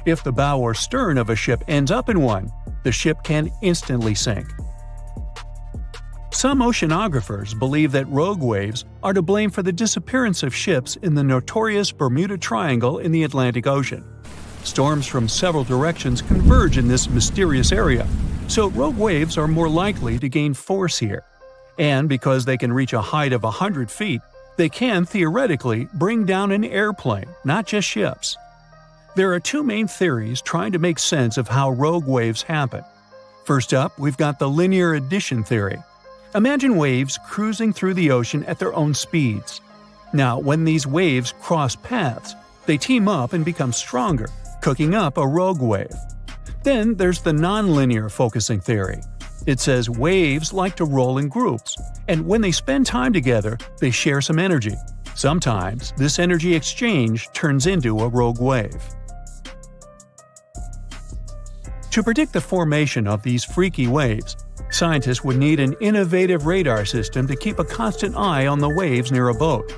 If the bow or stern of a ship ends up in one, the ship can instantly sink. Some oceanographers believe that rogue waves are to blame for the disappearance of ships in the notorious Bermuda Triangle in the Atlantic Ocean. Storms from several directions converge in this mysterious area, so rogue waves are more likely to gain force here. And because they can reach a height of 100 feet, they can theoretically bring down an airplane, not just ships. There are two main theories trying to make sense of how rogue waves happen. First up, we've got the linear addition theory. Imagine waves cruising through the ocean at their own speeds. Now, when these waves cross paths, they team up and become stronger, cooking up a rogue wave. Then there's the nonlinear focusing theory. It says waves like to roll in groups, and when they spend time together, they share some energy. Sometimes, this energy exchange turns into a rogue wave. To predict the formation of these freaky waves, scientists would need an innovative radar system to keep a constant eye on the waves near a boat.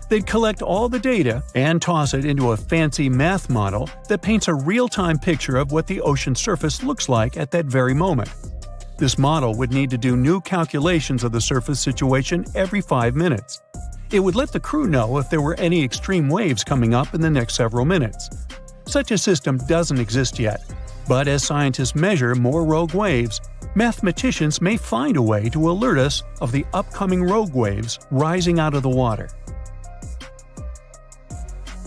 They'd collect all the data and toss it into a fancy math model that paints a real-time picture of what the ocean surface looks like at that very moment. This model would need to do new calculations of the surface situation every 5 minutes. It would let the crew know if there were any extreme waves coming up in the next several minutes. Such a system doesn't exist yet, but as scientists measure more rogue waves, mathematicians may find a way to alert us of the upcoming rogue waves rising out of the water.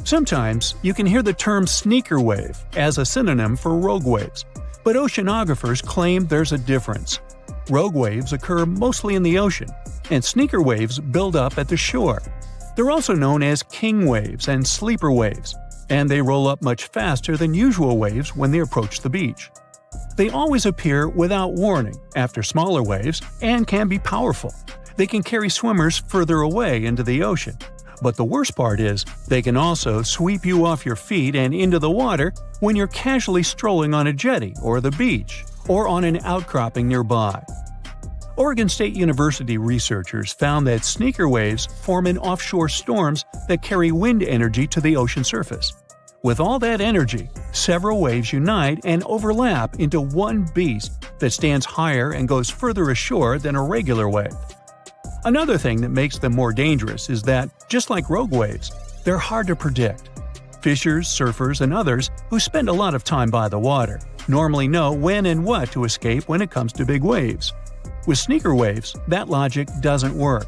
Sometimes you can hear the term sneaker wave as a synonym for rogue waves, but oceanographers claim there's a difference. Rogue waves occur mostly in the ocean, and sneaker waves build up at the shore. They're also known as king waves and sleeper waves, and they roll up much faster than usual waves when they approach the beach. They always appear without warning after smaller waves and can be powerful. They can carry swimmers further away into the ocean. But the worst part is, they can also sweep you off your feet and into the water when you're casually strolling on a jetty or the beach, or on an outcropping nearby. Oregon State University researchers found that sneaker waves form in offshore storms that carry wind energy to the ocean surface. With all that energy, several waves unite and overlap into one beast that stands higher and goes further ashore than a regular wave. Another thing that makes them more dangerous is that, just like rogue waves, they're hard to predict. Fishers, surfers, and others who spend a lot of time by the water normally know when and what to escape when it comes to big waves. With sneaker waves, that logic doesn't work.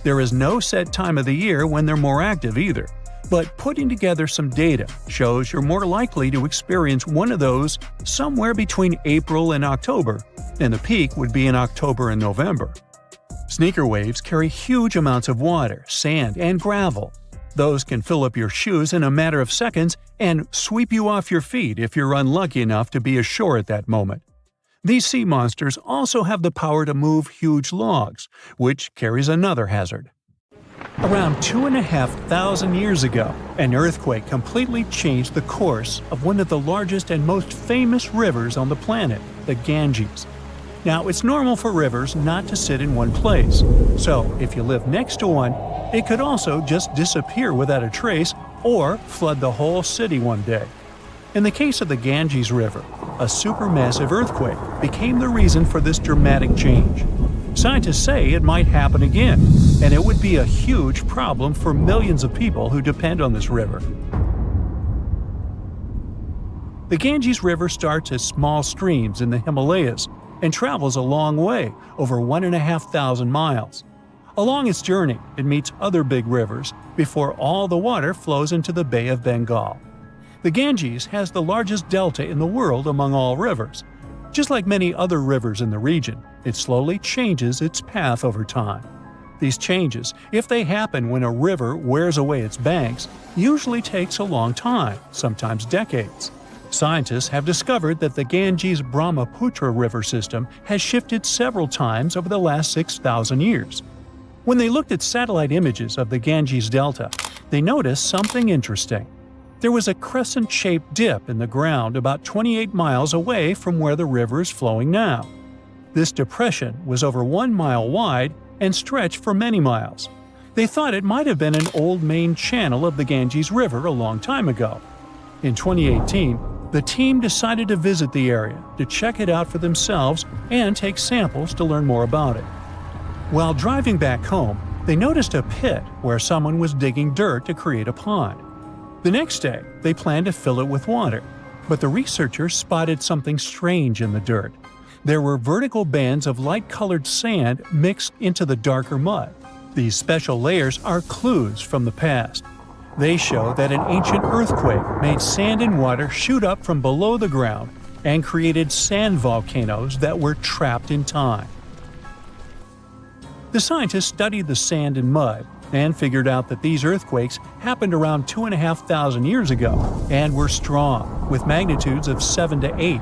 There is no set time of the year when they're more active either, but putting together some data shows you're more likely to experience one of those somewhere between April and October, and the peak would be in October and November. Sneaker waves carry huge amounts of water, sand, and gravel. Those can fill up your shoes in a matter of seconds and sweep you off your feet if you're unlucky enough to be ashore at that moment. These sea monsters also have the power to move huge logs, which carries another hazard. Around 2,500 years ago, an earthquake completely changed the course of one of the largest and most famous rivers on the planet, the Ganges. Now, it's normal for rivers not to sit in one place, so if you live next to one, it could also just disappear without a trace or flood the whole city one day. In the case of the Ganges River, a supermassive earthquake became the reason for this dramatic change. Scientists say it might happen again, and it would be a huge problem for millions of people who depend on this river. The Ganges River starts as small streams in the Himalayas and travels a long way, over 1,500 miles. Along its journey, it meets other big rivers before all the water flows into the Bay of Bengal. The Ganges has the largest delta in the world among all rivers. Just like many other rivers in the region, it slowly changes its path over time. These changes, if they happen when a river wears away its banks, usually takes a long time, sometimes decades. Scientists have discovered that the Ganges-Brahmaputra river system has shifted several times over the last 6,000 years. When they looked at satellite images of the Ganges Delta, they noticed something interesting. There was a crescent-shaped dip in the ground about 28 miles away from where the river is flowing now. This depression was over 1 mile wide and stretched for many miles. They thought it might have been an old main channel of the Ganges River a long time ago. In 2018, the team decided to visit the area to check it out for themselves and take samples to learn more about it. While driving back home, they noticed a pit where someone was digging dirt to create a pond. The next day, they planned to fill it with water, but the researchers spotted something strange in the dirt. There were vertical bands of light-colored sand mixed into the darker mud. These special layers are clues from the past. They show that an ancient earthquake made sand and water shoot up from below the ground and created sand volcanoes that were trapped in time. The scientists studied the sand and mud and figured out that these earthquakes happened around 2,500 years ago and were strong, with magnitudes of 7 to 8.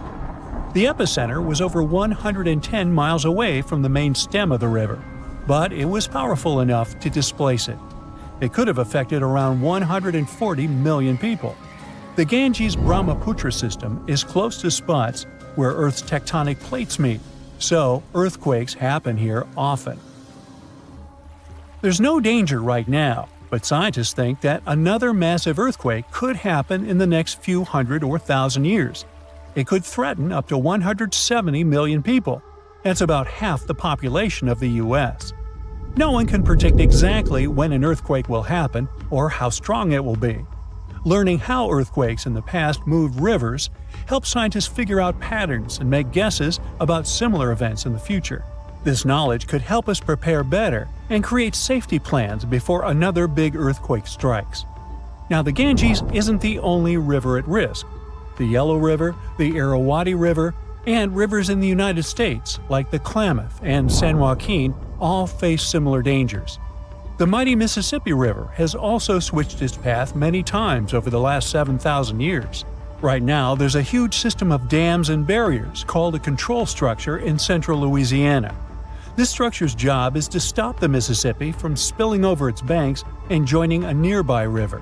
The epicenter was over 110 miles away from the main stem of the river, but it was powerful enough to displace it. It could have affected around 140 million people. The Ganges-Brahmaputra system is close to spots where Earth's tectonic plates meet, so earthquakes happen here often. There's no danger right now, but scientists think that another massive earthquake could happen in the next few hundred or thousand years. It could threaten up to 170 million people. That's about half the population of the U.S. No one can predict exactly when an earthquake will happen or how strong it will be. Learning how earthquakes in the past moved rivers helps scientists figure out patterns and make guesses about similar events in the future. This knowledge could help us prepare better and create safety plans before another big earthquake strikes. Now, the Ganges isn't the only river at risk. The Yellow River, the Irrawaddy River, and rivers in the United States, like the Klamath and San Joaquin, all face similar dangers. The mighty Mississippi River has also switched its path many times over the last 7,000 years. Right now, there's a huge system of dams and barriers called a control structure in central Louisiana. This structure's job is to stop the Mississippi from spilling over its banks and joining a nearby river.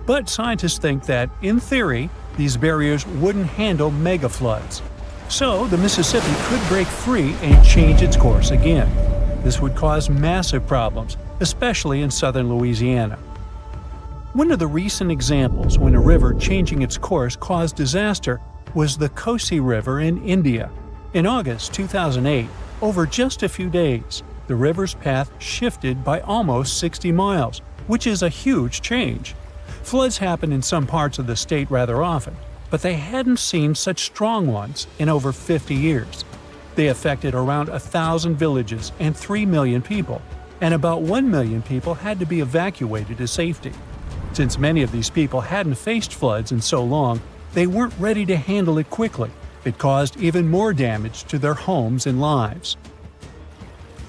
But scientists think that, in theory, these barriers wouldn't handle mega floods. So the Mississippi could break free and change its course again. This would cause massive problems, especially in southern Louisiana. One of the recent examples when a river changing its course caused disaster was the Kosi River in India. In August 2008, over just a few days, the river's path shifted by almost 60 miles, which is a huge change. Floods happen in some parts of the state rather often, but they hadn't seen such strong ones in over 50 years. They affected around 1,000 villages and 3 million people, and about 1 million people had to be evacuated to safety. Since many of these people hadn't faced floods in so long, they weren't ready to handle it quickly. It caused even more damage to their homes and lives.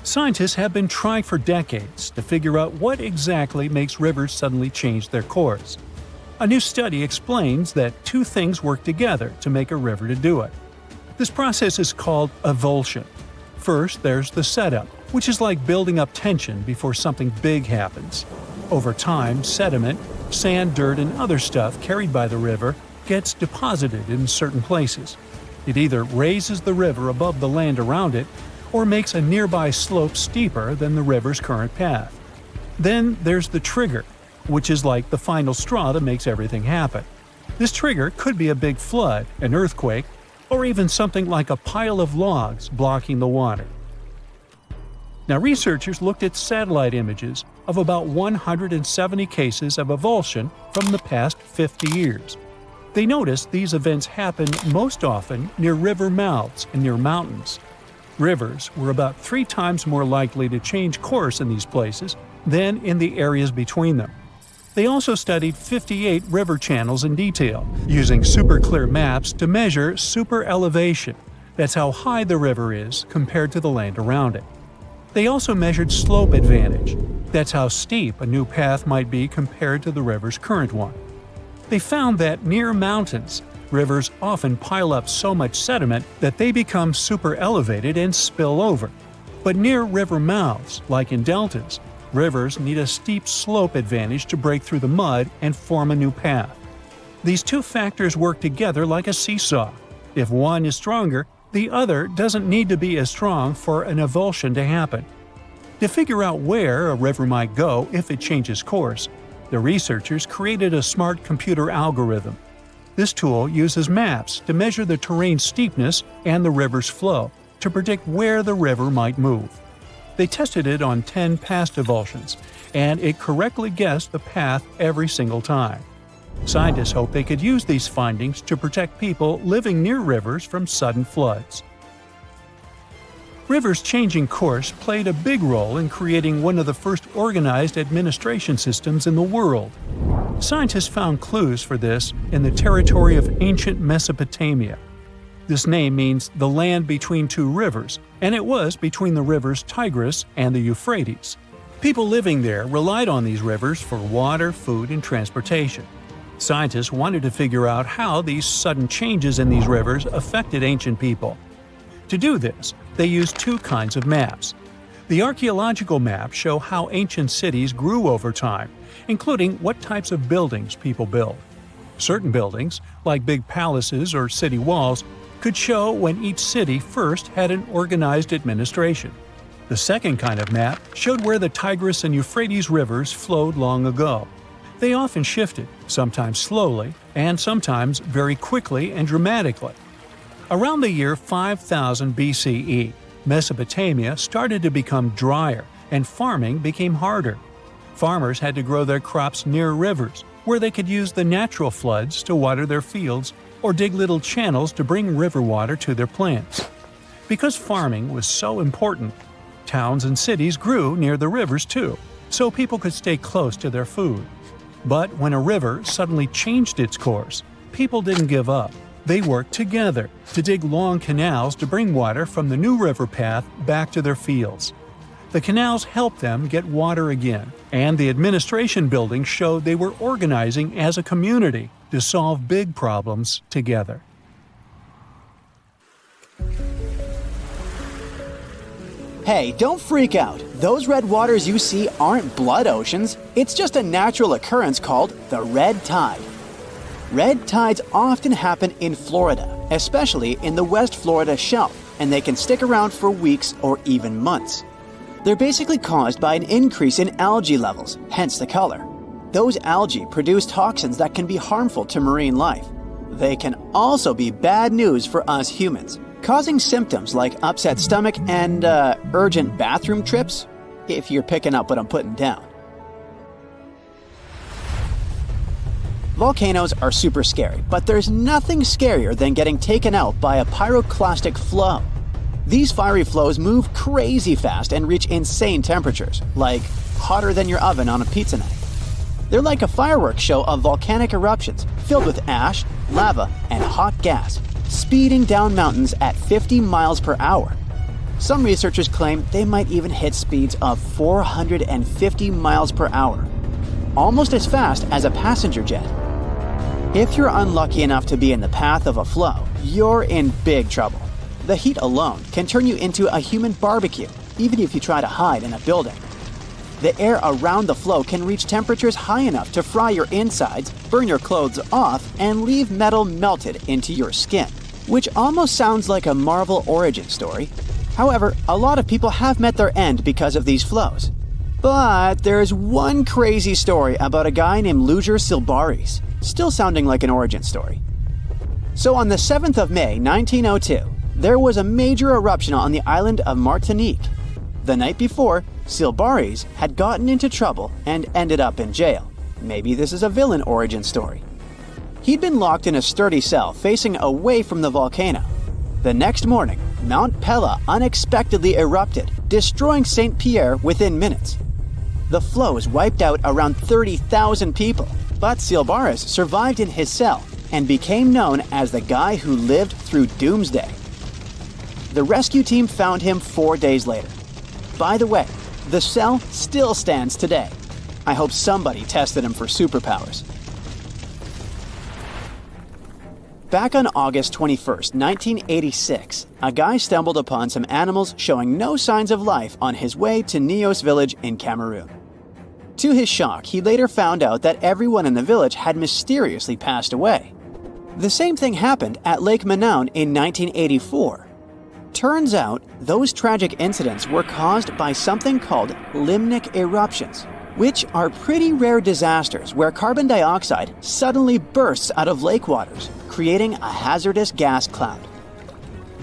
Scientists have been trying for decades to figure out what exactly makes rivers suddenly change their course. A new study explains that two things work together to make a river to do it. This process is called avulsion. First, there's the setup, which is like building up tension before something big happens. Over time, sediment, sand, dirt, and other stuff carried by the river gets deposited in certain places. It either raises the river above the land around it or makes a nearby slope steeper than the river's current path. Then there's the trigger, which is like the final straw that makes everything happen. This trigger could be a big flood, an earthquake, or even something like a pile of logs blocking the water. Now, researchers looked at satellite images of about 170 cases of avulsion from the past 50 years. They noticed these events happen most often near river mouths and near mountains. Rivers were about 3 times more likely to change course in these places than in the areas between them. They also studied 58 river channels in detail, using super clear maps to measure super elevation. That's how high the river is compared to the land around it. They also measured slope advantage. That's how steep a new path might be compared to the river's current one. They found that near mountains, rivers often pile up so much sediment that they become super elevated and spill over. But near river mouths, like in deltas, rivers need a steep slope advantage to break through the mud and form a new path. These two factors work together like a seesaw. If one is stronger, the other doesn't need to be as strong for an avulsion to happen. To figure out where a river might go if it changes course, the researchers created a smart computer algorithm. This tool uses maps to measure the terrain's steepness and the river's flow to predict where the river might move. They tested it on 10 past avulsions, and it correctly guessed the path every single time. Scientists hope they could use these findings to protect people living near rivers from sudden floods. Rivers changing course played a big role in creating one of the first organized administration systems in the world. Scientists found clues for this in the territory of ancient Mesopotamia. This name means the land between two rivers, and it was between the rivers Tigris and the Euphrates. People living there relied on these rivers for water, food, and transportation. Scientists wanted to figure out how these sudden changes in these rivers affected ancient people. To do this, they used two kinds of maps. The archaeological maps show how ancient cities grew over time, including what types of buildings people built. Certain buildings, like big palaces or city walls, could show when each city first had an organized administration. The second kind of map showed where the Tigris and Euphrates rivers flowed long ago. They often shifted, sometimes slowly, and sometimes very quickly and dramatically. Around the year 5000 BCE, Mesopotamia started to become drier and farming became harder. Farmers had to grow their crops near rivers, where they could use the natural floods to water their fields or dig little channels to bring river water to their plants. Because farming was so important, towns and cities grew near the rivers too, so people could stay close to their food. But when a river suddenly changed its course, people didn't give up. They worked together to dig long canals to bring water from the new river path back to their fields. The canals helped them get water again, and the administration buildings showed they were organizing as a community to solve big problems together. Hey, don't freak out. Those red waters you see aren't blood oceans. It's just a natural occurrence called the red tide. Red tides often happen in Florida, especially in the West Florida shelf, and they can stick around for weeks or even months. They're basically caused by an increase in algae levels, hence the color. Those algae produce toxins that can be harmful to marine life. They can also be bad news for us humans, causing symptoms like upset stomach and urgent bathroom trips, if you're picking up what I'm putting down. Volcanoes are super scary, but there's nothing scarier than getting taken out by a pyroclastic flow. These fiery flows move crazy fast and reach insane temperatures, like hotter than your oven on a pizza night. They're like a fireworks show of volcanic eruptions filled with ash, lava, and hot gas. speeding down mountains at 50 miles per hour. Some researchers claim they might even hit speeds of 450 miles per hour, almost as fast as a passenger jet. If you're unlucky enough to be in the path of a flow, you're in big trouble. The heat alone can turn you into a human barbecue, even if you try to hide in a building. The air around the flow can reach temperatures high enough to fry your insides, burn your clothes off, and leave metal melted into your skin, which almost sounds like a Marvel origin story. However, a lot of people have met their end because of these flows. But there's one crazy story about a guy named Luger Silbaris, still sounding like an origin story. So on the 7th of May 1902, there was a major eruption on the island of Martinique. The night before, Silbaris had gotten into trouble and ended up in jail. Maybe this is a villain origin story. He'd been locked in a sturdy cell facing away from the volcano. The next morning, Mount Pella unexpectedly erupted, destroying St. Pierre within minutes. The flows wiped out around 30,000 people, but Silbaris survived in his cell and became known as the guy who lived through doomsday. The rescue team found him 4 days later. By the way, the cell still stands today. I hope somebody tested him for superpowers. Back on August 21st, 1986, a guy stumbled upon some animals showing no signs of life on his way to Nios village in Cameroon. To his shock, he later found out that everyone in the village had mysteriously passed away. The same thing happened at Lake Manaun in 1984. Turns out, those tragic incidents were caused by something called limnic eruptions, which are pretty rare disasters where carbon dioxide suddenly bursts out of lake waters, creating a hazardous gas cloud.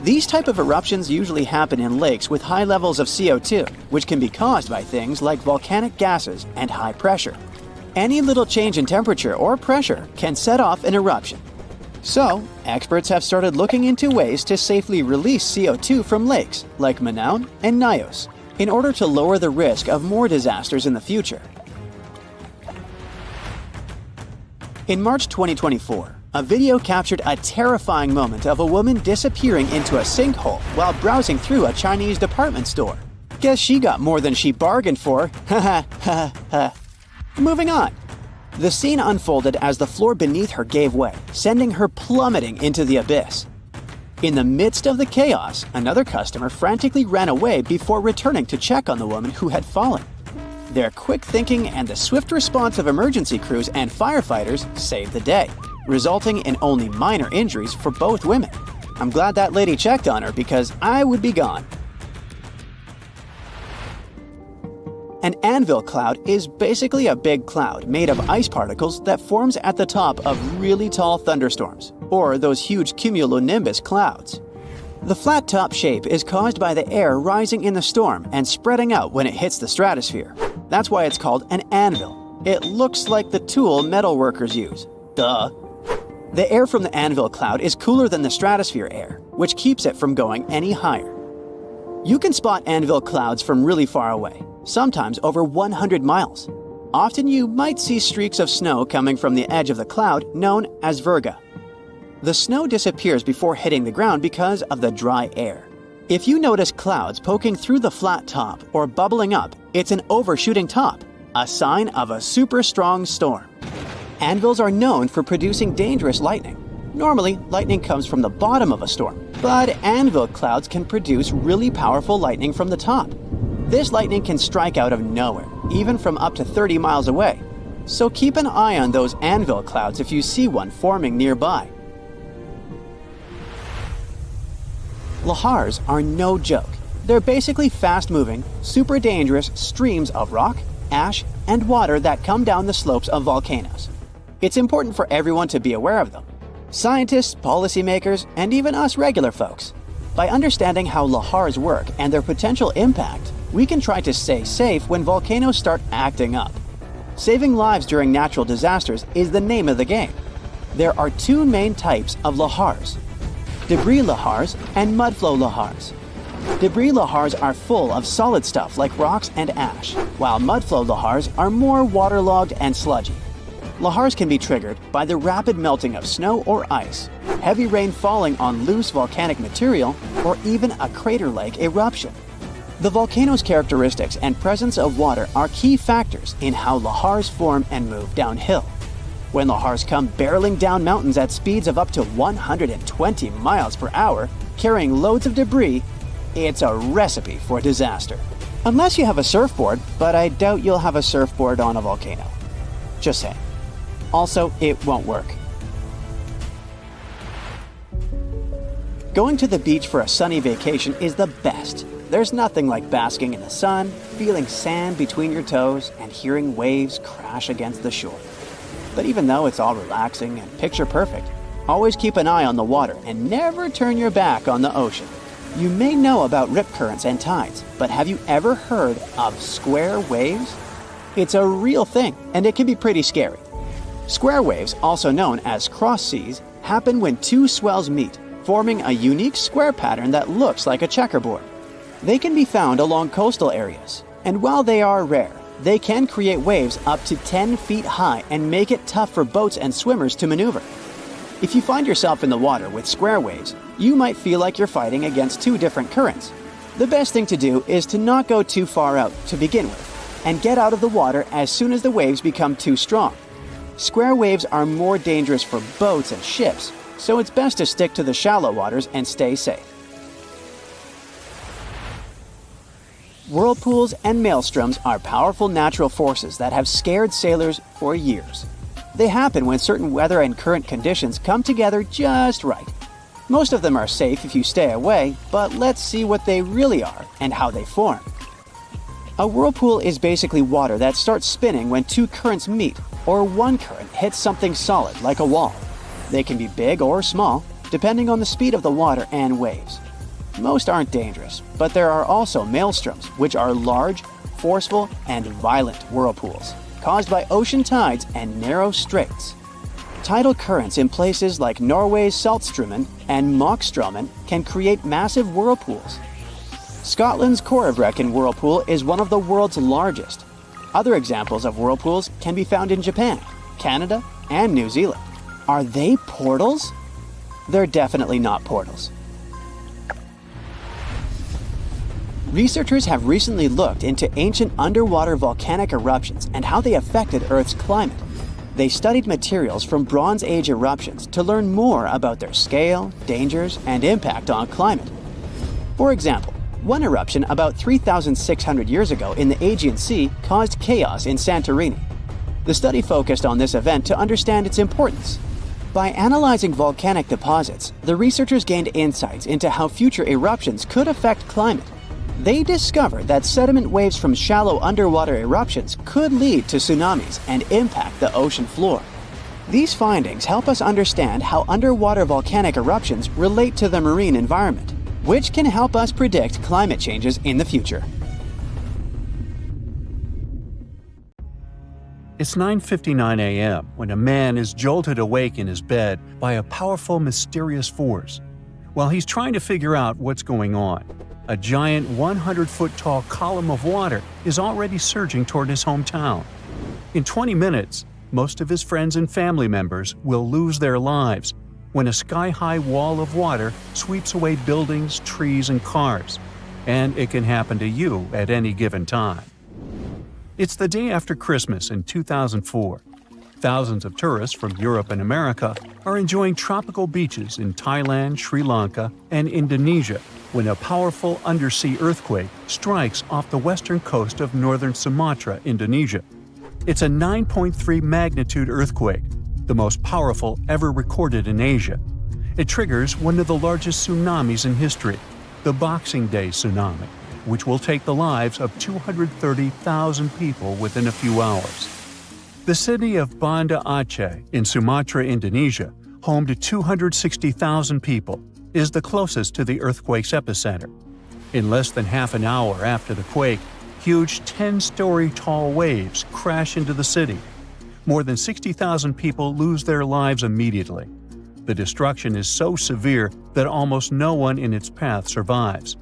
These type of eruptions usually happen in lakes with high levels of CO2, which can be caused by things like volcanic gases and high pressure. Any little change in temperature or pressure can set off an eruption. So, experts have started looking into ways to safely release CO2 from lakes like Manaun and Nios in order to lower the risk of more disasters in the future. In March 2024, a video captured a terrifying moment of a woman disappearing into a sinkhole while browsing through a Chinese department store. Guess she got more than she bargained for. Ha ha ha. Moving on. The scene unfolded as the floor beneath her gave way, sending her plummeting into the abyss. In the midst of the chaos, another customer frantically ran away before returning to check on the woman who had fallen. Their quick thinking and the swift response of emergency crews and firefighters saved the day, resulting in only minor injuries for both women. I'm glad that lady checked on her because I would be gone. An anvil cloud is basically a big cloud made of ice particles that forms at the top of really tall thunderstorms, or those huge cumulonimbus clouds. The flat top shape is caused by the air rising in the storm and spreading out when it hits the stratosphere. That's why it's called an anvil. It looks like the tool metal workers use. Duh. The air from the anvil cloud is cooler than the stratosphere air, which keeps it from going any higher. You can spot anvil clouds from really far away, sometimes over 100 miles. Often you might see streaks of snow coming from the edge of the cloud known as virga. The snow disappears before hitting the ground because of the dry air. If you notice clouds poking through the flat top or bubbling up, it's an overshooting top, a sign of a super strong storm. Anvils are known for producing dangerous lightning. Normally, lightning comes from the bottom of a storm, but anvil clouds can produce really powerful lightning from the top. This lightning can strike out of nowhere, even from up to 30 miles away. So keep an eye on those anvil clouds if you see one forming nearby. Lahars are no joke. They're basically fast-moving, super dangerous streams of rock, ash, and water that come down the slopes of volcanoes. It's important for everyone to be aware of them. Scientists, policymakers, and even us regular folks. By understanding how lahars work and their potential impact, we can try to stay safe when volcanoes start acting up. Saving lives during natural disasters is the name of the game. There are two main types of lahars: debris lahars and mudflow lahars. Debris lahars are full of solid stuff like rocks and ash, while mudflow lahars are more waterlogged and sludgy. Lahars can be triggered by the rapid melting of snow or ice, heavy rain falling on loose volcanic material, or even a crater-like eruption. The volcano's characteristics and presence of water are key factors in how lahars form and move downhill. When lahars come barreling down mountains at speeds of up to 120 miles per hour, carrying loads of debris, it's a recipe for disaster. Unless you have a surfboard, but I doubt you'll have a surfboard on a volcano. Just saying. Also, it won't work. Going to the beach for a sunny vacation is the best. There's nothing like basking in the sun, feeling sand between your toes, and hearing waves crash against the shore. But even though it's all relaxing and picture perfect, always keep an eye on the water and never turn your back on the ocean. You may know about rip currents and tides, but have you ever heard of square waves? It's a real thing, and it can be pretty scary. Square waves, also known as cross seas, happen when two swells meet, forming a unique square pattern that looks like a checkerboard. They can be found along coastal areas, and while they are rare, they can create waves up to 10 feet high and make it tough for boats and swimmers to maneuver. If you find yourself in the water with square waves, you might feel like you're fighting against two different currents. The best thing to do is to not go too far out to begin with, and get out of the water as soon as the waves become too strong. Square waves are more dangerous for boats and ships, so it's best to stick to the shallow waters and stay safe. Whirlpools and maelstroms are powerful natural forces that have scared sailors for years. They happen when certain weather and current conditions come together just right. Most of them are safe if you stay away, but let's see what they really are and how they form. A whirlpool is basically water that starts spinning when two currents meet, or one current hits something solid like a wall. They can be big or small, depending on the speed of the water and waves. Most aren't dangerous, but there are also maelstroms, which are large, forceful, and violent whirlpools, caused by ocean tides and narrow straits. Tidal currents in places like Norway's Saltstraumen and Moxstraumen can create massive whirlpools. Scotland's Corribrecken whirlpool is one of the world's largest. Other examples of whirlpools can be found in Japan, Canada, and New Zealand. Are they portals? They're definitely not portals. Researchers have recently looked into ancient underwater volcanic eruptions and how they affected Earth's climate. They studied materials from Bronze Age eruptions to learn more about their scale, dangers, and impact on climate. For example, one eruption about 3,600 years ago in the Aegean Sea caused chaos in Santorini. The study focused on this event to understand its importance. By analyzing volcanic deposits, the researchers gained insights into how future eruptions could affect climate. They discovered that sediment waves from shallow underwater eruptions could lead to tsunamis and impact the ocean floor. These findings help us understand how underwater volcanic eruptions relate to the marine environment, which can help us predict climate changes in the future. It's 9:59 a.m. when a man is jolted awake in his bed by a powerful, mysterious force. While he's trying to figure out what's going on, a giant 100-foot-tall column of water is already surging toward his hometown. In 20 minutes, most of his friends and family members will lose their lives when a sky-high wall of water sweeps away buildings, trees, and cars. And it can happen to you at any given time. It's the day after Christmas in 2004. Thousands of tourists from Europe and America are enjoying tropical beaches in Thailand, Sri Lanka, and Indonesia when a powerful undersea earthquake strikes off the western coast of northern Sumatra, Indonesia. It's a 9.3 magnitude earthquake, the most powerful ever recorded in Asia. It triggers one of the largest tsunamis in history, the Boxing Day tsunami, which will take the lives of 230,000 people within a few hours. The city of Banda Aceh in Sumatra, Indonesia, home to 260,000 people, is the closest to the earthquake's epicenter. In less than half an hour after the quake, huge 10-story tall waves crash into the city. More than 60,000 people lose their lives immediately. The destruction is so severe that almost no one in its path survives.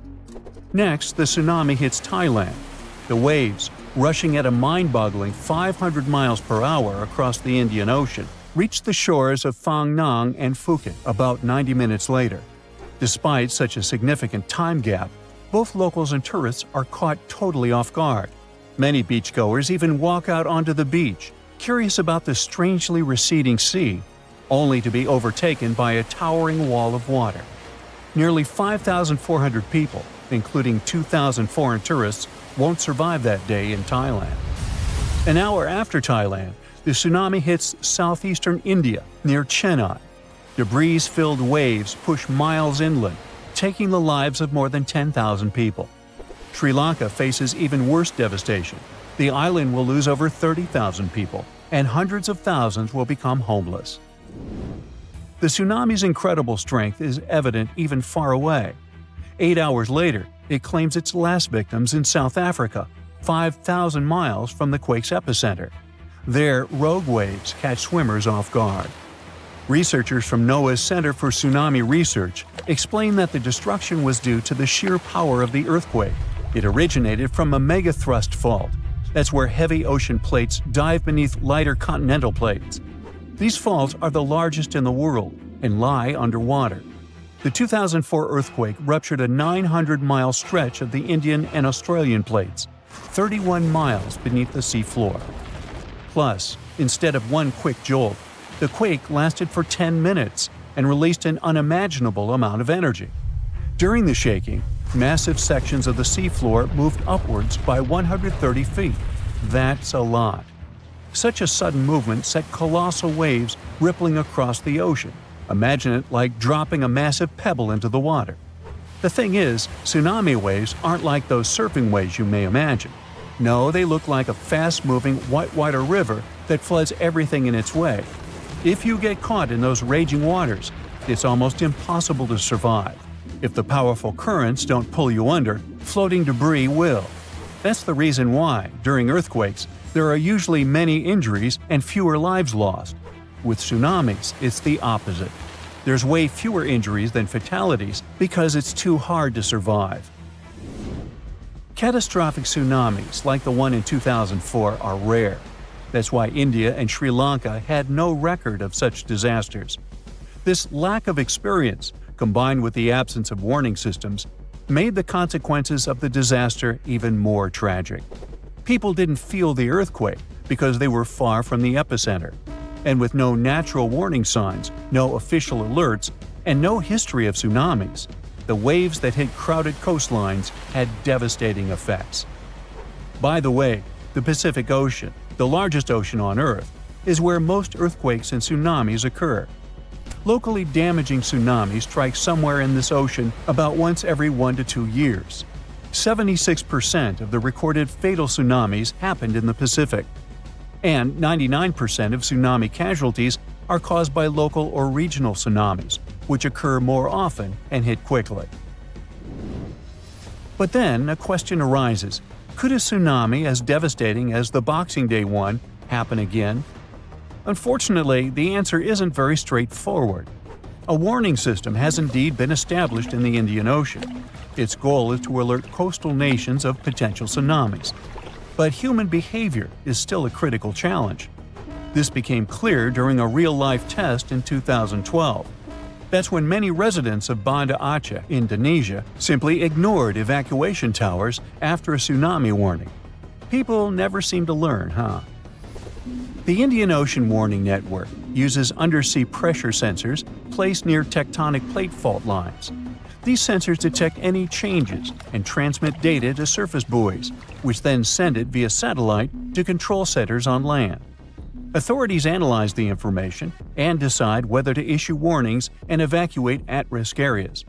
Next, the tsunami hits Thailand. The waves, rushing at a mind-boggling 500 miles per hour across the Indian Ocean, reached the shores of Phang Nang and Phuket about 90 minutes later. Despite such a significant time gap, both locals and tourists are caught totally off guard. Many beachgoers even walk out onto the beach, curious about the strangely receding sea, only to be overtaken by a towering wall of water. Nearly 5,400 people, including 2,000 foreign tourists, won't survive that day in Thailand. An hour after Thailand, the tsunami hits southeastern India near Chennai. Debris-filled waves push miles inland, taking the lives of more than 10,000 people. Sri Lanka faces even worse devastation. The island will lose over 30,000 people, and hundreds of thousands will become homeless. The tsunami's incredible strength is evident even far away. 8 hours later, it claims its last victims in South Africa, 5,000 miles from the quake's epicenter. There, rogue waves catch swimmers off guard. Researchers from NOAA's Center for Tsunami Research explain that the destruction was due to the sheer power of the earthquake. It originated from a megathrust fault. That's where heavy ocean plates dive beneath lighter continental plates. These faults are the largest in the world and lie underwater. The 2004 earthquake ruptured a 900-mile stretch of the Indian and Australian plates, 31 miles beneath the seafloor. Plus, instead of one quick jolt, the quake lasted for 10 minutes and released an unimaginable amount of energy. During the shaking, massive sections of the seafloor moved upwards by 130 feet. That's a lot. Such a sudden movement set colossal waves rippling across the ocean. Imagine it like dropping a massive pebble into the water. The thing is, tsunami waves aren't like those surfing waves you may imagine. No, they look like a fast-moving whitewater river that floods everything in its way. If you get caught in those raging waters, it's almost impossible to survive. If the powerful currents don't pull you under, floating debris will. That's the reason why, during earthquakes, there are usually many injuries and fewer lives lost. With tsunamis, it's the opposite. There's way fewer injuries than fatalities because it's too hard to survive. Catastrophic tsunamis like the one in 2004 are rare. That's why India and Sri Lanka had no record of such disasters. This lack of experience, combined with the absence of warning systems, made the consequences of the disaster even more tragic. People didn't feel the earthquake because they were far from the epicenter. And with no natural warning signs, no official alerts, and no history of tsunamis, the waves that hit crowded coastlines had devastating effects. By the way, the Pacific Ocean, the largest ocean on Earth, is where most earthquakes and tsunamis occur. Locally damaging tsunamis strike somewhere in this ocean about once every 1 to 2 years. 76% of the recorded fatal tsunamis happened in the Pacific. And 99% of tsunami casualties are caused by local or regional tsunamis, which occur more often and hit quickly. But then a question arises: could a tsunami as devastating as the Boxing Day one happen again? Unfortunately, the answer isn't very straightforward. A warning system has indeed been established in the Indian Ocean. Its goal is to alert coastal nations of potential tsunamis. But human behavior is still a critical challenge. This became clear during a real-life test in 2012. That's when many residents of Banda Aceh, Indonesia, simply ignored evacuation towers after a tsunami warning. People never seem to learn, huh? The Indian Ocean Warning Network uses undersea pressure sensors placed near tectonic plate fault lines. These sensors detect any changes and transmit data to surface buoys, which then send it via satellite to control centers on land. Authorities analyze the information and decide whether to issue warnings and evacuate at-risk areas.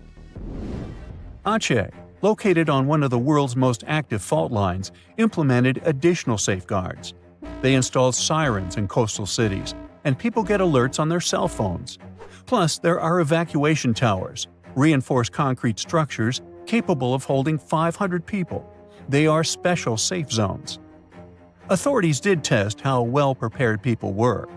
Aceh, located on one of the world's most active fault lines, implemented additional safeguards. They installed sirens in coastal cities, and people get alerts on their cell phones. Plus, there are evacuation towers, reinforced concrete structures capable of holding 500 people. They are special safe zones. Authorities did test how well prepared people were.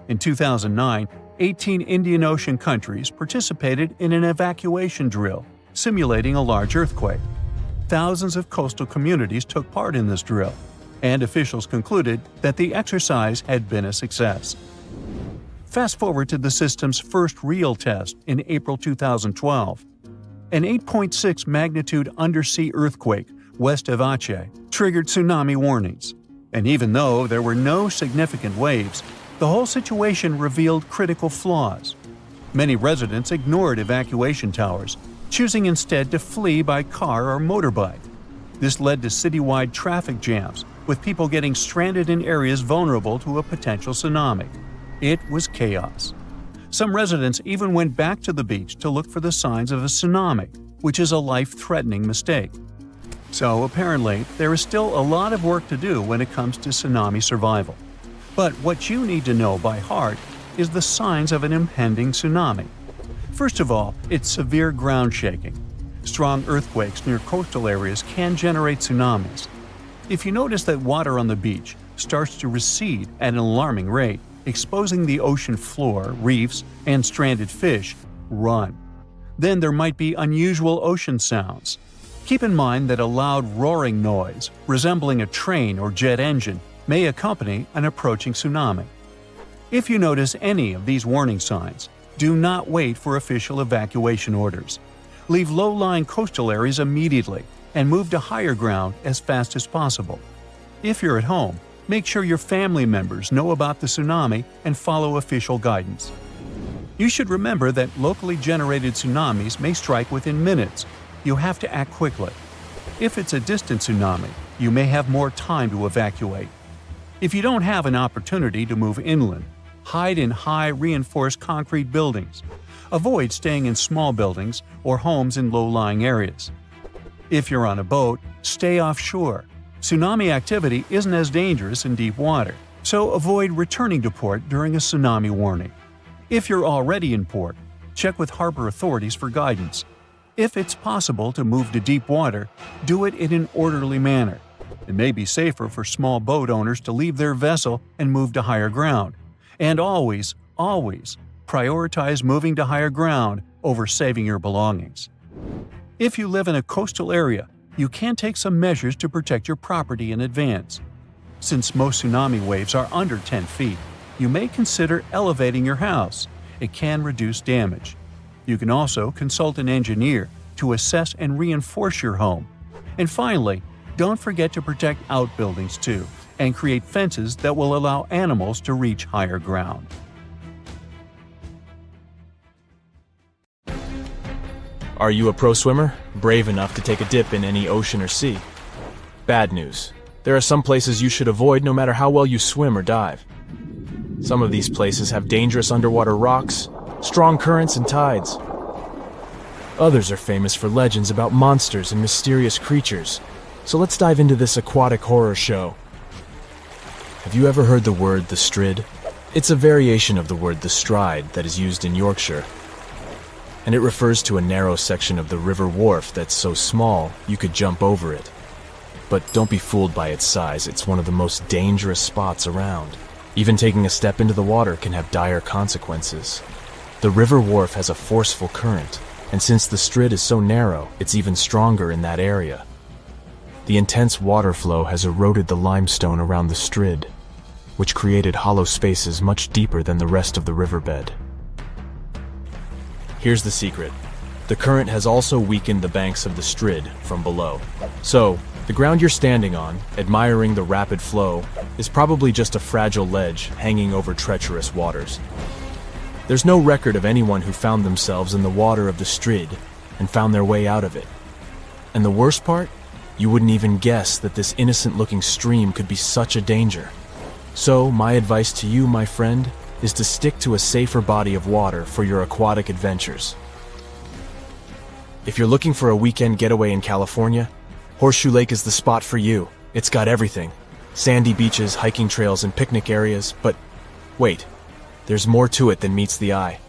In 2009, 18 Indian Ocean countries participated in an evacuation drill, simulating a large earthquake. Thousands of coastal communities took part in this drill. and officials concluded that the exercise had been a success. Fast forward to the system's first real test in April 2012. An 8.6 magnitude undersea earthquake west of Aceh triggered tsunami warnings. And even though there were no significant waves, the whole situation revealed critical flaws. Many residents ignored evacuation towers, choosing instead to flee by car or motorbike. This led to citywide traffic jams, with people getting stranded in areas vulnerable to a potential tsunami. It was chaos. Some residents even went back to the beach to look for the signs of a tsunami, which is a life-threatening mistake. So apparently, there is still a lot of work to do when it comes to tsunami survival. But what you need to know by heart is the signs of an impending tsunami. First of all, it's severe ground shaking. Strong earthquakes near coastal areas can generate tsunamis. If you notice that water on the beach starts to recede at an alarming rate, exposing the ocean floor, reefs, and stranded fish, run. Then there might be unusual ocean sounds. Keep in mind that a loud roaring noise, resembling a train or jet engine, may accompany an approaching tsunami. If you notice any of these warning signs, do not wait for official evacuation orders. Leave low-lying coastal areas immediately and move to higher ground as fast as possible. If you're at home, make sure your family members know about the tsunami and follow official guidance. You should remember that locally generated tsunamis may strike within minutes. You have to act quickly. If it's a distant tsunami, you may have more time to evacuate. If you don't have an opportunity to move inland, hide in high reinforced concrete buildings. Avoid staying in small buildings or homes in low-lying areas. If you're on a boat, stay offshore. Tsunami activity isn't as dangerous in deep water, so avoid returning to port during a tsunami warning. If you're already in port, check with harbor authorities for guidance. If it's possible to move to deep water, do it in an orderly manner. It may be safer for small boat owners to leave their vessel and move to higher ground. And always, prioritize moving to higher ground over saving your belongings. If you live in a coastal area, you can take some measures to protect your property in advance. Since most tsunami waves are under 10 feet, you may consider elevating your house. It can reduce damage. You can also consult an engineer to assess and reinforce your home. And finally, don't forget to protect outbuildings too, and create fences that will allow animals to reach higher ground. Are you a pro swimmer? Brave enough to take a dip in any ocean or sea? Bad news. There are some places you should avoid no matter how well you swim or dive. Some of these places have dangerous underwater rocks, strong currents and tides. Others are famous for legends about monsters and mysterious creatures. So let's dive into this aquatic horror show. Have you ever heard the word the strid? It's a variation of the word the stride that is used in Yorkshire. And it refers to a narrow section of the river wharf that's so small you could jump over it. But don't be fooled by its size, it's one of the most dangerous spots around. Even taking a step into the water can have dire consequences. The river wharf has a forceful current, and since the strid is so narrow, it's even stronger in that area. The intense water flow has eroded the limestone around the strid, which created hollow spaces much deeper than the rest of the riverbed. Here's the secret. The current has also weakened the banks of the strid from below. So, the ground you're standing on, admiring the rapid flow, is probably just a fragile ledge hanging over treacherous waters. There's no record of anyone who found themselves in the water of the strid and found their way out of it. And the worst part? You wouldn't even guess that this innocent-looking stream could be such a danger. So, my advice to you, my friend, is to stick to a safer body of water for your aquatic adventures. If you're looking for a weekend getaway in California, Horseshoe Lake is the spot for you. It's got everything. Sandy beaches, hiking trails, and picnic areas, but wait, there's more to it than meets the eye.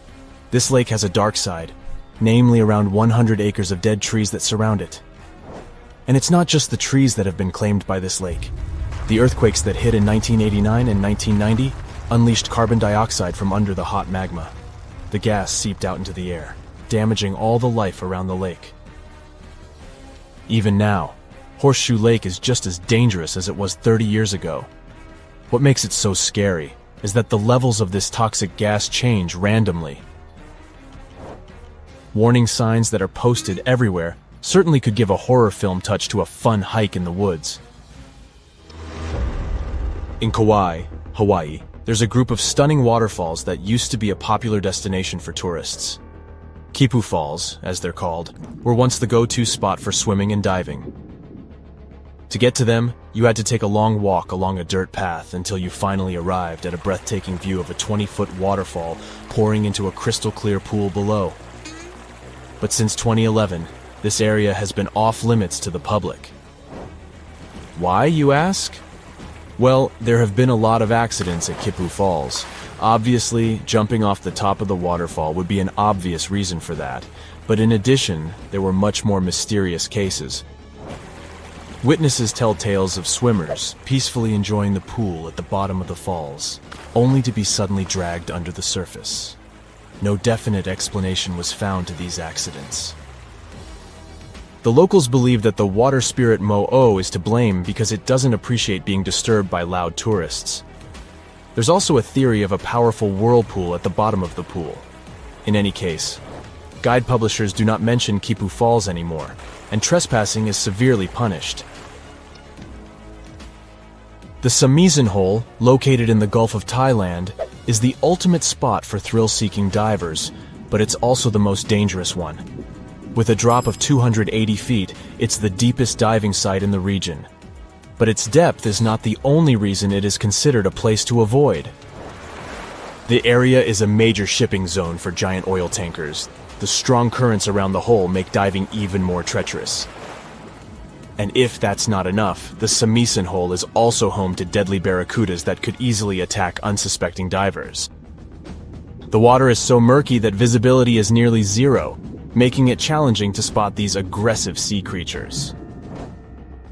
This lake has a dark side, namely around 100 acres of dead trees that surround it. And it's not just the trees that have been claimed by this lake. The earthquakes that hit in 1989 and 1990 unleashed carbon dioxide from under the hot magma. The gas seeped out into the air, damaging all the life around the lake. Even now, Horseshoe Lake is just as dangerous as it was 30 years ago. What makes it so scary is that the levels of this toxic gas change randomly. Warning signs that are posted everywhere certainly could give a horror film touch to a fun hike in the woods. In Kauai, Hawaii, there's a group of stunning waterfalls that used to be a popular destination for tourists. Kipu Falls, as they're called, were once the go-to spot for swimming and diving. To get to them, you had to take a long walk along a dirt path until you finally arrived at a breathtaking view of a 20-foot waterfall pouring into a crystal-clear pool below. But since 2011, this area has been off-limits to the public. Why, you ask? Well, there have been a lot of accidents at Kipu Falls. Obviously, jumping off the top of the waterfall would be an obvious reason for that, but in addition, there were much more mysterious cases. Witnesses tell tales of swimmers peacefully enjoying the pool at the bottom of the falls, only to be suddenly dragged under the surface. No definite explanation was found to these accidents. The locals believe that the water spirit Mo'o is to blame because it doesn't appreciate being disturbed by loud tourists. There's also a theory of a powerful whirlpool at the bottom of the pool. In any case, guide publishers do not mention Kipu Falls anymore, and trespassing is severely punished. The Samisen Hole, located in the Gulf of Thailand, is the ultimate spot for thrill-seeking divers, but it's also the most dangerous one. With a drop of 280 feet, it's the deepest diving site in the region. But its depth is not the only reason it is considered a place to avoid. The area is a major shipping zone for giant oil tankers. The strong currents around the hole make diving even more treacherous. And if that's not enough, the Samisen Hole is also home to deadly barracudas that could easily attack unsuspecting divers. The water is so murky that visibility is nearly zero, making it challenging to spot these aggressive sea creatures.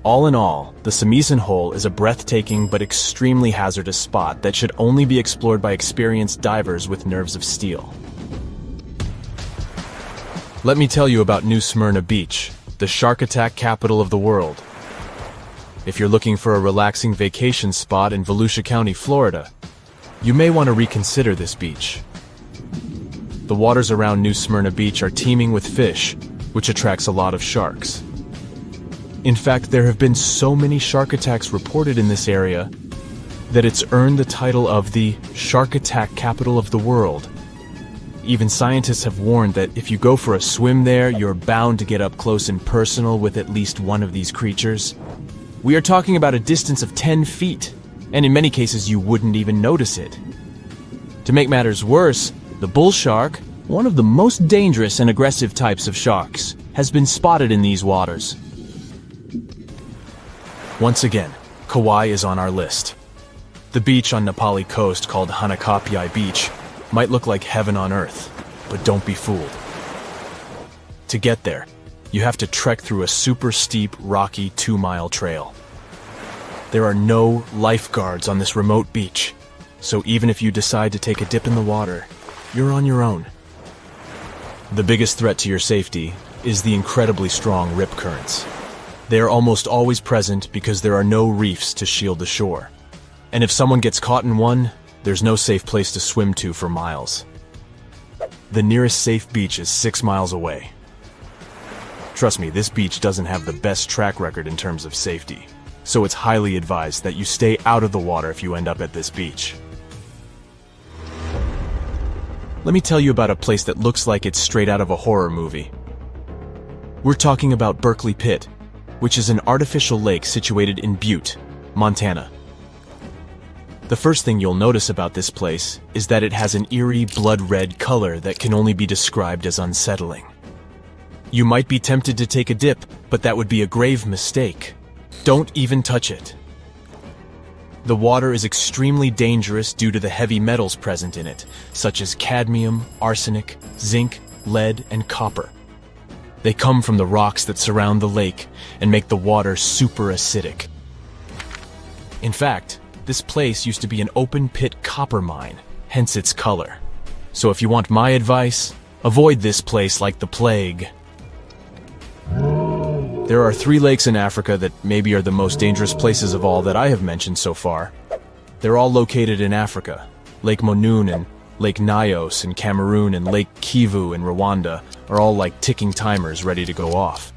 All in all, the Samisen Hole is a breathtaking but extremely hazardous spot that should only be explored by experienced divers with nerves of steel. Let me tell you about New Smyrna Beach, the shark attack capital of the world. If you're looking for a relaxing vacation spot in Volusia County, Florida, you may want to reconsider this beach. The waters around New Smyrna Beach are teeming with fish, which attracts a lot of sharks. In fact, there have been so many shark attacks reported in this area that it's earned the title of the shark attack capital of the world. Even scientists have warned that if you go for a swim there, you're bound to get up close and personal with at least one of these creatures. We are talking about a distance of 10 feet, and in many cases you wouldn't even notice it. To make matters worse, the bull shark, one of the most dangerous and aggressive types of sharks, has been spotted in these waters. Once again, Kauai is on our list. The beach on Nepali coast called Hanakapiai Beach might look like heaven on earth, but don't be fooled. To get there, you have to trek through a super steep, rocky 2-mile trail. There are no lifeguards on this remote beach, so even if you decide to take a dip in the water, you're on your own. The biggest threat to your safety is the incredibly strong rip currents. They are almost always present because there are no reefs to shield the shore. And if someone gets caught in one, there's no safe place to swim to for miles. The nearest safe beach is 6 miles away. Trust me, this beach doesn't have the best track record in terms of safety, so it's highly advised that you stay out of the water if you end up at this beach. Let me tell you about a place that looks like it's straight out of a horror movie. We're talking about Berkeley Pit, which is an artificial lake situated in Butte, Montana. The first thing you'll notice about this place is that it has an eerie blood-red color that can only be described as unsettling. You might be tempted to take a dip, but that would be a grave mistake. Don't even touch it. The water is extremely dangerous due to the heavy metals present in it, such as cadmium, arsenic, zinc, lead, and copper. They come from the rocks that surround the lake and make the water super acidic. In fact, this place used to be an open-pit copper mine, hence its color. So if you want my advice, avoid this place like the plague. There are 3 lakes in Africa that maybe are the most dangerous places of all that I have mentioned so far. They're all located in Africa. Lake Monoun and Lake Nyos in Cameroon and Lake Kivu in Rwanda are all like ticking timers ready to go off.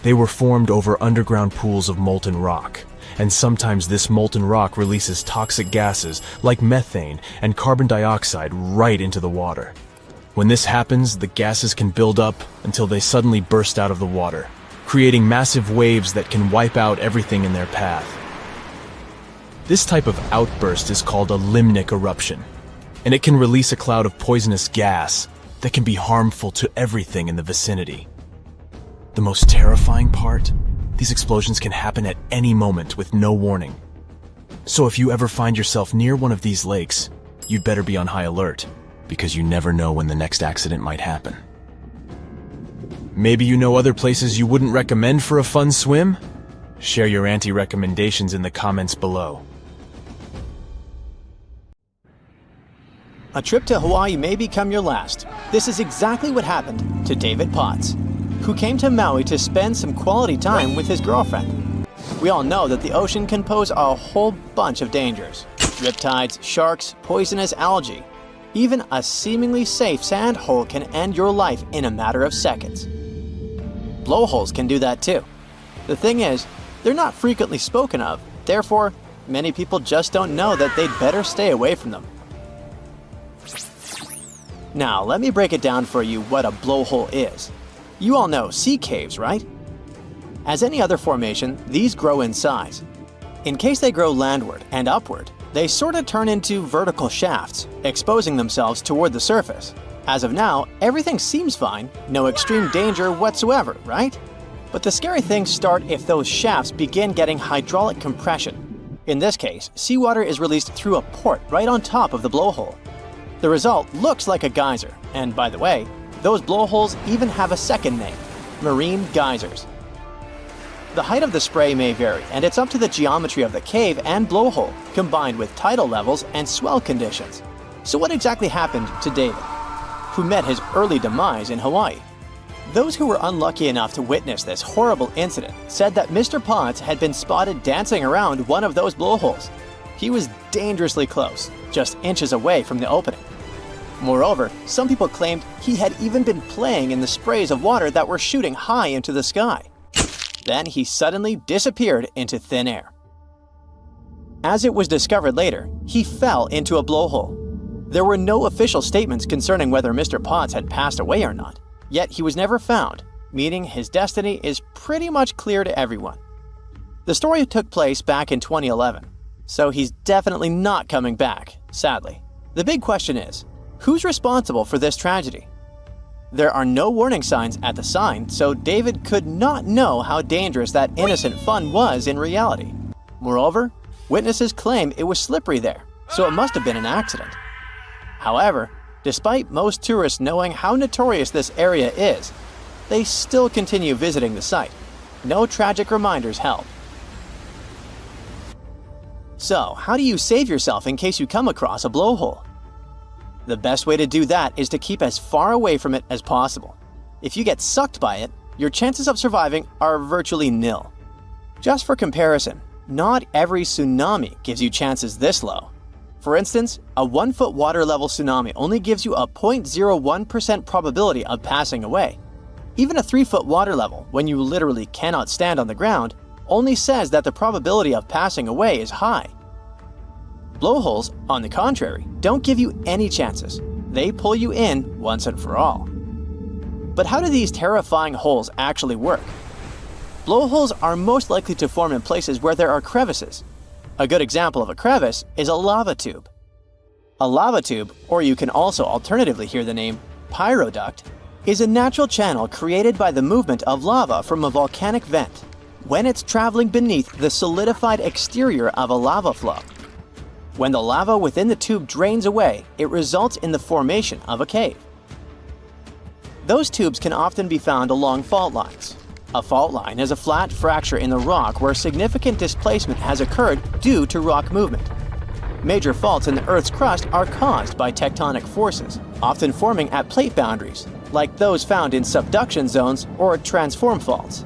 They were formed over underground pools of molten rock, and sometimes this molten rock releases toxic gases like methane and carbon dioxide right into the water. When this happens, the gases can build up until they suddenly burst out of the water, creating massive waves that can wipe out everything in their path. This type of outburst is called a limnic eruption, and it can release a cloud of poisonous gas that can be harmful to everything in the vicinity. The most terrifying part? These explosions can happen at any moment with no warning. So if you ever find yourself near one of these lakes, you'd better be on high alert, because you never know when the next accident might happen. Maybe you know other places you wouldn't recommend for a fun swim? Share your anti-recommendations in the comments below. A trip to Hawaii may become your last. This is exactly what happened to David Potts, who came to Maui to spend some quality time with his girlfriend. We all know that the ocean can pose a whole bunch of dangers. Riptides, sharks, poisonous algae. Even a seemingly safe sand hole can end your life in a matter of seconds. Blowholes can do that too. The thing is, they're not frequently spoken of, therefore, many people just don't know that they'd better stay away from them. Now, let me break it down for you what a blowhole is. You all know sea caves, right? As any other formation, these grow in size. In case they grow landward and upward, they sort of turn into vertical shafts, exposing themselves toward the surface. As of now, everything seems fine, no extreme danger whatsoever, right? But the scary things start if those shafts begin getting hydraulic compression. In this case, seawater is released through a port right on top of the blowhole. The result looks like a geyser, and by the way, those blowholes even have a second name, marine geysers. The height of the spray may vary, and it's up to the geometry of the cave and blowhole, combined with tidal levels and swell conditions. So what exactly happened to David, who met his early demise in Hawaii? Those who were unlucky enough to witness this horrible incident said that Mr. Potts had been spotted dancing around one of those blowholes. He was dangerously close, just inches away from the opening. Moreover, some people claimed he had even been playing in the sprays of water that were shooting high into the sky. Then he suddenly disappeared into thin air. As it was discovered later, he fell into a blowhole. There were no official statements concerning whether Mr. Potts had passed away or not, yet he was never found, meaning his destiny is pretty much clear to everyone. The story took place back in 2011, so he's definitely not coming back, sadly. The big question is, who's responsible for this tragedy? There are no warning signs at the sign, so David could not know how dangerous that innocent fun was in reality. Moreover, witnesses claim it was slippery there, so it must have been an accident. However, despite most tourists knowing how notorious this area is, they still continue visiting the site. No tragic reminders help. So, how do you save yourself in case you come across a blowhole? The best way to do that is to keep as far away from it as possible. If you get sucked by it, your chances of surviving are virtually nil. Just for comparison, not every tsunami gives you chances this low. For instance, a 1-foot water level tsunami only gives you a 0.01% probability of passing away. Even a 3-foot water level, when you literally cannot stand on the ground, only says that the probability of passing away is high. Blowholes, on the contrary, don't give you any chances. They pull you in once and for all. But how do these terrifying holes actually work? Blowholes are most likely to form in places where there are crevices. A good example of a crevice is a lava tube. A lava tube, or you can also alternatively hear the name pyroduct, is a natural channel created by the movement of lava from a volcanic vent when it's traveling beneath the solidified exterior of a lava flow. When the lava within the tube drains away, it results in the formation of a cave. Those tubes can often be found along fault lines. A fault line is a flat fracture in the rock where significant displacement has occurred due to rock movement. Major faults in the Earth's crust are caused by tectonic forces, often forming at plate boundaries, like those found in subduction zones or transform faults.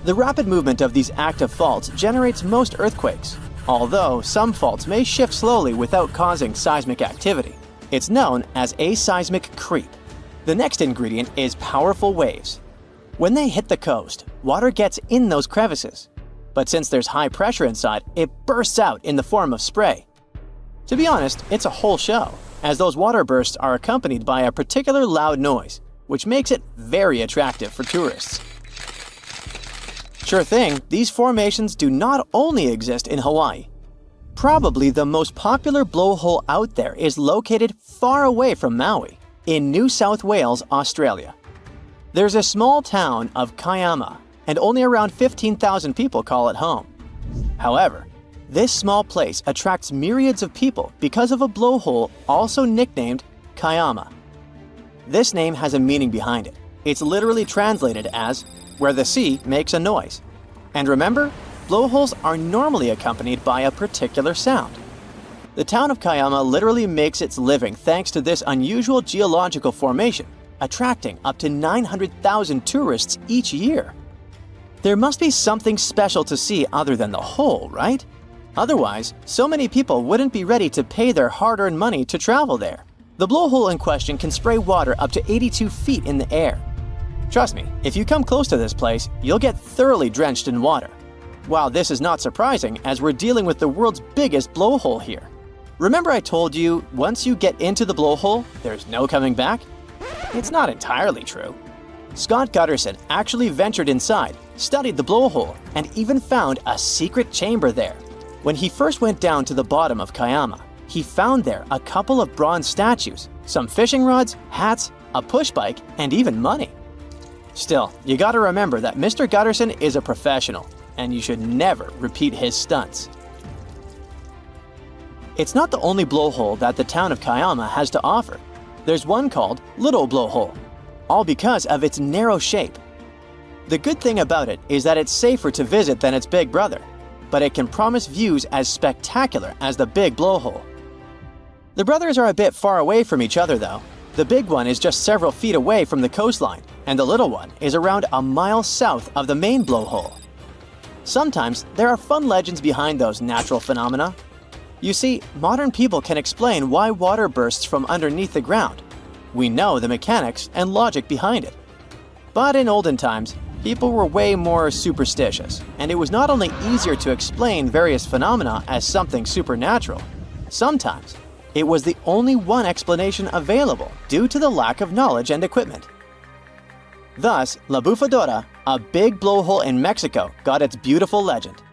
The rapid movement of these active faults generates most earthquakes, although some faults may shift slowly without causing seismic activity. It's known as aseismic creep. The next ingredient is powerful waves. When they hit the coast, water gets in those crevices. But since there's high pressure inside, it bursts out in the form of spray. To be honest, it's a whole show, as those water bursts are accompanied by a particular loud noise, which makes it very attractive for tourists. Sure thing, these formations do not only exist in Hawaii. Probably the most popular blowhole out there is located far away from Maui, in New South Wales, Australia. There's a small town of Kiama, and only around 15,000 people call it home. However, this small place attracts myriads of people because of a blowhole also nicknamed Kiama. This name has a meaning behind it. It's literally translated as where the sea makes a noise. And remember, blowholes are normally accompanied by a particular sound. The town of Kiama literally makes its living thanks to this unusual geological formation, attracting up to 900,000 tourists each year. There must be something special to see other than the hole, right? Otherwise, so many people wouldn't be ready to pay their hard-earned money to travel there. The blowhole in question can spray water up to 82 feet in the air. Trust me, if you come close to this place, you'll get thoroughly drenched in water. While this is not surprising, as we're dealing with the world's biggest blowhole here. Remember I told you, once you get into the blowhole, there's no coming back? It's not entirely true. Scott Gutterson actually ventured inside, studied the blowhole, and even found a secret chamber there. When he first went down to the bottom of Kiama, he found there a couple of bronze statues, some fishing rods, hats, a push bike, and even money. Still, you gotta remember that Mr. Gutterson is a professional, and you should never repeat his stunts. It's not the only blowhole that the town of Kiama has to offer. There's one called Little Blowhole, all because of its narrow shape. The good thing about it is that it's safer to visit than its big brother, but it can promise views as spectacular as the big blowhole. The brothers are a bit far away from each other though. The big one is just several feet away from the coastline, and the little one is around a mile south of the main blowhole. Sometimes there are fun legends behind those natural phenomena. You see, modern people can explain why water bursts from underneath the ground. We know the mechanics and logic behind it. But in olden times, people were way more superstitious, and it was not only easier to explain various phenomena as something supernatural, sometimes it was the only one explanation available due to the lack of knowledge and equipment. Thus, La Bufadora, a big blowhole in Mexico, got its beautiful legend.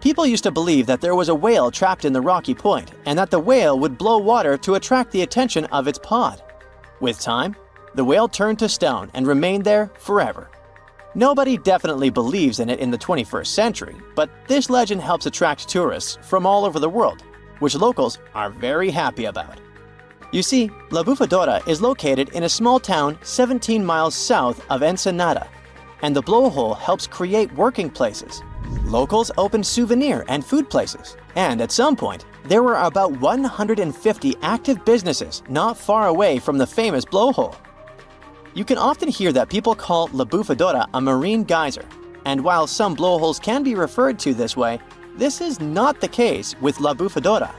People used to believe that there was a whale trapped in the rocky point and that the whale would blow water to attract the attention of its pod. With time, the whale turned to stone and remained there forever. Nobody definitely believes in it in the 21st century, but this legend helps attract tourists from all over the world, which locals are very happy about. You see, La Bufadora is located in a small town 17 miles south of Ensenada, and the blowhole helps create working places. Locals opened souvenir and food places, and at some point, there were about 150 active businesses not far away from the famous blowhole. You can often hear that people call La Bufadora a marine geyser, and while some blowholes can be referred to this way, this is not the case with La Bufadora.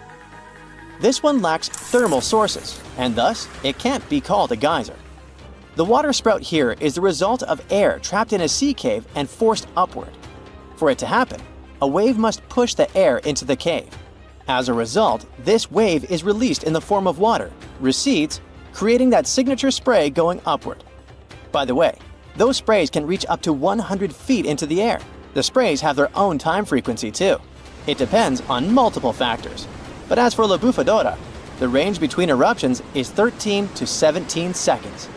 This one lacks thermal sources, and thus it can't be called a geyser. The water sprout here is the result of air trapped in a sea cave and forced upward. For it to happen, a wave must push the air into the cave. As a result, this wave is released in the form of water, recedes, creating that signature spray going upward. By the way, those sprays can reach up to 100 feet into the air. The sprays have their own time frequency too. It depends on multiple factors. But as for La Bufadora, the range between eruptions is 13 to 17 seconds.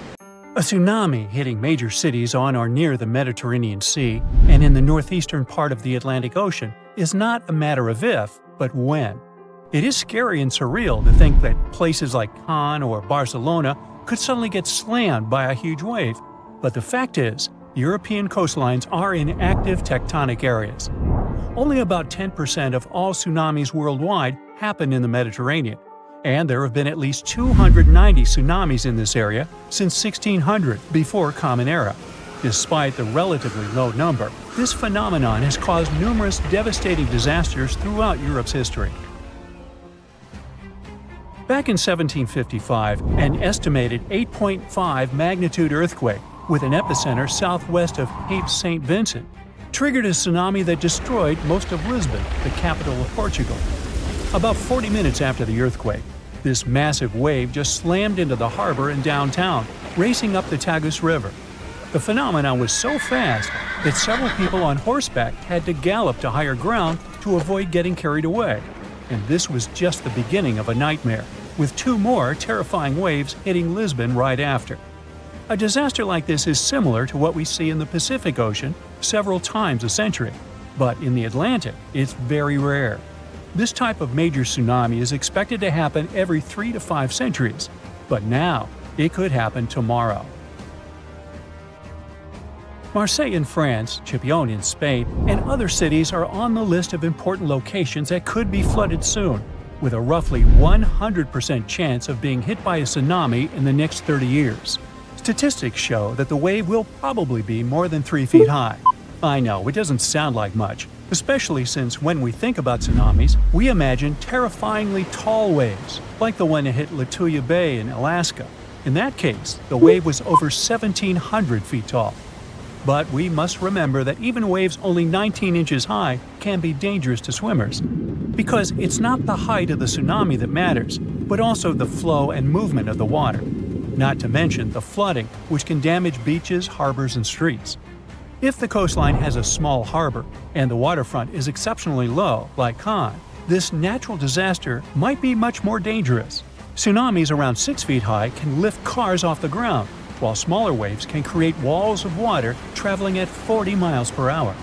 A tsunami hitting major cities on or near the Mediterranean Sea and in the northeastern part of the Atlantic Ocean is not a matter of if, but when. It is scary and surreal to think that places like Cannes or Barcelona could suddenly get slammed by a huge wave, but the fact is, European coastlines are in active tectonic areas. Only about 10% of all tsunamis worldwide happen in the Mediterranean, and there have been at least 290 tsunamis in this area since 1600 before Common Era. Despite the relatively low number, this phenomenon has caused numerous devastating disasters throughout Europe's history. Back in 1755, an estimated 8.5 magnitude earthquake with an epicenter southwest of Cape St. Vincent triggered a tsunami that destroyed most of Lisbon, the capital of Portugal. About 40 minutes after the earthquake, this massive wave just slammed into the harbor in downtown, racing up the Tagus River. The phenomenon was so fast that several people on horseback had to gallop to higher ground to avoid getting carried away. And this was just the beginning of a nightmare, with 2 more terrifying waves hitting Lisbon right after. A disaster like this is similar to what we see in the Pacific Ocean several times a century, but in the Atlantic, it's very rare. This type of major tsunami is expected to happen every 3 to 5 centuries, but now it could happen tomorrow. Marseille in France, Chipion in Spain, and other cities are on the list of important locations that could be flooded soon, with a roughly 100% chance of being hit by a tsunami in the next 30 years. Statistics show that the wave will probably be more than 3 feet high. I know, it doesn't sound like much, especially since when we think about tsunamis, we imagine terrifyingly tall waves, like the one that hit Lituya Bay in Alaska. In that case, the wave was over 1,700 feet tall. But we must remember that even waves only 19 inches high can be dangerous to swimmers, because it's not the height of the tsunami that matters, but also the flow and movement of the water. Not to mention the flooding, which can damage beaches, harbors, and streets. If the coastline has a small harbor and the waterfront is exceptionally low, like Cannes, this natural disaster might be much more dangerous. Tsunamis around 6 feet high can lift cars off the ground, while smaller waves can create walls of water traveling at 40 miles per hour.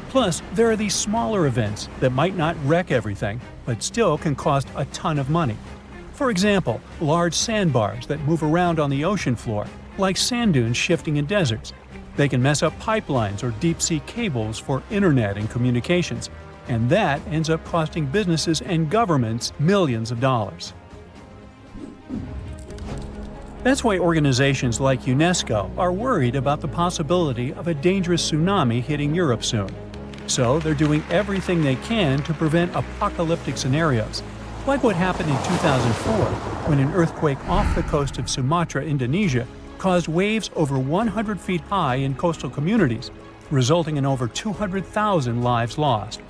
Plus, there are these smaller events that might not wreck everything, but still can cost a ton of money. For example, large sandbars that move around on the ocean floor, like sand dunes shifting in deserts. They can mess up pipelines or deep-sea cables for internet and communications, and that ends up costing businesses and governments millions of dollars. That's why organizations like UNESCO are worried about the possibility of a dangerous tsunami hitting Europe soon. So they're doing everything they can to prevent apocalyptic scenarios, like what happened in 2004 when an earthquake off the coast of Sumatra, Indonesia, caused waves over 100 feet high in coastal communities, resulting in over 200,000 lives lost.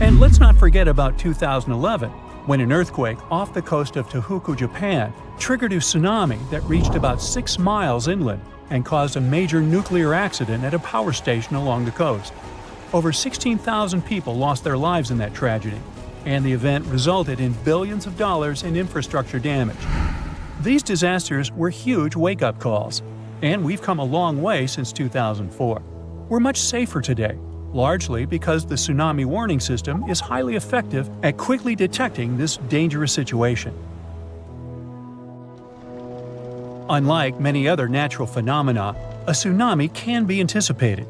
And let's not forget about 2011, when an earthquake off the coast of Tohoku, Japan, triggered a tsunami that reached about 6 miles inland and caused a major nuclear accident at a power station along the coast. Over 16,000 people lost their lives in that tragedy, and the event resulted in billions of dollars in infrastructure damage. These disasters were huge wake-up calls, and we've come a long way since 2004. We're much safer today, largely because the tsunami warning system is highly effective at quickly detecting this dangerous situation. Unlike many other natural phenomena, a tsunami can be anticipated.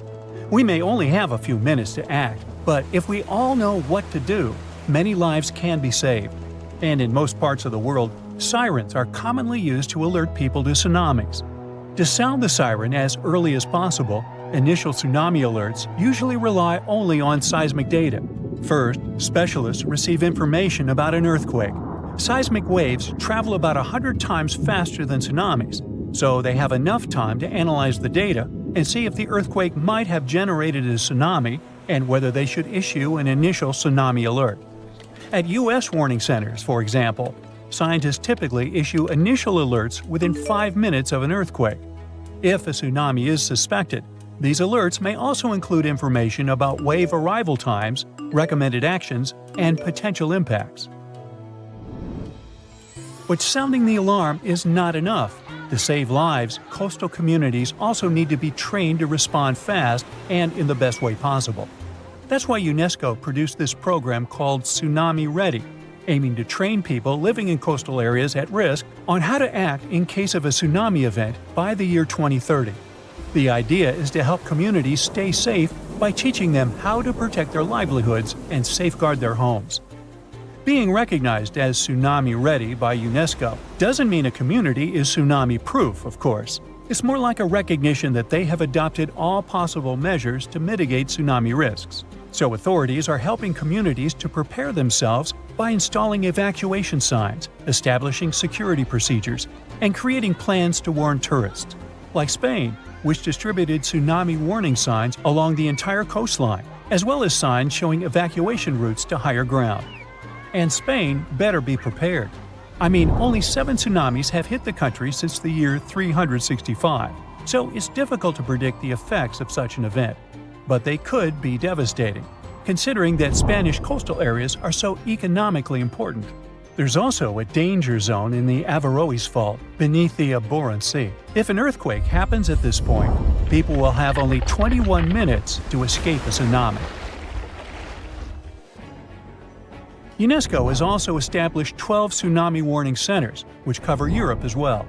We may only have a few minutes to act, but if we all know what to do, many lives can be saved. And in most parts of the world, sirens are commonly used to alert people to tsunamis. To sound the siren as early as possible, initial tsunami alerts usually rely only on seismic data. First, specialists receive information about an earthquake. Seismic waves travel about 100 times faster than tsunamis, so they have enough time to analyze the data and see if the earthquake might have generated a tsunami and whether they should issue an initial tsunami alert. At U.S. warning centers, for example, scientists typically issue initial alerts within 5 minutes of an earthquake. If a tsunami is suspected, these alerts may also include information about wave arrival times, recommended actions, and potential impacts. But sounding the alarm is not enough. To save lives, coastal communities also need to be trained to respond fast and in the best way possible. That's why UNESCO produced this program called Tsunami Ready, aiming to train people living in coastal areas at risk on how to act in case of a tsunami event by the year 2030. The idea is to help communities stay safe by teaching them how to protect their livelihoods and safeguard their homes. Being recognized as tsunami ready by UNESCO doesn't mean a community is tsunami-proof, of course. It's more like a recognition that they have adopted all possible measures to mitigate tsunami risks. So authorities are helping communities to prepare themselves by installing evacuation signs, establishing security procedures, and creating plans to warn tourists. Like Spain, which distributed tsunami warning signs along the entire coastline, as well as signs showing evacuation routes to higher ground. And Spain better be prepared. I mean, only 7 tsunamis have hit the country since the year 365, so it's difficult to predict the effects of such an event. But they could be devastating, considering that Spanish coastal areas are so economically important. There's also a danger zone in the Averroes Fault beneath the Barents Sea. If an earthquake happens at this point, people will have only 21 minutes to escape a tsunami. UNESCO has also established 12 tsunami warning centers, which cover Europe as well.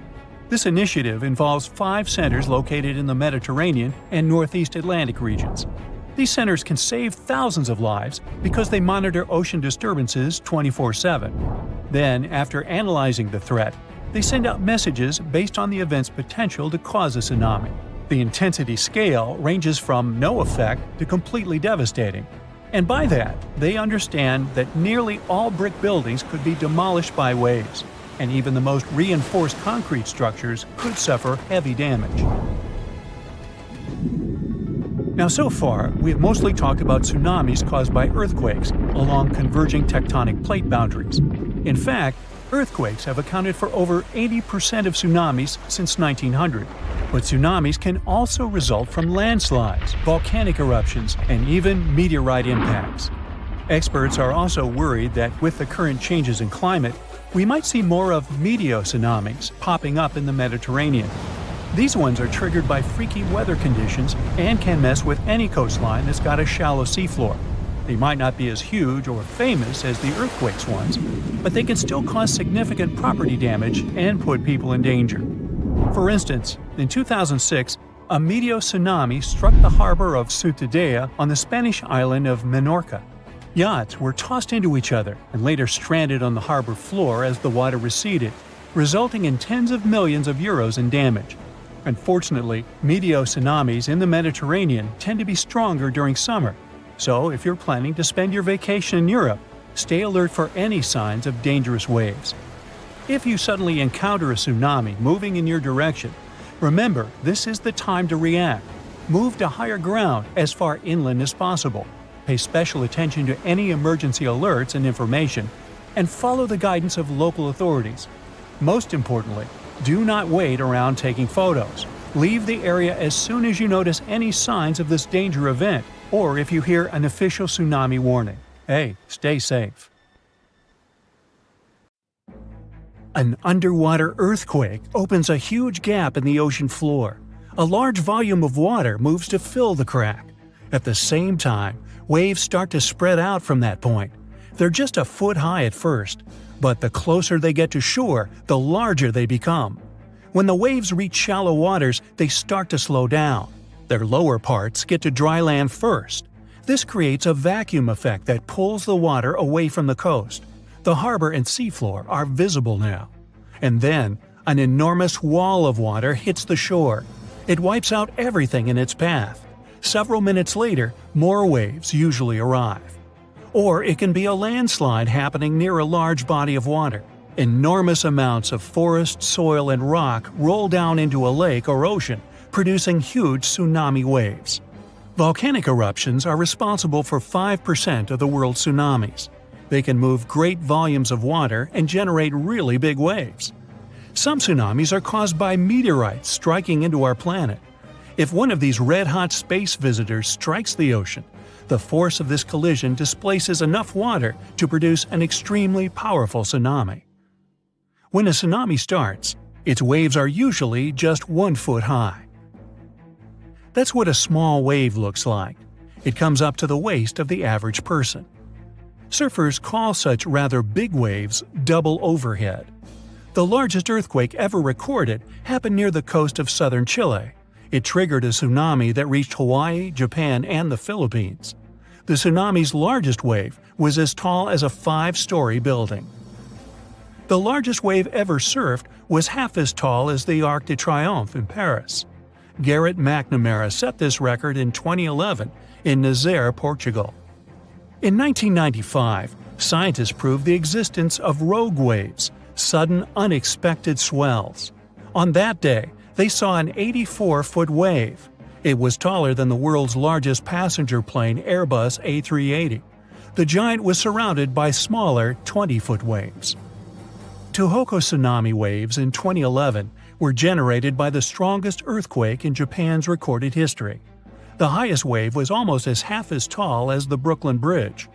This initiative involves 5 centers located in the Mediterranean and Northeast Atlantic regions. These centers can save thousands of lives because they monitor ocean disturbances 24/7. Then, after analyzing the threat, they send out messages based on the event's potential to cause a tsunami. The intensity scale ranges from no effect to completely devastating. And by that, they understand that nearly all brick buildings could be demolished by waves, and even the most reinforced concrete structures could suffer heavy damage. Now, so far, we have mostly talked about tsunamis caused by earthquakes along converging tectonic plate boundaries. In fact, earthquakes have accounted for over 80% of tsunamis since 1900. But tsunamis can also result from landslides, volcanic eruptions, and even meteorite impacts. Experts are also worried that with the current changes in climate, we might see more of meteotsunamis popping up in the Mediterranean. These ones are triggered by freaky weather conditions and can mess with any coastline that's got a shallow seafloor. They might not be as huge or famous as the earthquakes ones, but they can still cause significant property damage and put people in danger. For instance, in 2006, a meteotsunami struck the harbor of Ciutadella on the Spanish island of Menorca. Yachts were tossed into each other and later stranded on the harbor floor as the water receded, resulting in tens of millions of euros in damage. Unfortunately, meteotsunamis in the Mediterranean tend to be stronger during summer, so if you're planning to spend your vacation in Europe, stay alert for any signs of dangerous waves. If you suddenly encounter a tsunami moving in your direction, remember this is the time to react. Move to higher ground as far inland as possible. Pay special attention to any emergency alerts and information, and follow the guidance of local authorities. Most importantly, do not wait around taking photos. Leave the area as soon as you notice any signs of this danger event, or if you hear an official tsunami warning. Hey, stay safe. An underwater earthquake opens a huge gap in the ocean floor. A large volume of water moves to fill the crack. At the same time, waves start to spread out from that point. They're just a foot high at first, but the closer they get to shore, the larger they become. When the waves reach shallow waters, they start to slow down. Their lower parts get to dry land first. This creates a vacuum effect that pulls the water away from the coast. The harbor and seafloor are visible now. And then, an enormous wall of water hits the shore. It wipes out everything in its path. Several minutes later, more waves usually arrive. Or it can be a landslide happening near a large body of water. Enormous amounts of forest, soil, and rock roll down into a lake or ocean, producing huge tsunami waves. Volcanic eruptions are responsible for 5% of the world's tsunamis. They can move great volumes of water and generate really big waves. Some tsunamis are caused by meteorites striking into our planet. If one of these red-hot space visitors strikes the ocean, the force of this collision displaces enough water to produce an extremely powerful tsunami. When a tsunami starts, its waves are usually just 1 foot high. That's what a small wave looks like. It comes up to the waist of the average person. Surfers call such rather big waves double overhead. The largest earthquake ever recorded happened near the coast of southern Chile. It triggered a tsunami that reached Hawaii, Japan, and the Philippines. The tsunami's largest wave was as tall as a 5-story building. The largest wave ever surfed was half as tall as the Arc de Triomphe in Paris. Garrett McNamara set this record in 2011 in Nazaré, Portugal. In 1995, scientists proved the existence of rogue waves, sudden unexpected swells. On that day, they saw an 84-foot wave. It was taller than the world's largest passenger plane Airbus A380. The giant was surrounded by smaller 20-foot waves. Tohoku tsunami waves in 2011 were generated by the strongest earthquake in Japan's recorded history. The highest wave was almost half as tall as the Brooklyn Bridge.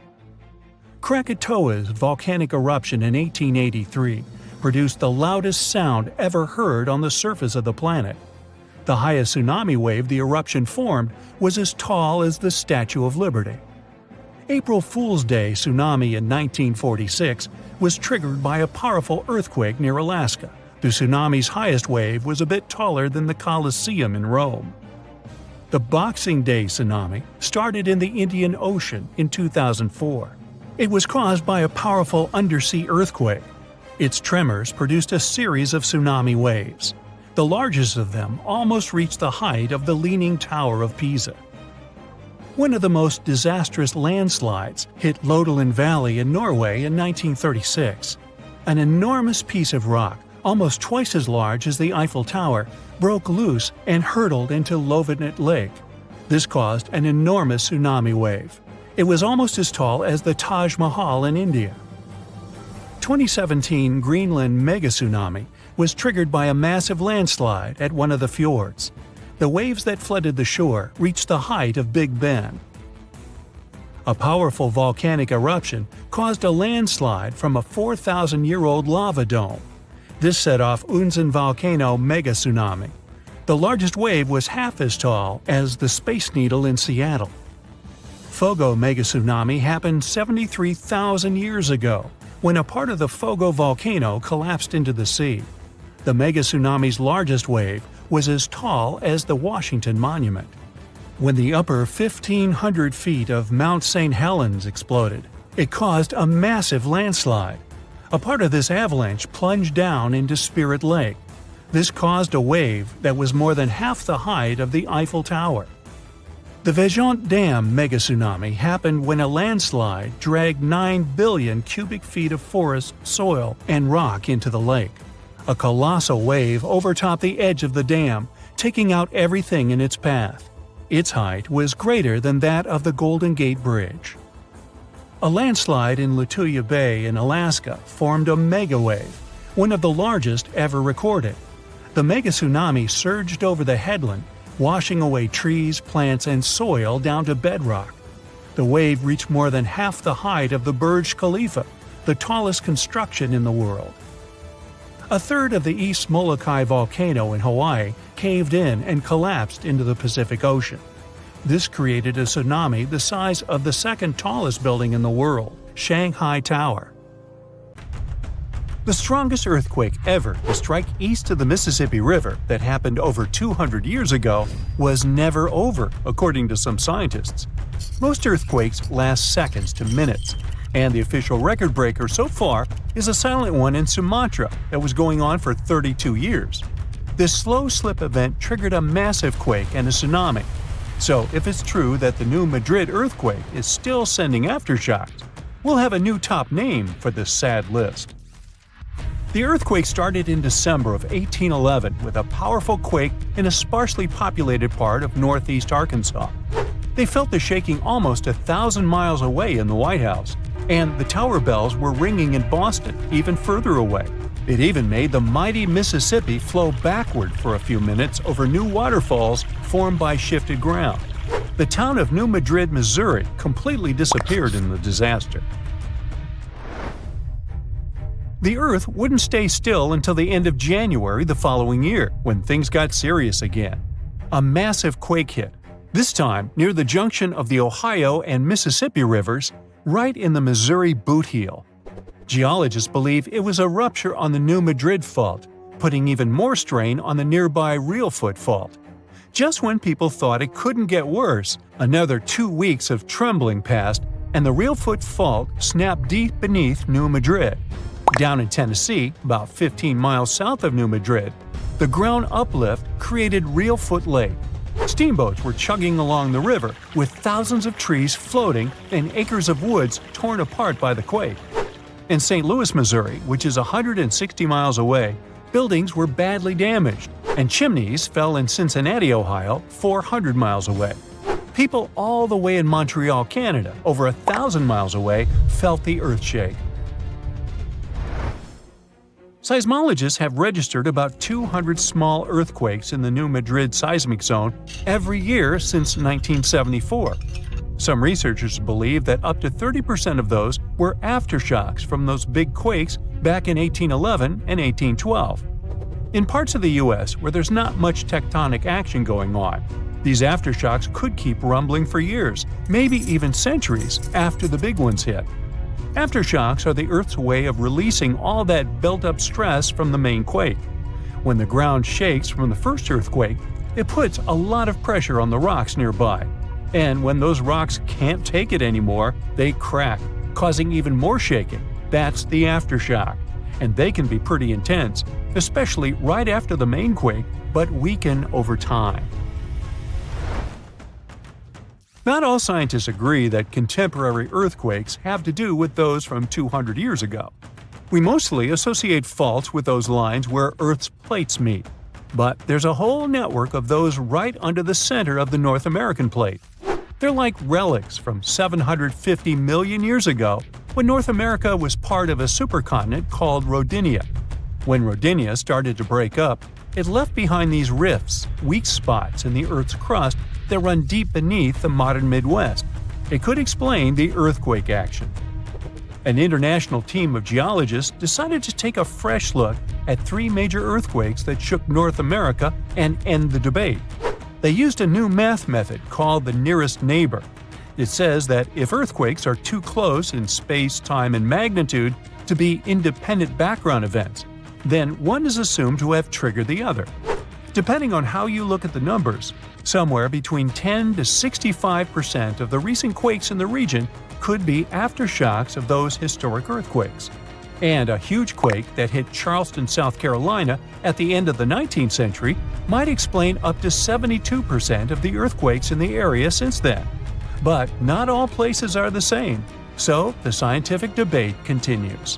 Krakatoa's volcanic eruption in 1883 produced the loudest sound ever heard on the surface of the planet. The highest tsunami wave the eruption formed was as tall as the Statue of Liberty. April Fool's Day tsunami in 1946 was triggered by a powerful earthquake near Alaska. The tsunami's highest wave was a bit taller than the Colosseum in Rome. The Boxing Day tsunami started in the Indian Ocean in 2004. It was caused by a powerful undersea earthquake. Its tremors produced a series of tsunami waves. The largest of them almost reached the height of the Leaning Tower of Pisa. One of the most disastrous landslides hit Lodeland Valley in Norway in 1936. An enormous piece of rock, almost twice as large as the Eiffel Tower, broke loose and hurtled into Lofoten Lake. This caused an enormous tsunami wave. It was almost as tall as the Taj Mahal in India. 2017 Greenland megatsunami was triggered by a massive landslide at one of the fjords. The waves that flooded the shore reached the height of Big Ben. A powerful volcanic eruption caused a landslide from a 4,000-year-old lava dome. This set off Volcano megatsunami. The largest wave was half as tall as the Space Needle in Seattle. Fogo megatsunami happened 73,000 years ago, when a part of the Fogo volcano collapsed into the sea. The megatsunami's largest wave was as tall as the Washington Monument. When the upper 1,500 feet of Mount St. Helens exploded, it caused a massive landslide. A part of this avalanche plunged down into Spirit Lake. This caused a wave that was more than half the height of the Eiffel Tower. The Vejont Dam megatsunami happened when a landslide dragged 9 billion cubic feet of forest, soil, and rock into the lake. A colossal wave overtopped the edge of the dam, taking out everything in its path. Its height was greater than that of the Golden Gate Bridge. A landslide in Lituya Bay in Alaska formed a megawave, one of the largest ever recorded. The megatsunami surged over the headland, washing away trees, plants, and soil down to bedrock. The wave reached more than half the height of the Burj Khalifa, the tallest construction in the world. A third of the East Molokai volcano in Hawaii caved in and collapsed into the Pacific Ocean. This created a tsunami the size of the second tallest building in the world, Shanghai Tower. The strongest earthquake ever to strike east of the Mississippi River that happened over 200 years ago was never over, according to some scientists. Most earthquakes last seconds to minutes, and the official record breaker so far is a silent one in Sumatra that was going on for 32 years. This slow slip event triggered a massive quake and a tsunami. So if it's true that the new Madrid earthquake is still sending aftershocks, we'll have a new top name for this sad list. The earthquake started in December of 1811 with a powerful quake in a sparsely populated part of northeast Arkansas. They felt the shaking almost 1,000 miles away in the White House, and the tower bells were ringing in Boston, even further away. It even made the mighty Mississippi flow backward for a few minutes over new waterfalls formed by shifted ground. The town of New Madrid, Missouri, completely disappeared in the disaster. The Earth wouldn't stay still until the end of January the following year, when things got serious again. A massive quake hit, this time near the junction of the Ohio and Mississippi rivers, right in the Missouri boot heel. Geologists believe it was a rupture on the New Madrid Fault, putting even more strain on the nearby Reelfoot Fault. Just when people thought it couldn't get worse, another 2 weeks of trembling passed, and the Reelfoot Fault snapped deep beneath New Madrid. Down in Tennessee, about 15 miles south of New Madrid, the ground uplift created Reelfoot Lake. Steamboats were chugging along the river, with thousands of trees floating and acres of woods torn apart by the quake. In St. Louis, Missouri, which is 160 miles away, buildings were badly damaged, and chimneys fell in Cincinnati, Ohio, 400 miles away. People all the way in Montreal, Canada, over 1,000 miles away, felt the earthshake. Seismologists have registered about 200 small earthquakes in the New Madrid seismic zone every year since 1974. Some researchers believe that up to 30% of those were aftershocks from those big quakes back in 1811 and 1812. In parts of the U.S. where there's not much tectonic action going on, these aftershocks could keep rumbling for years, maybe even centuries, after the big ones hit. Aftershocks are the Earth's way of releasing all that built-up stress from the main quake. When the ground shakes from the first earthquake, it puts a lot of pressure on the rocks nearby. And when those rocks can't take it anymore, they crack, causing even more shaking. That's the aftershock. And they can be pretty intense, especially right after the main quake, but weaken over time. Not all scientists agree that contemporary earthquakes have to do with those from 200 years ago. We mostly associate faults with those lines where Earth's plates meet. But there's a whole network of those right under the center of the North American plate. They're like relics from 750 million years ago, when North America was part of a supercontinent called Rodinia. When Rodinia started to break up, it left behind these rifts, weak spots in the Earth's crust that run deep beneath the modern Midwest. It could explain the earthquake action. An international team of geologists decided to take a fresh look at 3 major earthquakes that shook North America and end the debate. They used a new math method called the nearest neighbor. It says that if earthquakes are too close in space, time, and magnitude to be independent background events, then one is assumed to have triggered the other. Depending on how you look at the numbers, somewhere between 10 to 65% of the recent quakes in the region could be aftershocks of those historic earthquakes. And a huge quake that hit Charleston, South Carolina at the end of the 19th century might explain up to 72% of the earthquakes in the area since then. But not all places are the same, so the scientific debate continues.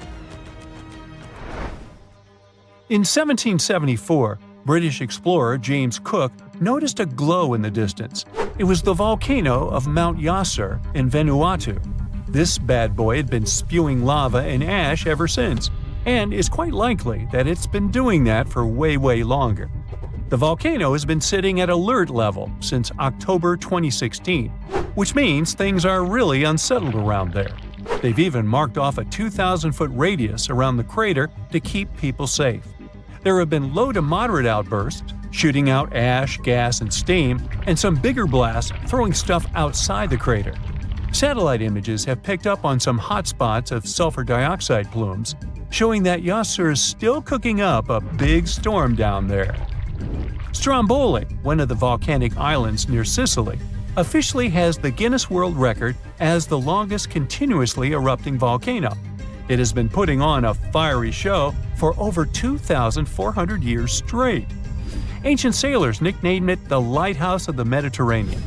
In 1774, British explorer James Cook noticed a glow in the distance. It was the volcano of Mount Yasur in Vanuatu. This bad boy had been spewing lava and ash ever since, and it's quite likely that it's been doing that for way longer. The volcano has been sitting at alert level since October 2016, which means things are really unsettled around there. They've even marked off a 2,000-foot radius around the crater to keep people safe. There have been low to moderate outbursts, shooting out ash, gas, and steam, and some bigger blasts throwing stuff outside the crater. Satellite images have picked up on some hot spots of sulfur dioxide plumes, showing that Yasur is still cooking up a big storm down there. Stromboli, one of the volcanic islands near Sicily, officially has the Guinness World Record as the longest continuously erupting volcano. It has been putting on a fiery show for over 2,400 years straight. Ancient sailors nicknamed it the Lighthouse of the Mediterranean.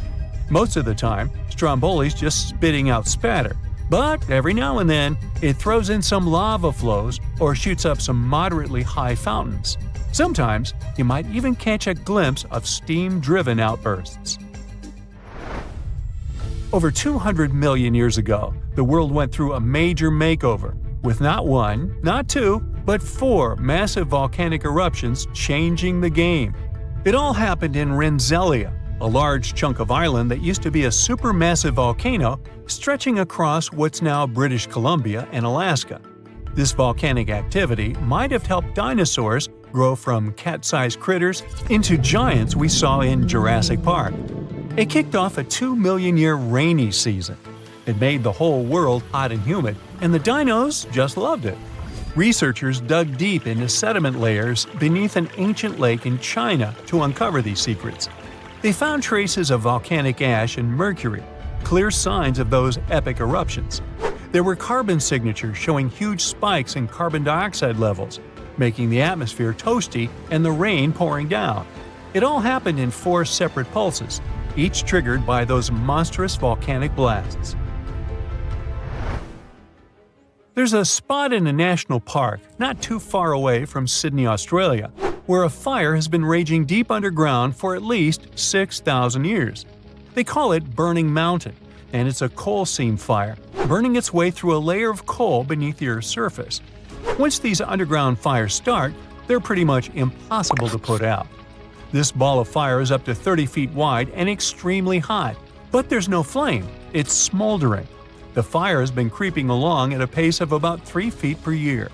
Most of the time, Stromboli's just spitting out spatter, but every now and then it throws in some lava flows or shoots up some moderately high fountains. Sometimes you might even catch a glimpse of steam-driven outbursts. Over 200 million years ago, the world went through a major makeover, with not one, not two, but 4 massive volcanic eruptions changing the game. It all happened in Rensselaer, a large chunk of island that used to be a supermassive volcano stretching across what's now British Columbia and Alaska. This volcanic activity might have helped dinosaurs grow from cat-sized critters into giants we saw in Jurassic Park. It kicked off a 2-million-year rainy season. It made the whole world hot and humid, and the dinos just loved it. Researchers dug deep into sediment layers beneath an ancient lake in China to uncover these secrets. They found traces of volcanic ash and mercury, clear signs of those epic eruptions. There were carbon signatures showing huge spikes in carbon dioxide levels, making the atmosphere toasty and the rain pouring down. It all happened in 4 separate pulses, each triggered by those monstrous volcanic blasts. There's a spot in a national park not too far away from Sydney, Australia, where a fire has been raging deep underground for at least 6,000 years. They call it Burning Mountain, and it's a coal seam fire, burning its way through a layer of coal beneath the Earth's surface. Once these underground fires start, they're pretty much impossible to put out. This ball of fire is up to 30 feet wide and extremely hot, but there's no flame, it's smoldering. The fire has been creeping along at a pace of about 3 feet per year.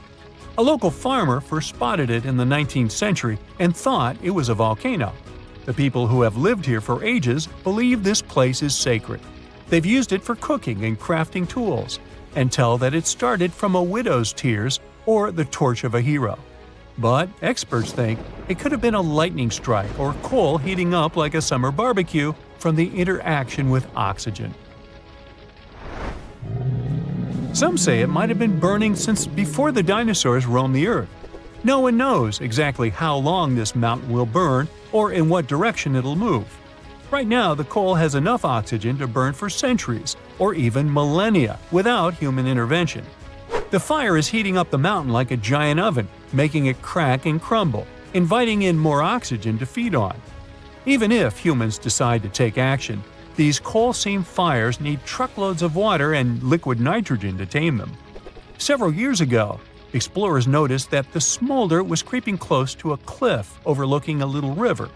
A local farmer first spotted it in the 19th century and thought it was a volcano. The people who have lived here for ages believe this place is sacred. They've used it for cooking and crafting tools, and tell that it started from a widow's tears or the torch of a hero. But experts think it could have been a lightning strike or coal heating up like a summer barbecue from the interaction with oxygen. Some say it might have been burning since before the dinosaurs roamed the Earth. No one knows exactly how long this mountain will burn or in what direction it'll move. Right now, the coal has enough oxygen to burn for centuries or even millennia without human intervention. The fire is heating up the mountain like a giant oven, making it crack and crumble, inviting in more oxygen to feed on. Even if humans decide to take action, these coal seam fires need truckloads of water and liquid nitrogen to tame them. Several years ago, explorers noticed that the smolder was creeping close to a cliff overlooking a little river.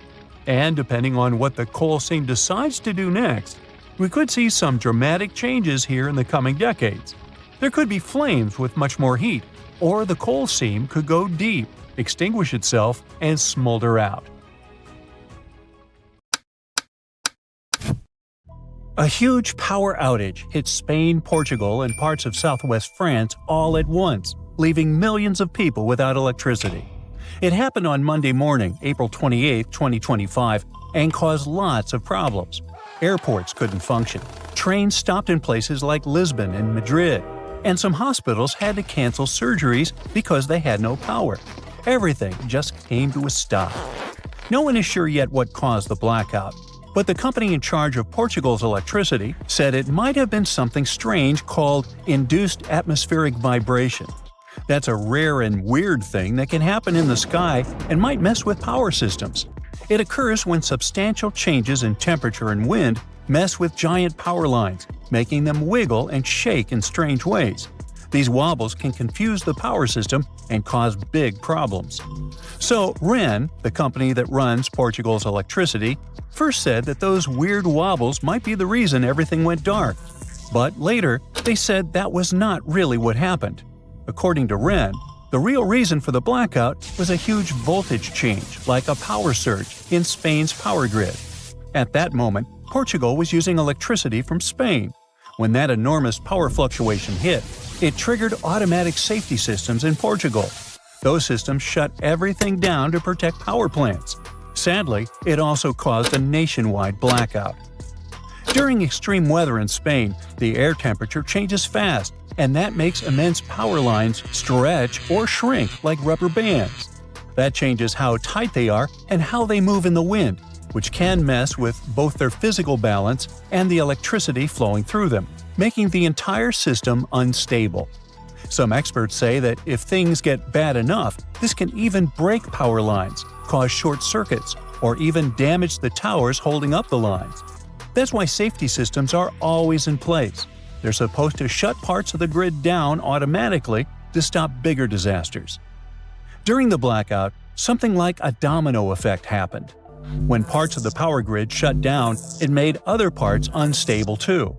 And depending on what the coal seam decides to do next, we could see some dramatic changes here in the coming decades. There could be flames with much more heat, or the coal seam could go deep, extinguish itself, and smolder out. A huge power outage hit Spain, Portugal, and parts of southwest France all at once, leaving millions of people without electricity. It happened on Monday morning, April 28, 2025, and caused lots of problems. Airports couldn't function, trains stopped in places like Lisbon and Madrid, and some hospitals had to cancel surgeries because they had no power. Everything just came to a stop. No one is sure yet what caused the blackout, but the company in charge of Portugal's electricity said it might have been something strange called induced atmospheric vibration. That's a rare and weird thing that can happen in the sky and might mess with power systems. It occurs when substantial changes in temperature and wind mess with giant power lines, making them wiggle and shake in strange ways. These wobbles can confuse the power system and cause big problems. So REN, the company that runs Portugal's electricity, first said that those weird wobbles might be the reason everything went dark. But later, they said that was not really what happened. According to REN, the real reason for the blackout was a huge voltage change, like a power surge, in Spain's power grid. At that moment, Portugal was using electricity from Spain. When that enormous power fluctuation hit, it triggered automatic safety systems in Portugal. Those systems shut everything down to protect power plants. Sadly, it also caused a nationwide blackout. During extreme weather in Spain, the air temperature changes fast, and that makes immense power lines stretch or shrink like rubber bands. That changes how tight they are and how they move in the wind, which can mess with both their physical balance and the electricity flowing through them, making the entire system unstable. Some experts say that if things get bad enough, this can even break power lines, cause short circuits, or even damage the towers holding up the lines. That's why safety systems are always in place. They're supposed to shut parts of the grid down automatically to stop bigger disasters. During the blackout, something like a domino effect happened. When parts of the power grid shut down, it made other parts unstable too.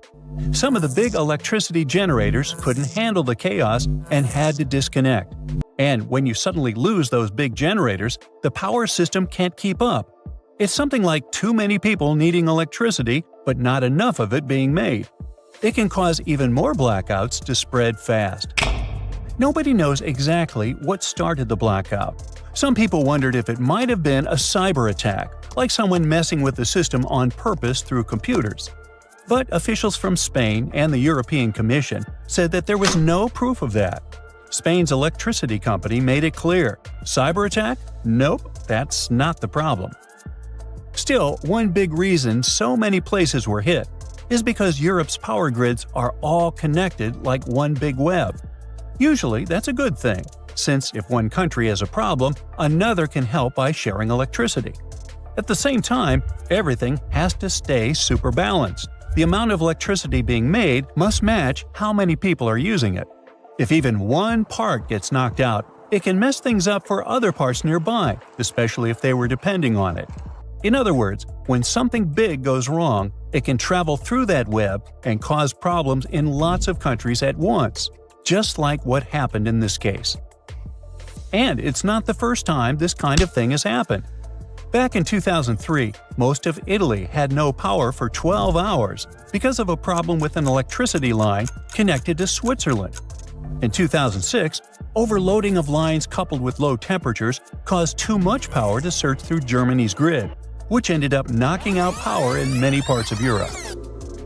Some of the big electricity generators couldn't handle the chaos and had to disconnect. And when you suddenly lose those big generators, the power system can't keep up. It's something like too many people needing electricity, but not enough of it being made. It can cause even more blackouts to spread fast. Nobody knows exactly what started the blackout. Some people wondered if it might have been a cyber attack, like someone messing with the system on purpose through computers. But officials from Spain and the European Commission said that there was no proof of that. Spain's electricity company made it clear. Cyber attack? Nope, that's not the problem. Still, one big reason so many places were hit is because Europe's power grids are all connected like one big web. Usually, that's a good thing, since if one country has a problem, another can help by sharing electricity. At the same time, everything has to stay super balanced. The amount of electricity being made must match how many people are using it. If even one part gets knocked out, it can mess things up for other parts nearby, especially if they were depending on it. In other words, when something big goes wrong, it can travel through that web and cause problems in lots of countries at once, just like what happened in this case. And it's not the first time this kind of thing has happened. Back in 2003, most of Italy had no power for 12 hours because of a problem with an electricity line connected to Switzerland. In 2006, overloading of lines coupled with low temperatures caused too much power to surge through Germany's grid, which ended up knocking out power in many parts of Europe.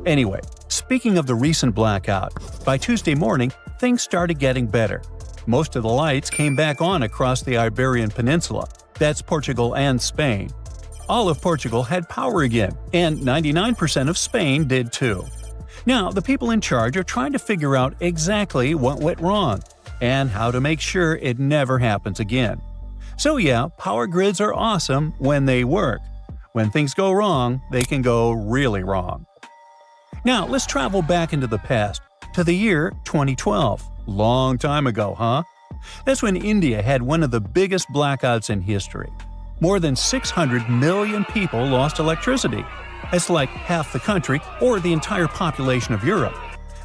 Anyway, speaking of the recent blackout, by Tuesday morning, things started getting better. Most of the lights came back on across the Iberian Peninsula. That's Portugal and Spain. All of Portugal had power again, and 99% of Spain did too. Now, the people in charge are trying to figure out exactly what went wrong and how to make sure it never happens again. So yeah, power grids are awesome when they work. When things go wrong, they can go really wrong. Now, let's travel back into the past, to the year 2012. Long time ago, huh? That's when India had one of the biggest blackouts in history. More than 600 million people lost electricity. That's like half the country or the entire population of Europe.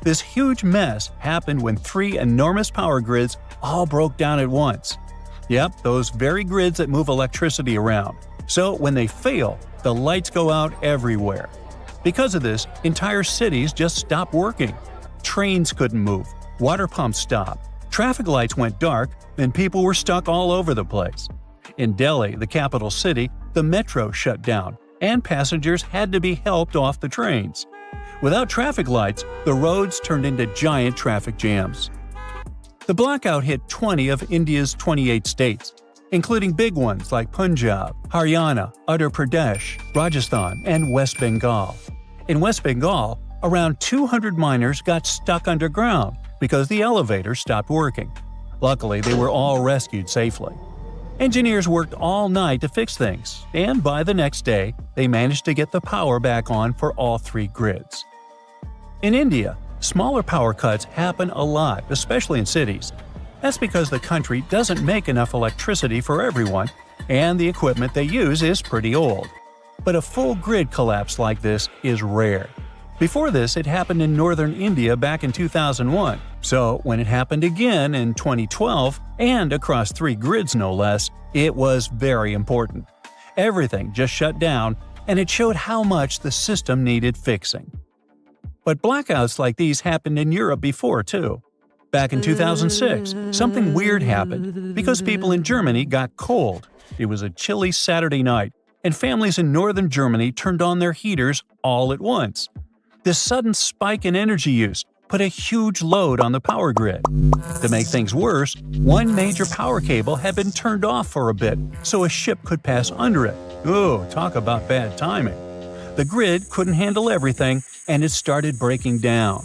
This huge mess happened when 3 enormous power grids all broke down at once. Yep, those very grids that move electricity around. So when they fail, the lights go out everywhere. Because of this, entire cities just stopped working. Trains couldn't move, water pumps stopped, traffic lights went dark, and people were stuck all over the place. In Delhi, the capital city, the metro shut down, and passengers had to be helped off the trains. Without traffic lights, the roads turned into giant traffic jams. The blackout hit 20 of India's 28 states, including big ones like Punjab, Haryana, Uttar Pradesh, Rajasthan, and West Bengal. In West Bengal, around 200 miners got stuck underground because the elevator stopped working. Luckily, they were all rescued safely. Engineers worked all night to fix things, and by the next day, they managed to get the power back on for all 3 grids. In India, smaller power cuts happen a lot, especially in cities. That's because the country doesn't make enough electricity for everyone, and the equipment they use is pretty old. But a full grid collapse like this is rare. Before this, it happened in northern India back in 2001, so when it happened again in 2012, and across 3 grids no less, it was very important. Everything just shut down, and it showed how much the system needed fixing. But blackouts like these happened in Europe before too. Back in 2006, something weird happened because people in Germany got cold. It was a chilly Saturday night, and families in northern Germany turned on their heaters all at once. This sudden spike in energy use put a huge load on the power grid. To make things worse, one major power cable had been turned off for a bit so a ship could pass under it. Ooh, talk about bad timing. The grid couldn't handle everything, and it started breaking down.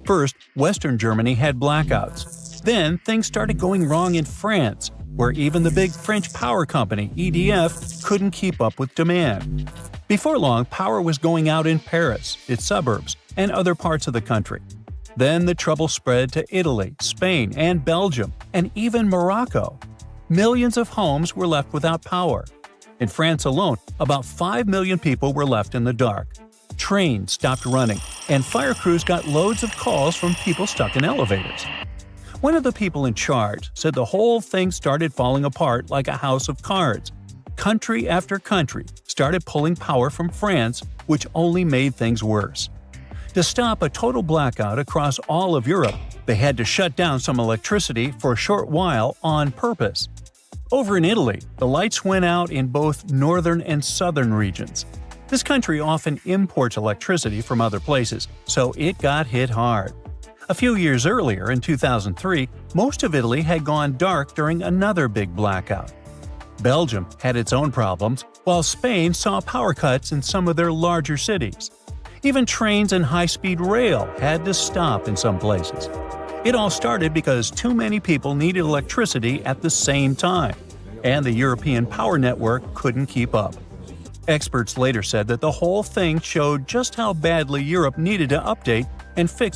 First, Western Germany had blackouts. Then things started going wrong in France, where even the big French power company, EDF, couldn't keep up with demand. Before long, power was going out in Paris, its suburbs, and other parts of the country. Then the trouble spread to Italy, Spain, and Belgium, and even Morocco. Millions of homes were left without power. In France alone, about 5 million people were left in the dark. Trains stopped running, and fire crews got loads of calls from people stuck in elevators. One of the people in charge said the whole thing started falling apart like a house of cards. Country after country started pulling power from France, which only made things worse. To stop a total blackout across all of Europe, they had to shut down some electricity for a short while on purpose. Over in Italy, the lights went out in both northern and southern regions. This country often imports electricity from other places, so it got hit hard. A few years earlier, in 2003, most of Italy had gone dark during another big blackout. Belgium had its own problems, while Spain saw power cuts in some of their larger cities. Even trains and high-speed rail had to stop in some places. It all started because too many people needed electricity at the same time, and the European power network couldn't keep up. Experts later said that the whole thing showed just how badly Europe needed to update and fix